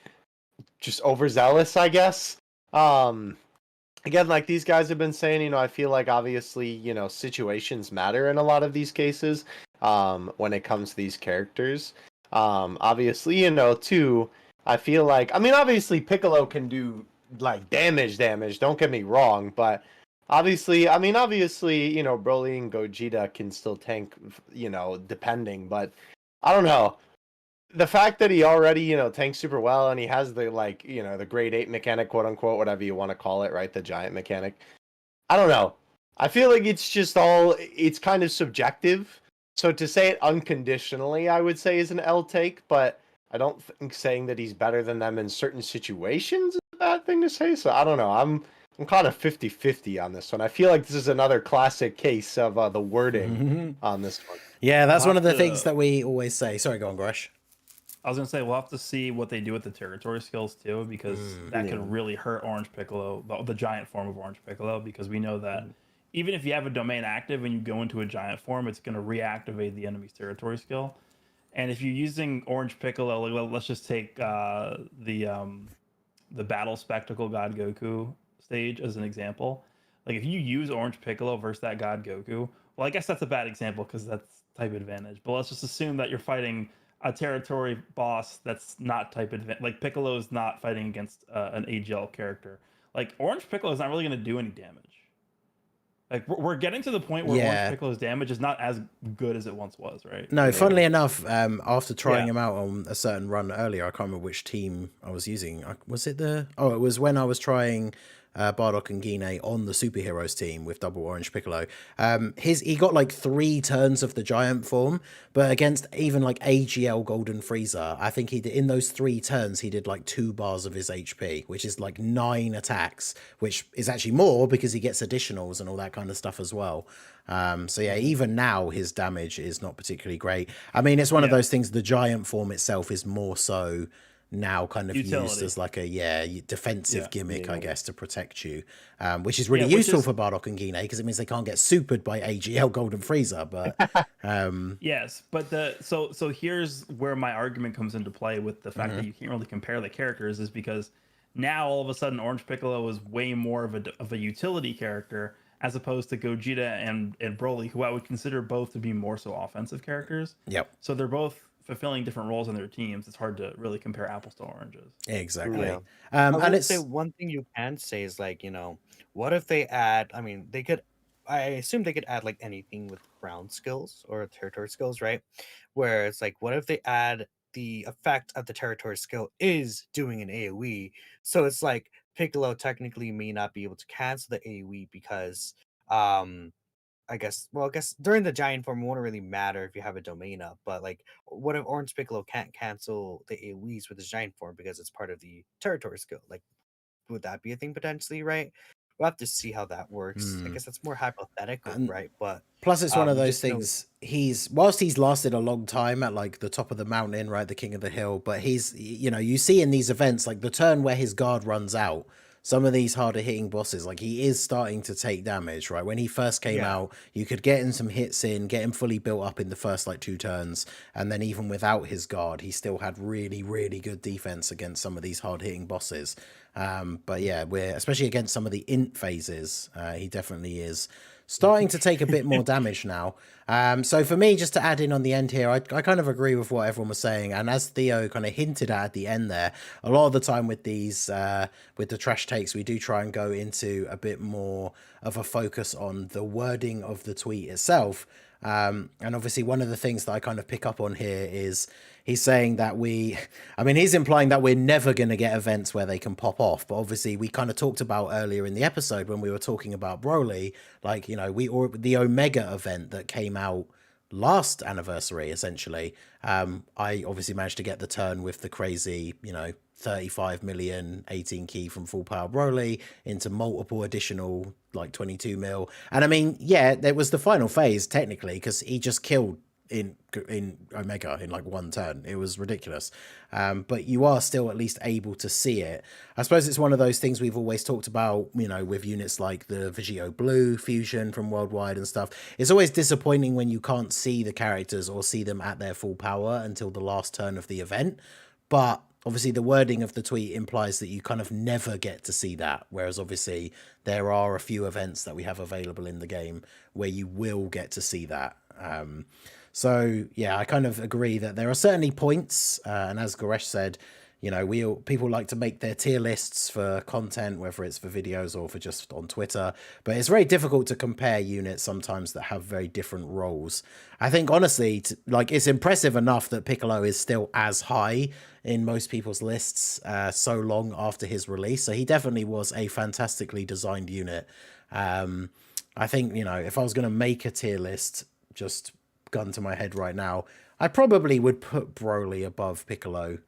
B: just overzealous, I guess. Again, like these guys have been saying, I feel like obviously, situations matter in a lot of these cases when it comes to these characters. Obviously, too, I feel like, I mean, obviously Piccolo can do like damage. Don't get me wrong, but obviously, Broly and Gogeta can still tank, depending. But I don't know. The fact that he already, tanks super well and he has the the grade 8 mechanic, quote unquote, whatever you want to call it, right? The giant mechanic. I don't know. I feel like it's kind of subjective. So to say it unconditionally, I would say is an L take, but I don't think saying that he's better than them in certain situations is a bad thing to say. So I don't know. I'm kind of 50-50 on this one. I feel like this is another classic case of the wording on this one.
A: Yeah, that's one of the things that we always say. Sorry, go on, Goresh.
C: I was gonna say we'll have to see what they do with the territory skills too, because that could really hurt Orange Piccolo, the giant form of Orange Piccolo, because we know that even if you have a domain active and you go into a giant form, it's gonna reactivate the enemy's territory skill. And if you're using Orange Piccolo, let's just take the Battle Spectacle God Goku stage as an example. Like if you use Orange Piccolo versus that God Goku, well, I guess that's a bad example because that's type advantage. But let's just assume that you're fighting a territory boss that's not type advantage. Like Piccolo's not fighting against an AGL character. Like Orange Piccolo is not really going to do any damage. Like we're getting to the point where Orange Piccolo's damage is not as good as it once was, right?
A: No, funnily enough, after trying him out on a certain run earlier, I can't remember which team I was using. Was it it was when I was trying Bardock and Ningen on the superheroes team with double Orange Piccolo. He got like 3 turns of the giant form, but against even like AGL Golden Frieza, I think he did, in those 3 turns he did like 2 bars of his HP, which is like 9 attacks, which is actually more because he gets additionals and all that kind of stuff as well. So yeah, even now his damage is not particularly great. I mean, it's one of those things, the giant form itself is more so now kind of used as like a defensive gimmick, I guess, to protect you, which is really useful for Bardock and Ningen because it means they can't get supered by AGL Golden Frieza. But
C: yes, but so here's where my argument comes into play with the fact that you can't really compare the characters, is because now all of a sudden Orange Piccolo is way more of a utility character as opposed to Gogeta and Broly, who I would consider both to be more so offensive characters.
A: Yep.
C: So they're both fulfilling different roles in their teams. It's hard to really compare apples to oranges.
A: Exactly.
D: Yeah.
A: And
D: I would
A: it's
D: say one thing you can say is like, what if they add, I mean, I assume they could add like anything with ground skills or territory skills, right? Where it's like, what if they add the effect of the territory skill is doing an AoE? So it's like Piccolo technically may not be able to cancel the AoE because I guess during the giant form it won't really matter if you have a domain up, but like what if Orange Piccolo can't cancel the AoEs with his giant form because it's part of the territory skill? Like, would that be a thing potentially, right? We'll have to see how that works. I guess that's more hypothetical, right? But
A: plus it's one of those
D: just know-
A: things, whilst he's lasted a long time at like the top of the mountain, right, the king of the hill, but he's, you see in these events, like the turn where his guard runs out, some of these harder hitting bosses, like he is starting to take damage, right? When he first came out, you could get him some hits in, get him fully built up in the first like 2 turns. And then even without his guard, he still had really, really good defense against some of these hard hitting bosses. But yeah, especially against some of the int phases, he definitely is starting to take a bit more damage now. So for me, just to add in on the end here, I kind of agree with what everyone was saying. And as Theo kind of hinted at the end there, a lot of the time with these, with the trash takes, we do try and go into a bit more of a focus on the wording of the tweet itself. And obviously one of the things that I kind of pick up on here is he's saying that he's implying that we're never going to get events where they can pop off. But obviously we kind of talked about earlier in the episode when we were talking about Broly, like, the Omega event that came out last anniversary, essentially. I obviously managed to get the turn with the crazy, 35 million 18 key from full power Broly into multiple additional like 22 mil. And I mean, there was the final phase technically because he just killed in Omega in like 1 turn. It was ridiculous. But you are still at least able to see it. I suppose it's one of those things we've always talked about, with units like the Vegito Blue fusion from Worldwide and stuff. It's always disappointing when you can't see the characters or see them at their full power until the last turn of the event. But obviously the wording of the tweet implies that you kind of never get to see that. Whereas obviously there are a few events that we have available in the game where you will get to see that. So yeah, I kind of agree that there are certainly points, and as Goresh said, you know, people like to make their tier lists for content, whether it's for videos or for just on Twitter, but it's very difficult to compare units sometimes that have very different roles. I think honestly, like, it's impressive enough that Piccolo is still as high in most people's lists so long after his release. So he definitely was a fantastically designed unit. I think, you know, if I was going to make a tier list, just gun to my head right now, I probably would put Broly above Piccolo.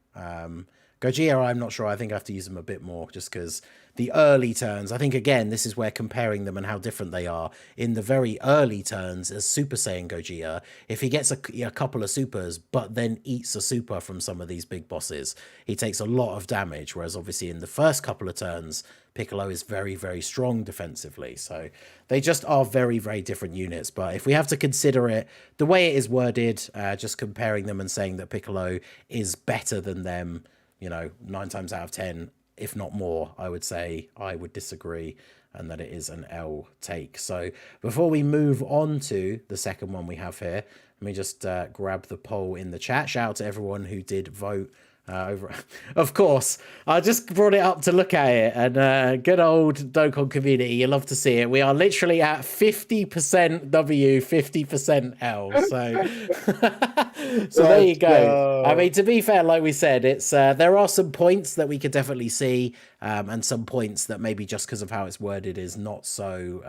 A: Gogeta, I'm not sure. I think I have to use them a bit more just because the early turns, I think, again, this is where comparing them and how different they are. In the very early turns as Super Saiyan Gogeta, if he gets a couple of supers but then eats a super from some of these big bosses, he takes a lot of damage, whereas obviously in the first couple of turns, Piccolo is very, very strong defensively. So they just are very, very different units. But if we have to consider it, the way it is worded, just comparing them and saying that Piccolo is better than them, you know, 9 times out of 10, if not more, I would say I would disagree, and that it is an L take. So before we move on to the second one we have here, let me just grab the poll in the chat. Shout out to everyone who did vote over. Of course, I just brought it up to look at it, and good old Dokkan community, you love to see it. We are literally at 50% W, 50% L. So, so there you go. I mean, to be fair, like we said, it's there are some points that we could definitely see, and some points that maybe just because of how it's worded is not so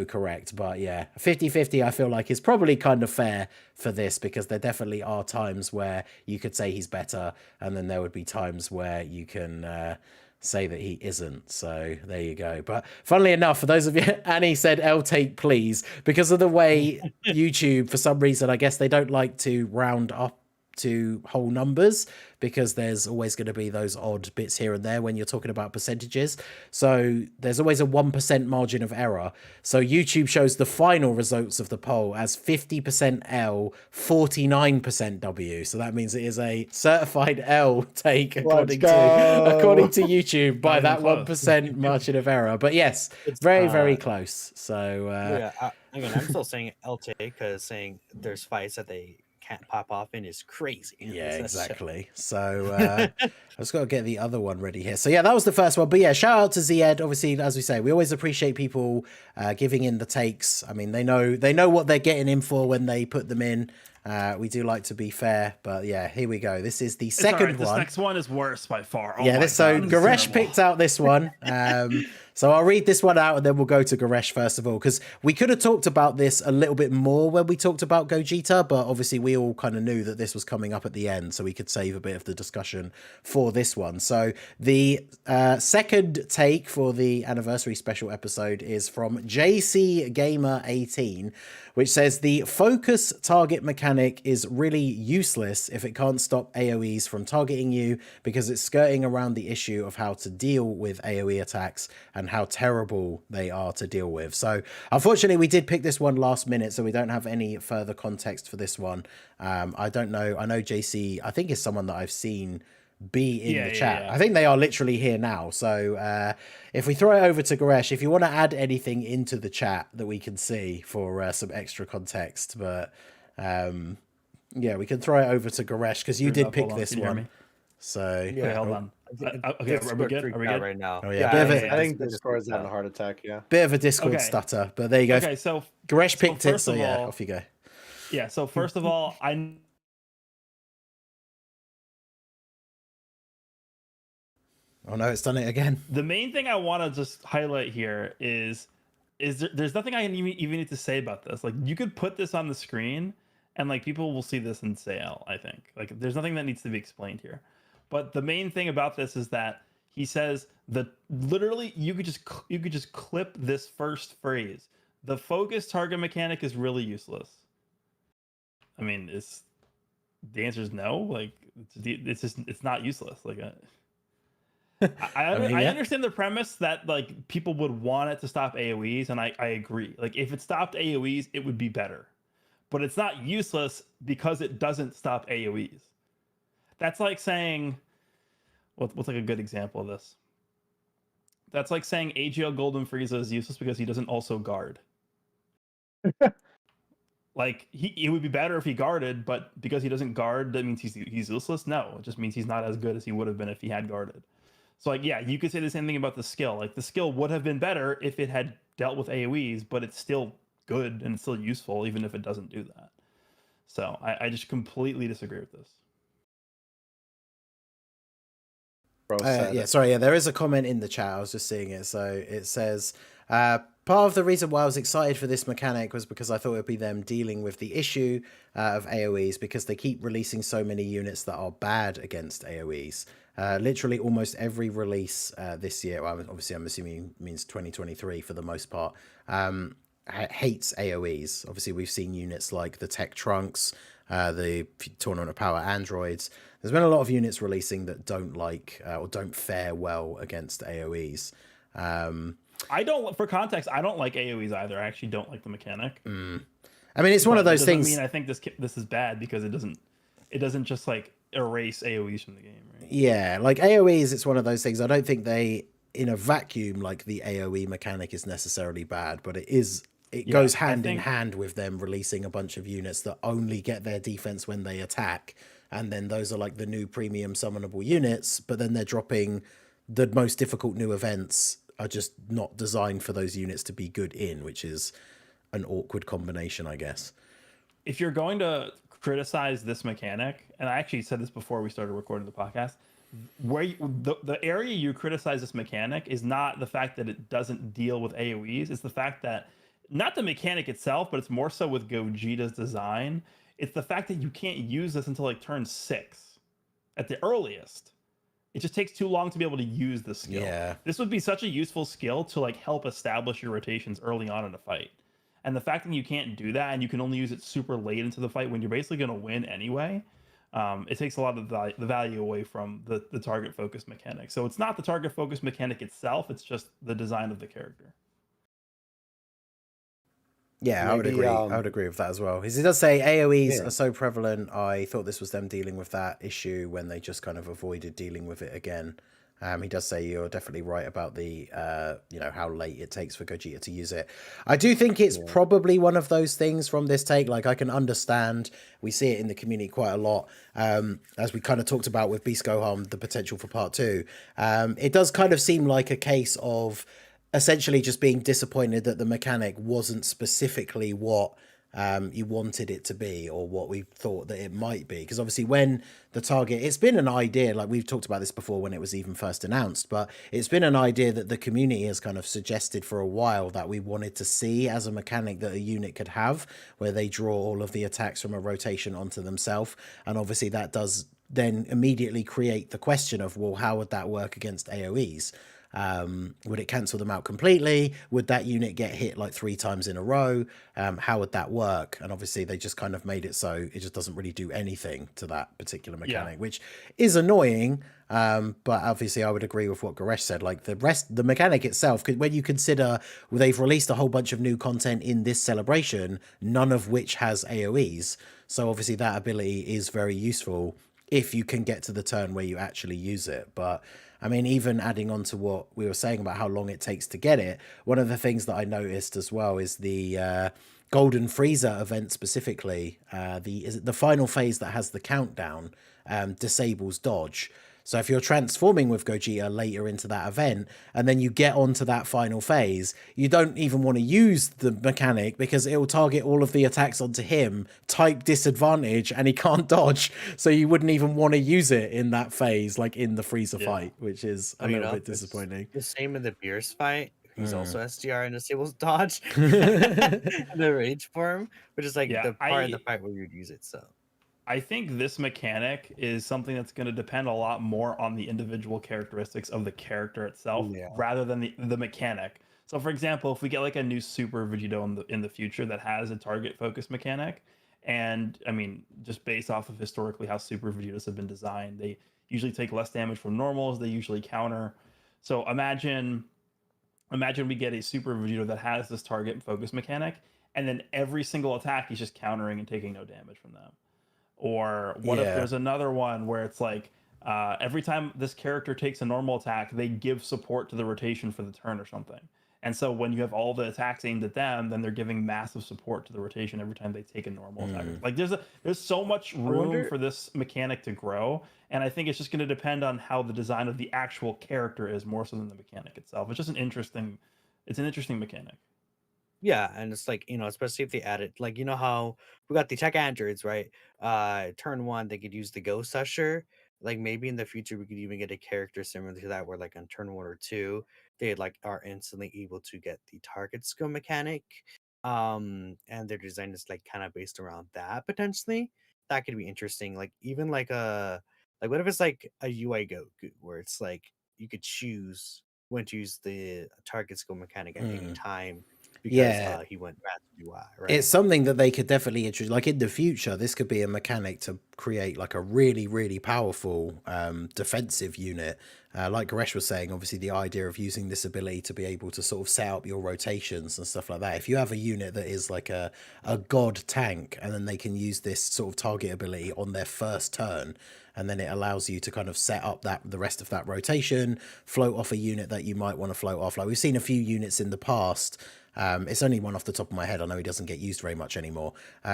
A: correct. But yeah, 50-50 I feel like is probably kind of fair for this, because there definitely are times where you could say he's better, and then there would be times where you can say that he isn't. So there you go. But funnily enough, for those of you, Annie said L take please, because of the way YouTube, for some reason, I guess they don't like to round up to whole numbers, because there's always going to be those odd bits here and there when you're talking about percentages. So there's always a 1% margin of error. So YouTube shows the final results of the poll as 50% L, 49% W. So that means it is a certified L take according to YouTube by that 1% margin of error. But yes, it's very, very close. So
D: again, I'm still saying L take, because saying there's fights that they can't pop off in is crazy.
A: Yeah, exactly. So I just got to get the other one ready here. So yeah, that was the first one. But yeah, shout out to Zed. Obviously, as we say, we always appreciate people giving in the takes. I mean, they know what they're getting in for when they put them in. We do like to be fair, but yeah, here we go. This is the second one.
C: This next one is worse by far.
A: So Goresh picked out this one. So I'll read this one out, and then we'll go to Goresh first of all, because we could have talked about this a little bit more when we talked about Gogeta, but obviously we all kind of knew that this was coming up at the end, so we could save a bit of the discussion for this one. So the second take for the anniversary special episode is from JC Gamer 18, which says the focus target mechanic is really useless if it can't stop AoEs from targeting you, because it's skirting around the issue of how to deal with AoE attacks and how terrible they are to deal with. So unfortunately we did pick this one last minute, so we don't have any further context for this one. I don't know. I know JC, I think, is someone that I've seen be in the chat. Yeah. I think they are literally here now. So if we throw it over to Goresh, if you want to add anything into the chat that we can see for some extra context, but yeah, we can throw it over to Goresh, because you did pick this one. So
C: yeah, hold on. Okay, are we good?
D: Right now?
A: Oh yeah,
B: I think Discord's having a heart attack. Yeah,
A: bit of a Discord stutter, but there you go.
C: Okay, so
A: Goresh picked it, so yeah, off you go.
C: Yeah, so first of all,
A: Oh no, it's done it again.
C: The main thing I want to just highlight here is there's nothing I even need to say about this. Like, you could put this on the screen and like people will see this and say L, I think. Like, there's nothing that needs to be explained here. But the main thing about this is that he says that literally you could just clip this first phrase. The focus target mechanic is really useless. I mean, the answer is no. Like, it's not useless. Like, I understand the premise that like people would want it to stop AoEs, and I agree. Like, if it stopped AoEs, it would be better. But it's not useless because it doesn't stop AoEs. That's like saying, what's like a good example of this? That's like saying AGL Golden Frieza is useless because he doesn't also guard. Like it would be better if he guarded, but because he doesn't guard, that means he's useless. No, it just means he's not as good as he would have been if he had guarded. So like, yeah, you could say the same thing about the skill. Like the skill would have been better if it had dealt with AoEs, but it's still good and it's still useful even if it doesn't do that. So I just completely disagree with this.
A: There is a comment in the chat. I was just seeing it. So it says, part of the reason why I was excited for this mechanic was because I thought it would be them dealing with the issue of AoEs, because they keep releasing so many units that are bad against AoEs. Literally almost every release this year, well, obviously I'm assuming means 2023 for the most part, hates AoEs. Obviously we've seen units like the Tech Trunks, the Tournament of Power androids. There's been a lot of units releasing that don't like or don't fare well against AoEs.
C: I don't, for context, I don't like AoEs either. I actually don't like the mechanic.
A: I mean, it's one of those things.
C: I mean, I think this is bad because it doesn't just like erase AoEs from the game, right?
A: Yeah, like AoEs, it's one of those things. I don't think they, in a vacuum, like the AoE mechanic is necessarily bad, but it goes hand in hand with them releasing a bunch of units that only get their defense when they attack, and then those are like the new premium summonable units, but then they're dropping the most difficult new events are just not designed for those units to be good in, which is an awkward combination, I guess.
C: If you're going to criticize this mechanic, and I actually said this before we started recording the podcast, where the area you criticize this mechanic is not the fact that it doesn't deal with AoEs, it's the fact that, not the mechanic itself, but it's more so with Gogeta's design. It's the fact that you can't use this until like turn 6 at the earliest. It just takes too long to be able to use the skill.
A: Yeah.
C: This would be such a useful skill to like help establish your rotations early on in a fight. And the fact that you can't do that and you can only use it super late into the fight when you're basically going to win anyway, it takes a lot of the value away from the target focus mechanic. So it's not the target focus mechanic itself, it's just the design of the character.
A: Yeah, I would agree. I would agree with that as well. He does say AoEs are so prevalent. I thought this was them dealing with that issue when they just kind of avoided dealing with it again. He does say you're definitely right about the, how late it takes for Gogeta to use it. I do think it's probably one of those things from this take. Like, I can understand, we see it in the community quite a lot, as we kind of talked about with Beast Gohan, the potential for part 2. It does kind of seem like a case of essentially just being disappointed that the mechanic wasn't specifically what you wanted it to be, or what we thought that it might be. Because obviously when the target, it's been an idea, like we've talked about this before when it was even first announced, but it's been an idea that the community has kind of suggested for a while that we wanted to see as a mechanic that a unit could have, where they draw all of the attacks from a rotation onto themselves. And obviously that does then immediately create the question of, well, how would that work against AoEs? Would it cancel them out completely? Would that unit get hit like 3 times in a row? How would that work? And obviously they just kind of made it so it just doesn't really do anything to that particular mechanic, which is annoying. But obviously I would agree with what Goresh said. Like the mechanic itself, when you consider they've released a whole bunch of new content in this celebration, none of which has AoEs. So obviously that ability is very useful if you can get to the turn where you actually use it. But I mean, even adding on to what we were saying about how long it takes to get it, one of the things that I noticed as well is the Golden Frieza event specifically. The final phase that has the countdown disables dodge. So if you're transforming with Gogeta later into that event, and then you get onto that final phase, you don't even want to use the mechanic because it will target all of the attacks onto him, type disadvantage, and he can't dodge. So you wouldn't even want to use it in that phase, like in the Frieza fight, which is a little bit disappointing.
D: The same in the Beerus fight. He's also SDR and disables dodge. The rage form, which is like the part of the fight where you'd use it. So
C: I think this mechanic is something that's going to depend a lot more on the individual characteristics of the character itself rather than the mechanic. So for example, if we get like a new Super Vegito in the future that has a target focus mechanic, and I mean, just based off of historically how Super Vegetos have been designed, they usually take less damage from normals, they usually counter. So imagine we get a Super Vegito that has this target focus mechanic, and then every single attack he's just countering and taking no damage from them. Or what if there's another one where it's like every time this character takes a normal attack, they give support to the rotation for the turn or something. And so when you have all the attacks aimed at them, then they're giving massive support to the rotation every time they take a normal attack. Like there's so much room for this mechanic to grow, and I think it's just going to depend on how the design of the actual character is more so than the mechanic itself. It's just an interesting mechanic.
D: Yeah, and it's like, especially if they added, like, how we got the tech androids, right? Turn one, they could use the ghost usher. Like maybe in the future we could even get a character similar to that, where like on turn 1 or 2, they like are instantly able to get the target skill mechanic. And their design is like kind of based around that potentially. That could be interesting. Like even like what if it's like a UI Goku where it's like you could choose when to use the target skill mechanic at any time because
A: Yeah.
D: he went fast UI, right?
A: It's something that they could definitely introduce. Like in the future, this could be a mechanic to create like a really, really powerful defensive unit. Like Goresh was saying, obviously the idea of using this ability to be able to sort of set up your rotations and stuff like that. If you have a unit that is like a god tank, and then they can use this sort of target ability on their first turn, and then it allows you to kind of set up the rest of that rotation, float off a unit that you might want to float off. Like we've seen a few units in the past. It's only one off the top of my head. I know he doesn't get used very much anymore.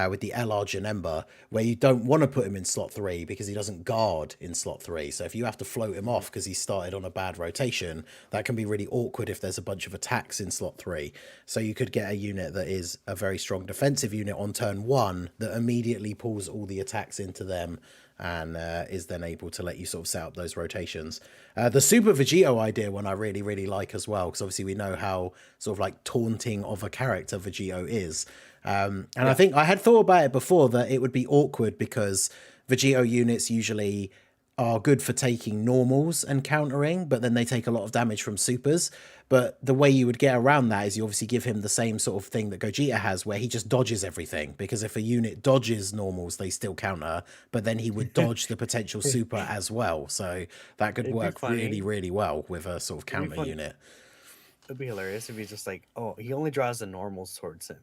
A: With the LR Janemba, where you don't want to put him in slot 3 because he doesn't guard in slot 3. So if you have to float him off because he started on a bad rotation, that can be really awkward if there's a bunch of attacks in slot 3. So you could get a unit that is a very strong defensive unit on turn 1 that immediately pulls all the attacks into them, and is then able to let you sort of set up those rotations. The Super Vegito idea one I really, really like as well, because obviously we know how sort of like taunting of a character Vegito is. I think I had thought about it before that it would be awkward because Vegito units usually are good for taking normals and countering, but then they take a lot of damage from supers. But the way you would get around that is you obviously give him the same sort of thing that Gogeta has, where he just dodges everything, because if a unit dodges normals, they still counter, but then he would dodge the potential super as well. So that could work really, really well with a sort of counter unit.
D: It'd be hilarious if he's just like, oh, he only draws the normals towards him.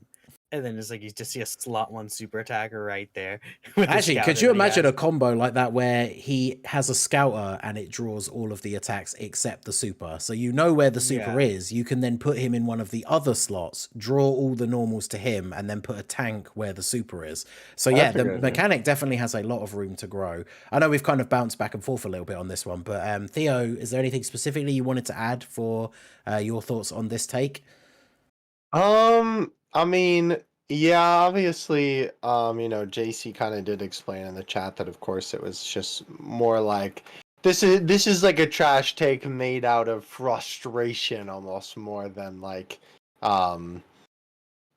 D: And then it's like you just see a slot 1 super attacker right there.
A: Actually, could you imagine a combo like that where he has a scouter and it draws all of the attacks except the super? So you know where the super is. You can then put him in one of the other slots, draw all the normals to him, and then put a tank where the super is. So yeah, the mechanic definitely has a lot of room to grow. I know we've kind of bounced back and forth a little bit on this one, but Theo, is there anything specifically you wanted to add for your thoughts on this take?
B: I mean, yeah, obviously, JC kind of did explain in the chat that of course it was just more like this is like a trash take made out of frustration almost more than like I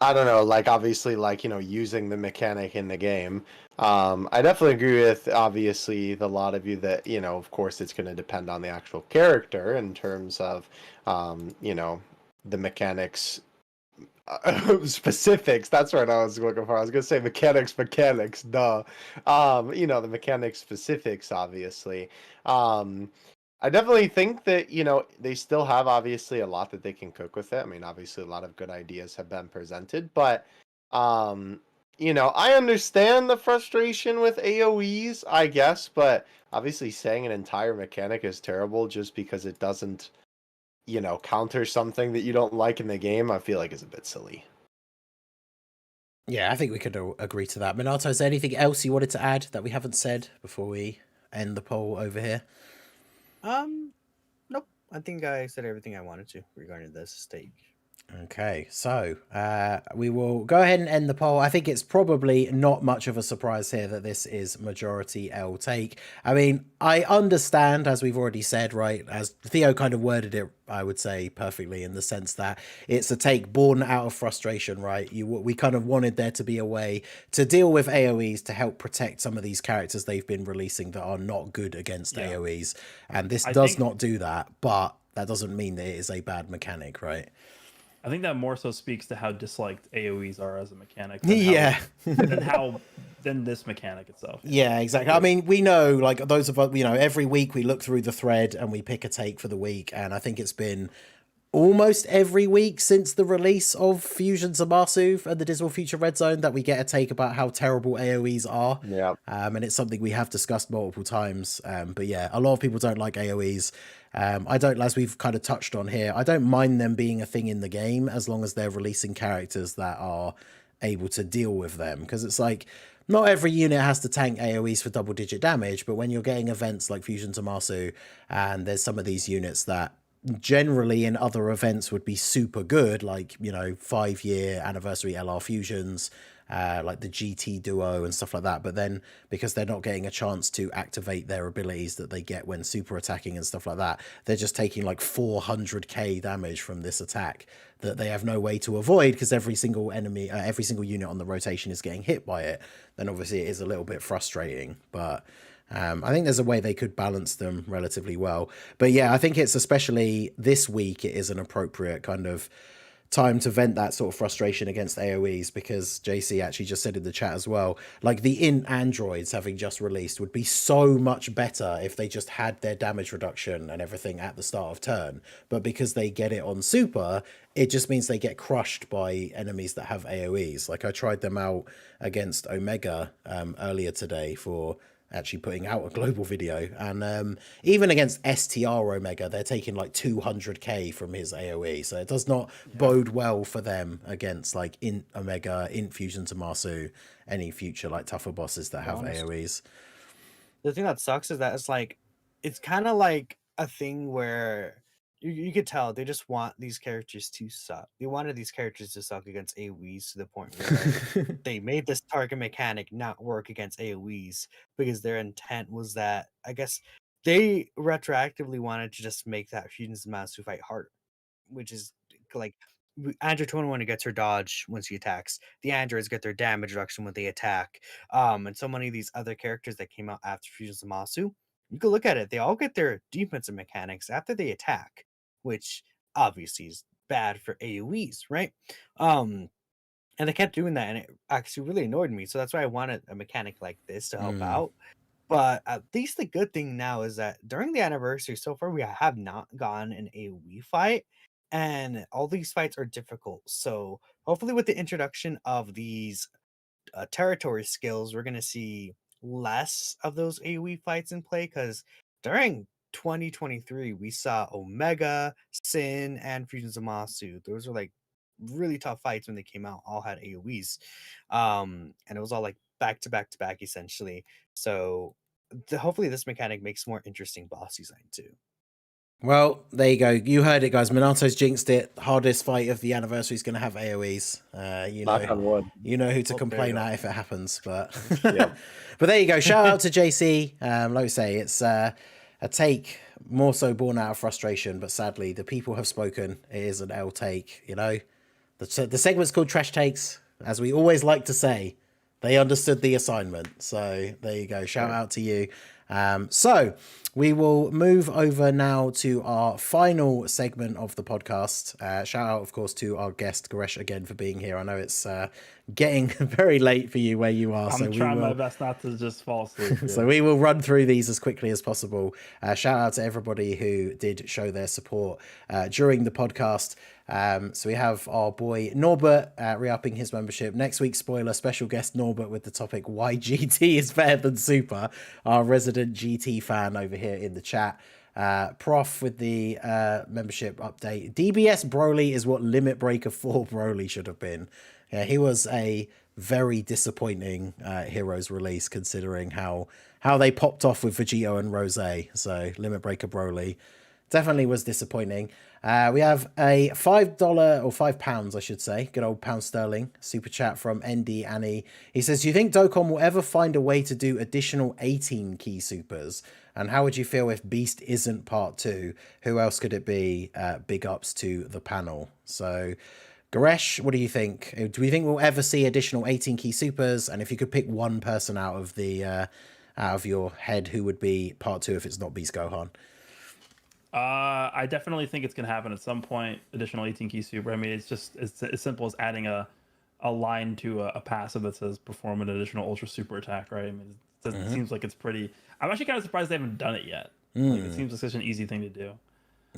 B: don't know, like obviously like, using the mechanic in the game. I definitely agree with obviously the lot of you that, of course it's going to depend on the actual character in terms of the mechanics specifics. That's what I was looking for. I was gonna say mechanics, duh. The mechanics specifics, obviously. I definitely think that, they still have obviously a lot that they can cook with it. I mean, obviously a lot of good ideas have been presented, but I understand the frustration with AoEs, I guess, but obviously saying an entire mechanic is terrible just because it doesn't counter something that you don't like in the game, I feel like is a bit silly.
A: Yeah, I think we could agree to that. Minato, is there anything else you wanted to add that we haven't said before we end the poll over here?
D: Nope. I think I said everything I wanted to regarding this stage.
A: Okay, so we will go ahead and end the poll. I think it's probably not much of a surprise here that this is majority L take. I mean, I understand, as we've already said, right, as Theo kind of worded it, I would say perfectly, in the sense that it's a take born out of frustration, right? We kind of wanted there to be a way to deal with AoEs to help protect some of these characters they've been releasing that are not good against AoEs, and this does not do that, but that doesn't mean that it is a bad mechanic, right?
C: I think that more so speaks to how disliked AoEs are as a mechanic. Than this mechanic itself.
A: Yeah, exactly. I mean, we know, like, those of us, every week we look through the thread and we pick a take for the week, and I think it's been almost every week since the release of Fusion Zamasu and the Dismal Future Red Zone that we get a take about how terrible AoEs are.
B: Yeah.
A: And it's something we have discussed multiple times. But yeah, a lot of people don't like AoEs. I don't, as we've kind of touched on here, I don't mind them being a thing in the game as long as they're releasing characters that are able to deal with them. Because it's like, not every unit has to tank AoEs for double-digit damage, but when you're getting events like Fusion Zamasu, and there's some of these units that generally in other events would be super good, like, you know, 5-year anniversary LR fusions, like the GT duo and stuff like that, but then because they're not getting a chance to activate their abilities that they get when super attacking and stuff like that, they're just taking like 400k damage from this attack that they have no way to avoid because every single enemy, every single unit on the rotation is getting hit by it. Then obviously it is a little bit frustrating, but I think there's a way they could balance them relatively well. But yeah, I think it's especially this week, it is an appropriate kind of time to vent that sort of frustration against AoEs, because JC actually just said in the chat as well, like the int androids having just released would be so much better if they just had their damage reduction and everything at the start of turn. But because they get it on super, it just means they get crushed by enemies that have AoEs. Like I tried them out against Omega earlier today for actually putting out a global video, and even against STR Omega, they're taking like 200k from his AoE, so it does not bode well for them against like Int Omega, Int Fusion Zamasu, any future like tougher bosses that have AoEs.
D: The thing that sucks is that it's kind of like a thing where you could tell they just want these characters to suck. They wanted these characters to suck against AoEs to the point where they made this target mechanic not work against AoEs because their intent was that, I guess, they retroactively wanted to just make that Fusion Zamasu fight harder, which is like Android 21 gets her dodge when she attacks. The androids get their damage reduction when they attack. And so many of these other characters that came out after Fusion Zamasu, you can look at it, they all get their defensive mechanics after they attack, which obviously is bad for AoEs, right? And they kept doing that, and it actually really annoyed me. So that's why I wanted a mechanic like this to help out. But at least the good thing now is that during the anniversary, so far we have not gotten an AoE fight, and all these fights are difficult. So hopefully, with the introduction of these territory skills, we're gonna see less of those AoE fights in play. Because during 2023, we saw Omega, Sin, and Fusion Zamasu. Those were like really tough fights when they came out. All had AoEs, and it was all like back to back to back essentially. So hopefully this mechanic makes more interesting boss design too.
A: Well, there you go. You heard it, guys. Minato's jinxed it. Hardest fight of the anniversary is going to have AoEs. You know who to complain at if it happens. But but there you go. Shout out to JC. Like I say, it's a take more so born out of frustration. But sadly, the people have spoken. It is an L take. You know, the segment's called Trash Takes, as we always like to say. They understood the assignment. So there you go. Shout out to you. So we will move over now to our final segment of the podcast. Shout out, of course, to our guest, Goresh, again for being here. I know it's getting very late for you where you are.
C: I'm trying my best not to just fall asleep. Yeah.
A: So we will run through these as quickly as possible. Shout out to everybody who did show their support during the podcast. So we have our boy Norbert re-upping his membership. Next week, spoiler, special guest Norbert with the topic why GT is better than Super. Our resident GT fan over here in the chat. Prof with the membership update. DBS Broly is what Limit Breaker 4 Broly should have been. Yeah, he was a very disappointing Heroes release considering how they popped off with Vegito and Rose. So Limit Breaker Broly definitely was disappointing. We have a $5 or £5, I should say, good old pound sterling super chat from ND Annie. He says, do you think Dokkan will ever find a way to do additional 18 key supers? And how would you feel if Beast isn't part 2? Who else could it be? Big ups to the panel. So Goresh, what do you think? Do we think we'll ever see additional 18 key supers? And if you could pick one person out of the out of your head, who would be part 2 if it's not Beast Gohan?
C: I definitely think it's going to happen at some point. Additional 18 key super. I mean, it's just as simple as adding a line to a passive that says perform an additional ultra super attack, right? I mean, it seems like it's pretty. I'm actually kind of surprised they haven't done it yet. Like, it seems like such an easy thing to do.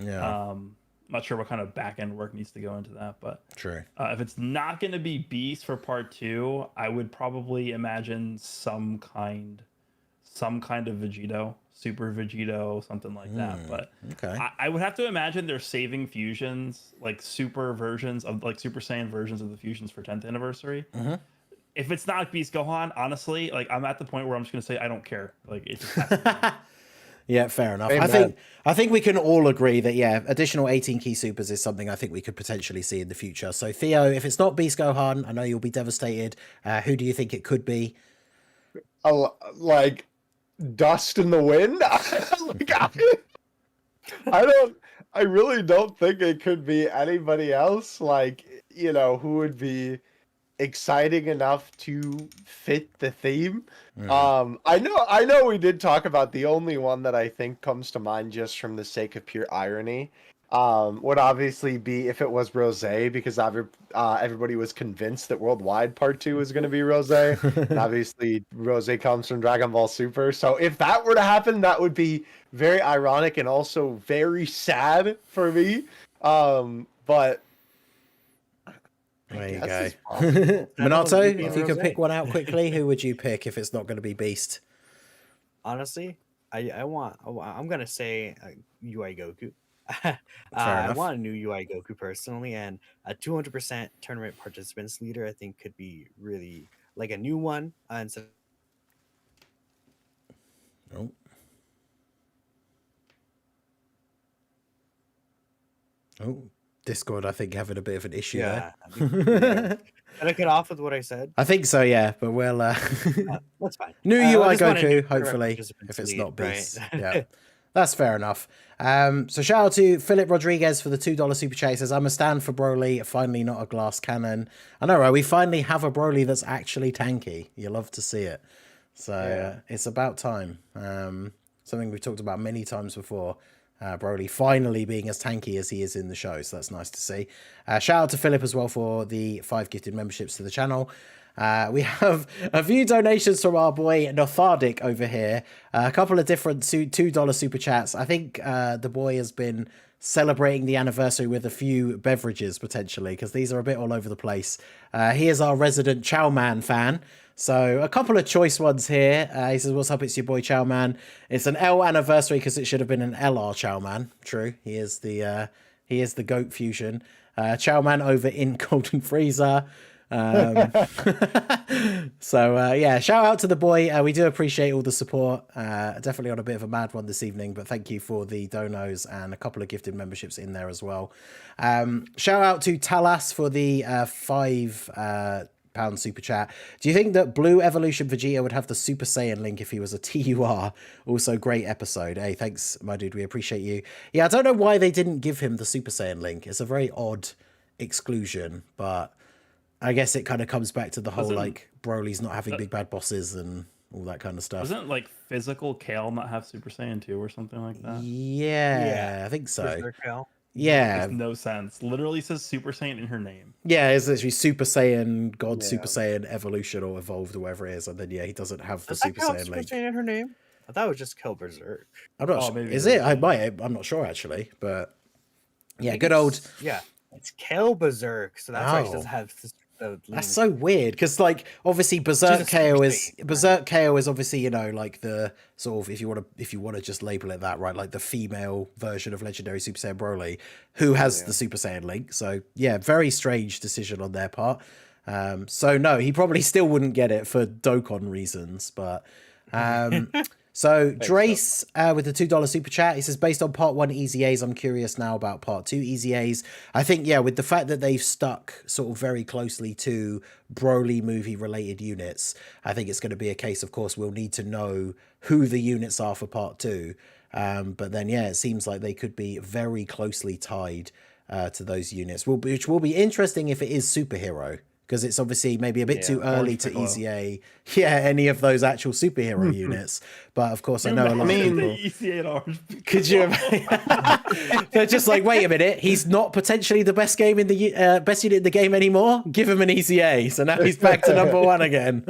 A: Yeah.
C: not sure what kind of back end work needs to go into that, but
A: True.
C: if it's not going to be Beast for part 2, I would probably imagine some kind of Vegito, Super Vegito, something like that. But
A: Okay.
C: I would have to imagine they're saving fusions, like Super versions of like Super Saiyan versions of the fusions for 10th anniversary. If it's not Beast Gohan, honestly, like I'm at the point where I'm just gonna say I don't care. Like it just has to be.
A: Yeah, fair enough.
B: Amen.
A: I think we can all agree that additional 18 key supers is something I think we could potentially see in the future. So Theo, if it's not Beast Gohan, I know you'll be devastated. Who do you think it could be?
B: Like dust in the wind. I really don't think it could be anybody else. Like, who would be exciting enough to fit the theme. I know we did talk about the only one that I think comes to mind just from the sake of pure irony would obviously be if it was Rosé, because everybody was convinced that Worldwide Part 2 was going to be Rosé. And obviously Rosé comes from Dragon Ball Super, so if that were to happen, that would be very ironic and also very sad for me. But
A: there you go. Minato, if you could pick one out quickly, who would you pick if it's not going to be Beast?
D: Honestly, I'm gonna say UI Goku.
A: Fair
D: I
A: enough.
D: want a new UI Goku personally, and a 200% tournament participants leader I think could be really like a new one. Instead
A: Oh. Oh, Discord, I think, having a bit of an issue there.
D: Can I get off with what I said?
A: I think so, yeah, but we'll
D: That's fine.
A: new
D: I
A: UI
D: just wanted
A: Goku,
D: to
A: hopefully,
D: participants
A: if it's
D: lead,
A: not Beast.
D: right?
A: Yeah. That's fair enough. So shout out to Philip Rodriguez for the $2 super chat. He says, I'm a stand for Broly, finally not a glass cannon. I know, right? We finally have a Broly that's actually tanky. You love to see it. So it's about time. Something we've talked about many times before. Broly finally being as tanky as he is in the show, so that's nice to see. Shout out to Philip as well for the 5 gifted memberships to the channel. We have a few donations from our boy Nothardic over here. A couple of different $2 super chats. I think the boy has been celebrating the anniversary with a few beverages potentially, because these are a bit all over the place. He is our resident Chow Man fan. So a couple of choice ones here. He says, what's up? It's your boy Chow Man. It's an L anniversary because it should have been an LR Chow Man. True. He is the goat fusion. Chow Man over in Golden Freezer. So shout out to the boy. We do appreciate all the support. Definitely on a bit of a mad one this evening, but thank you for the donos and a couple of gifted memberships in there as well. Shout out to Talas for the £5 super chat. Do you think that Blue Evolution Vegeta would have the Super Saiyan link if he was a TUR? Also great episode. Hey, thanks my dude, we appreciate you. I don't know why they didn't give him the Super Saiyan link. It's a very odd exclusion, but I guess it kind of comes back to the whole like Broly's not having big bad bosses and all that kind of stuff.
C: Doesn't like physical Kale not have Super Saiyan 2 or something like that?
A: Yeah, I think so.
D: Berserk Hell.
A: Yeah,
C: Makes no sense. Literally says Super Saiyan in her name.
A: Yeah, it's literally Super Saiyan, God, Super Saiyan Evolution or Evolved or whatever it is, and then he doesn't have the Super Saiyan
D: Super
A: link.
D: Saiyan in her name? I thought it was just Kill Berserk.
A: I'm not sure.
C: Maybe
A: Is it? I might. I'm not sure actually, but yeah, good old.
D: Yeah, it's Kill Berserk, so that's why she doesn't have the
A: That's so weird because, like, obviously Berserk KO is obviously like the sort of if you want to just label it that, right, like the female version of Legendary Super Saiyan Broly, who has the Super Saiyan link. So yeah, very strange decision on their part. So no, he probably still wouldn't get it for Dokkan reasons, but so Drace with the $2 super chat, he says, based on part 1 Easy A's, I'm curious now about part 2 Easy A's. I think, with the fact that they've stuck sort of very closely to Broly movie related units, I think it's going to be a case, of course, we'll need to know who the units are for part 2. But then, it seems like they could be very closely tied to those units, which will be interesting if it is superhero. Because it's obviously maybe a bit too early to Easy A, any of those actual superhero units. But of course, I know a lot of people. Could you? They're just like, wait a minute, he's not potentially the best game in the best unit in the game anymore. Give him an Easy A, so now he's back to number 1 again.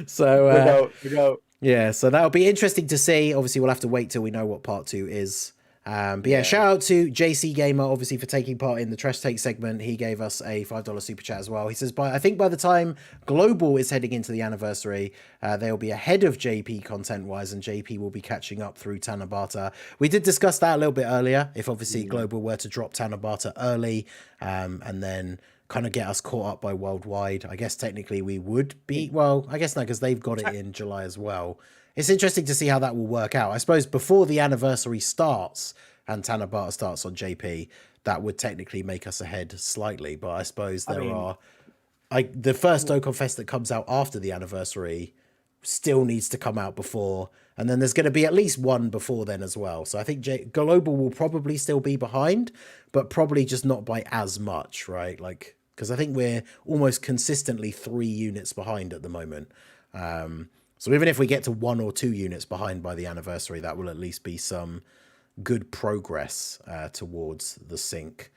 A: So
B: we go.
A: Yeah, so that'll be interesting to see. Obviously, we'll have to wait till we know what part 2 is. But yeah, shout out to JC Gamer, obviously, for taking part in the Trash Take segment. He gave us a $5 super chat as well. He says, I think by the time Global is heading into the anniversary, they'll be ahead of JP content-wise, and JP will be catching up through Tanabata. We did discuss that a little bit earlier. If obviously Global were to drop Tanabata early, and then kind of get us caught up by Worldwide, I guess technically we would be, well, I guess not, because they've got it in July as well. It's interesting to see how that will work out. I suppose before the anniversary starts and Tanabata starts on JP, that would technically make us ahead slightly. But I suppose the first Dokkan Fest that comes out after the anniversary still needs to come out before. And then there's going to be at least one before then as well. So I think Global will probably still be behind, but probably just not by as much, right? Like, because I think we're almost consistently 3 units behind at the moment. So even if we get to 1 or 2 units behind by the anniversary, that will at least be some good progress towards the sync.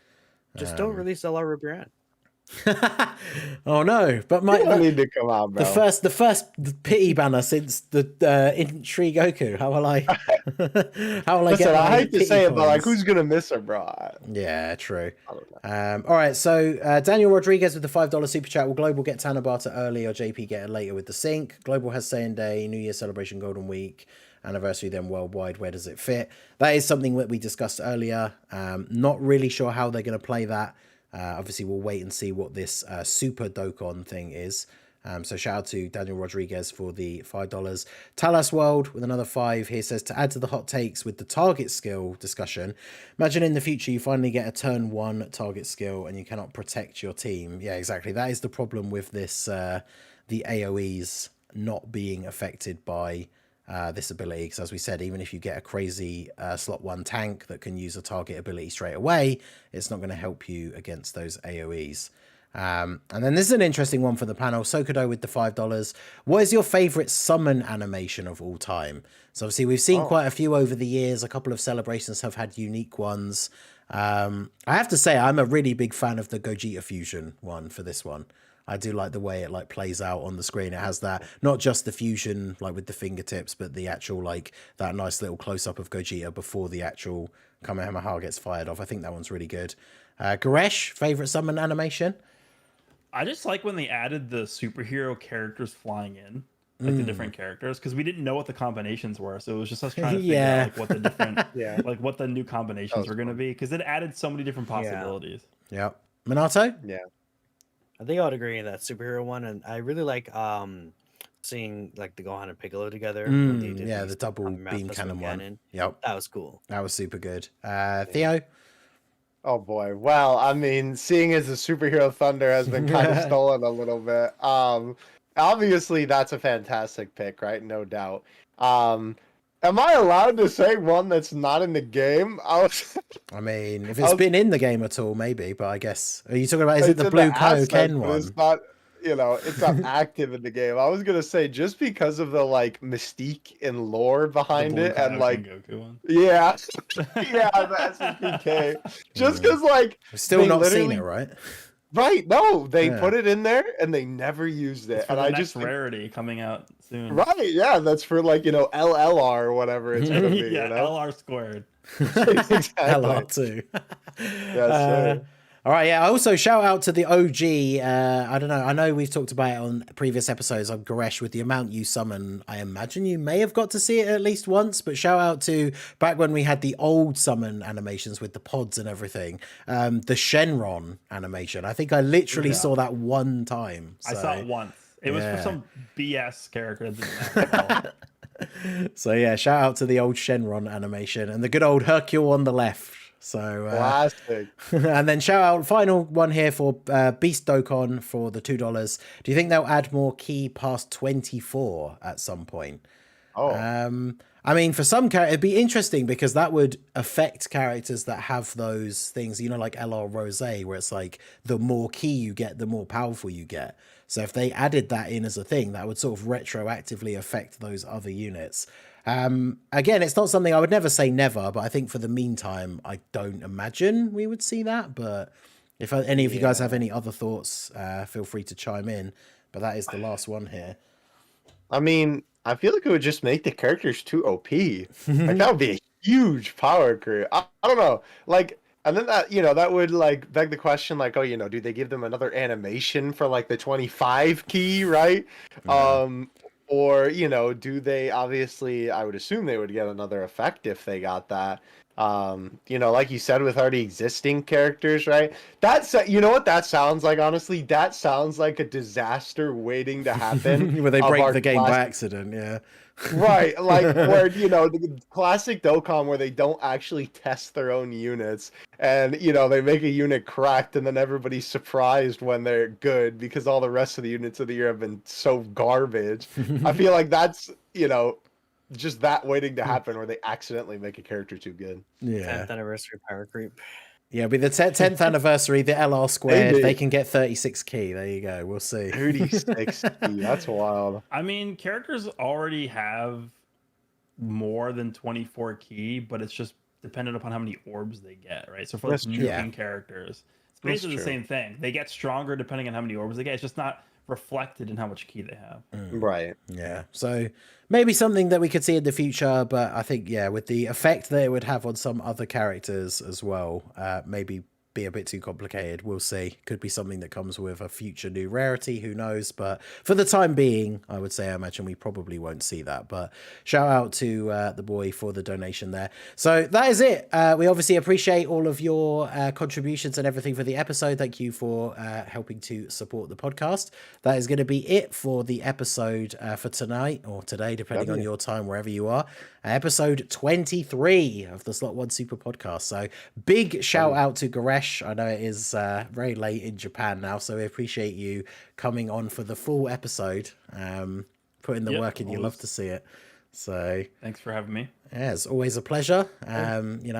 D: Just don't release LR Brand.
A: Oh no! But
B: I need to come out, bro.
A: The first pity banner since the Intrigue Goku. How will I?
B: Listen, I hate to say it, but like, who's gonna miss her, bro?
A: Yeah, true. All right, so Daniel Rodriguez with the $5 super chat. Will Global get Tanabata early or JP get it later with the sync? Global has Saiyan Day, New Year celebration, Golden Week, anniversary, then Worldwide. Where does it fit? That is something that we discussed earlier. Not really sure how they're going to play that. Obviously, we'll wait and see what this Super Dokkan thing is. So shout out to Daniel Rodriguez for the $5. Talas World with another 5 here says, to add to the hot takes with the target skill discussion, imagine in the future you finally get a turn 1 target skill and you cannot protect your team. Yeah, exactly. That is the problem with this, the AoEs not being affected by this ability, because as we said, even if you get a crazy slot 1 tank that can use a target ability straight away, it's not going to help you against those AoEs. And then this is an interesting one for the panel. Sokodo with the $5. What is your favorite summon animation of all time? So obviously we've seen quite a few over the years. A couple of celebrations have had unique ones. I have to say I'm a really big fan of the Gogeta fusion one for this one. I do like the way it like plays out on the screen. It has that, not just the fusion like with the fingertips, but the actual like that nice little close up of Gogeta before the actual Kamehameha gets fired off. I think that one's really good. Goresh, favorite summon animation?
C: I just like when they added the superhero characters flying in, like the different characters, because we didn't know what the combinations were, so it was just us trying to figure out like what the different, like what the new combinations were going to be, because it added so many different possibilities.
A: Yeah. Minato?
B: Yeah.
D: I think I would agree in that superhero one, and I really like seeing like the Gohan and Piccolo together. When they did
A: the double beam cannon one. Yep,
D: that was cool.
A: That was super good. Theo?
B: Oh boy. Well, I mean, seeing as the superhero Thunder has been kind of stolen a little bit. Obviously that's a fantastic pick, right? No doubt. Am I allowed to say one that's not in the game? I
A: mean, if it's been in the game at all, maybe, but I guess. Are you talking about, is it the Blue Ken one?
B: It's not, it's not active in the game. I was going to say, just because of the, like, mystique and lore behind it, and, like,
C: Goku one.
B: Yeah, the SPK. Just because, like,
A: I've still not seen it, right?
B: Right, no, they put it in there and they never used it.
C: It's for
B: and
C: the
B: I
C: next
B: just
C: rarity coming out soon.
B: Right, yeah, that's for like, LLR or whatever it's gonna be.
C: Yeah, LR squared.
B: Exactly.
A: LR2.
B: Yes, sir.
A: All right, yeah. Also, shout out to the OG. I don't know. I know we've talked about it on previous episodes of Goresh with the amount you summon. I imagine you may have got to see it at least once, but shout out to back when we had the old summon animations with the pods and everything. The Shenron animation. I think I literally saw that one time. So.
C: I saw it once. It was for some BS character. That didn't have
A: So yeah, shout out to the old Shenron animation and the good old Hercule on the left. So
B: classic.
A: And then shout out final one here for Beast Dokkan for the $2. Do you think they'll add more key past 24 at some point? I mean, for some characters, it'd be interesting because that would affect characters that have those things, like LR Rose, where it's like the more key you get, the more powerful you get. So if they added that in as a thing, that would sort of retroactively affect those other units. Again, it's not something I would never say never, but I think for the meantime, I don't imagine we would see that. But if any of you guys have any other thoughts, feel free to chime in. But that is the last one here.
B: I mean, I feel like it would just make the characters too OP. Like, that would be a huge power creep. I don't know, like, and then that that would like beg the question, like, oh, do they give them another animation for like the 25 key, right?
A: Yeah.
B: Or do they, obviously I would assume they would get another effect if they got that. Like you said, with already existing characters, right? That's what that sounds like, honestly. That sounds like a disaster waiting to happen.
A: Where they
B: of
A: break
B: our
A: the game by
B: classic-
A: accident, yeah.
B: Right, like where the classic Dokkan where they don't actually test their own units, and they make a unit cracked, and then everybody's surprised when they're good because all the rest of the units of the year have been so garbage. I feel like that's just that waiting to happen, where they accidentally make a character too good.
A: Yeah.
D: 10th anniversary power creep.
A: Yeah, with the 10th anniversary, the LR squared,
B: Maybe.
A: they can get 36 key. There you go. We'll see.
B: 36, that's wild.
C: I mean, characters already have more than 24 key, but it's just dependent upon how many orbs they get, right? So for
B: That's
C: like
B: true.
C: moving characters, it's basically the
B: true.
C: same thing. They get stronger depending on how many orbs they get. It's just not reflected in how much key they have.
B: Right.
A: Yeah. So maybe something that we could see in the future, but I think, yeah, with the effect that it would have on some other characters as well, maybe be a bit too complicated. We'll see. Could be something that comes with a future new rarity, who knows? But for the time being, I would say I imagine we probably won't see that. But shout out to the boy for the donation there. So that is it. We obviously appreciate all of your contributions and everything for the episode. Thank you for helping to support the podcast. That is going to be it for the episode for tonight or today, depending on your time, wherever you are. Episode 23 of the Slot 1 Super Podcast. So big shout out to Goresh. I know it is very late in Japan now, so we appreciate you coming on for the full episode, putting the work in. You love to see it. So
C: Thanks for having me.
A: yeah, it's always a pleasure. Maybe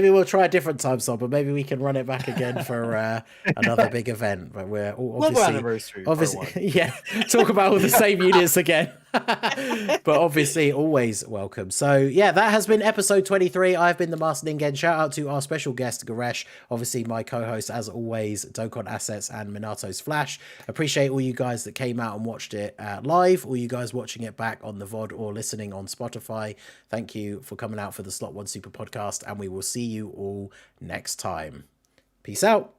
A: we'll try a different time slot, but maybe we can run it back again for another big event. But we're
D: Global anniversary.
A: obviously, yeah, talk about all the same units again. But obviously, always welcome. So yeah, that has been episode 23. I've been the Master Ningen. Shout out to our special guest Goresh, obviously my co-host as always, Dokkan Assets and Minato's Flash. Appreciate all you guys that came out and watched it live, all you guys watching it back on the VOD or listening on Spotify. Thank you for coming out for the Slot 1 Super Podcast, and we will see you all next time. Peace out.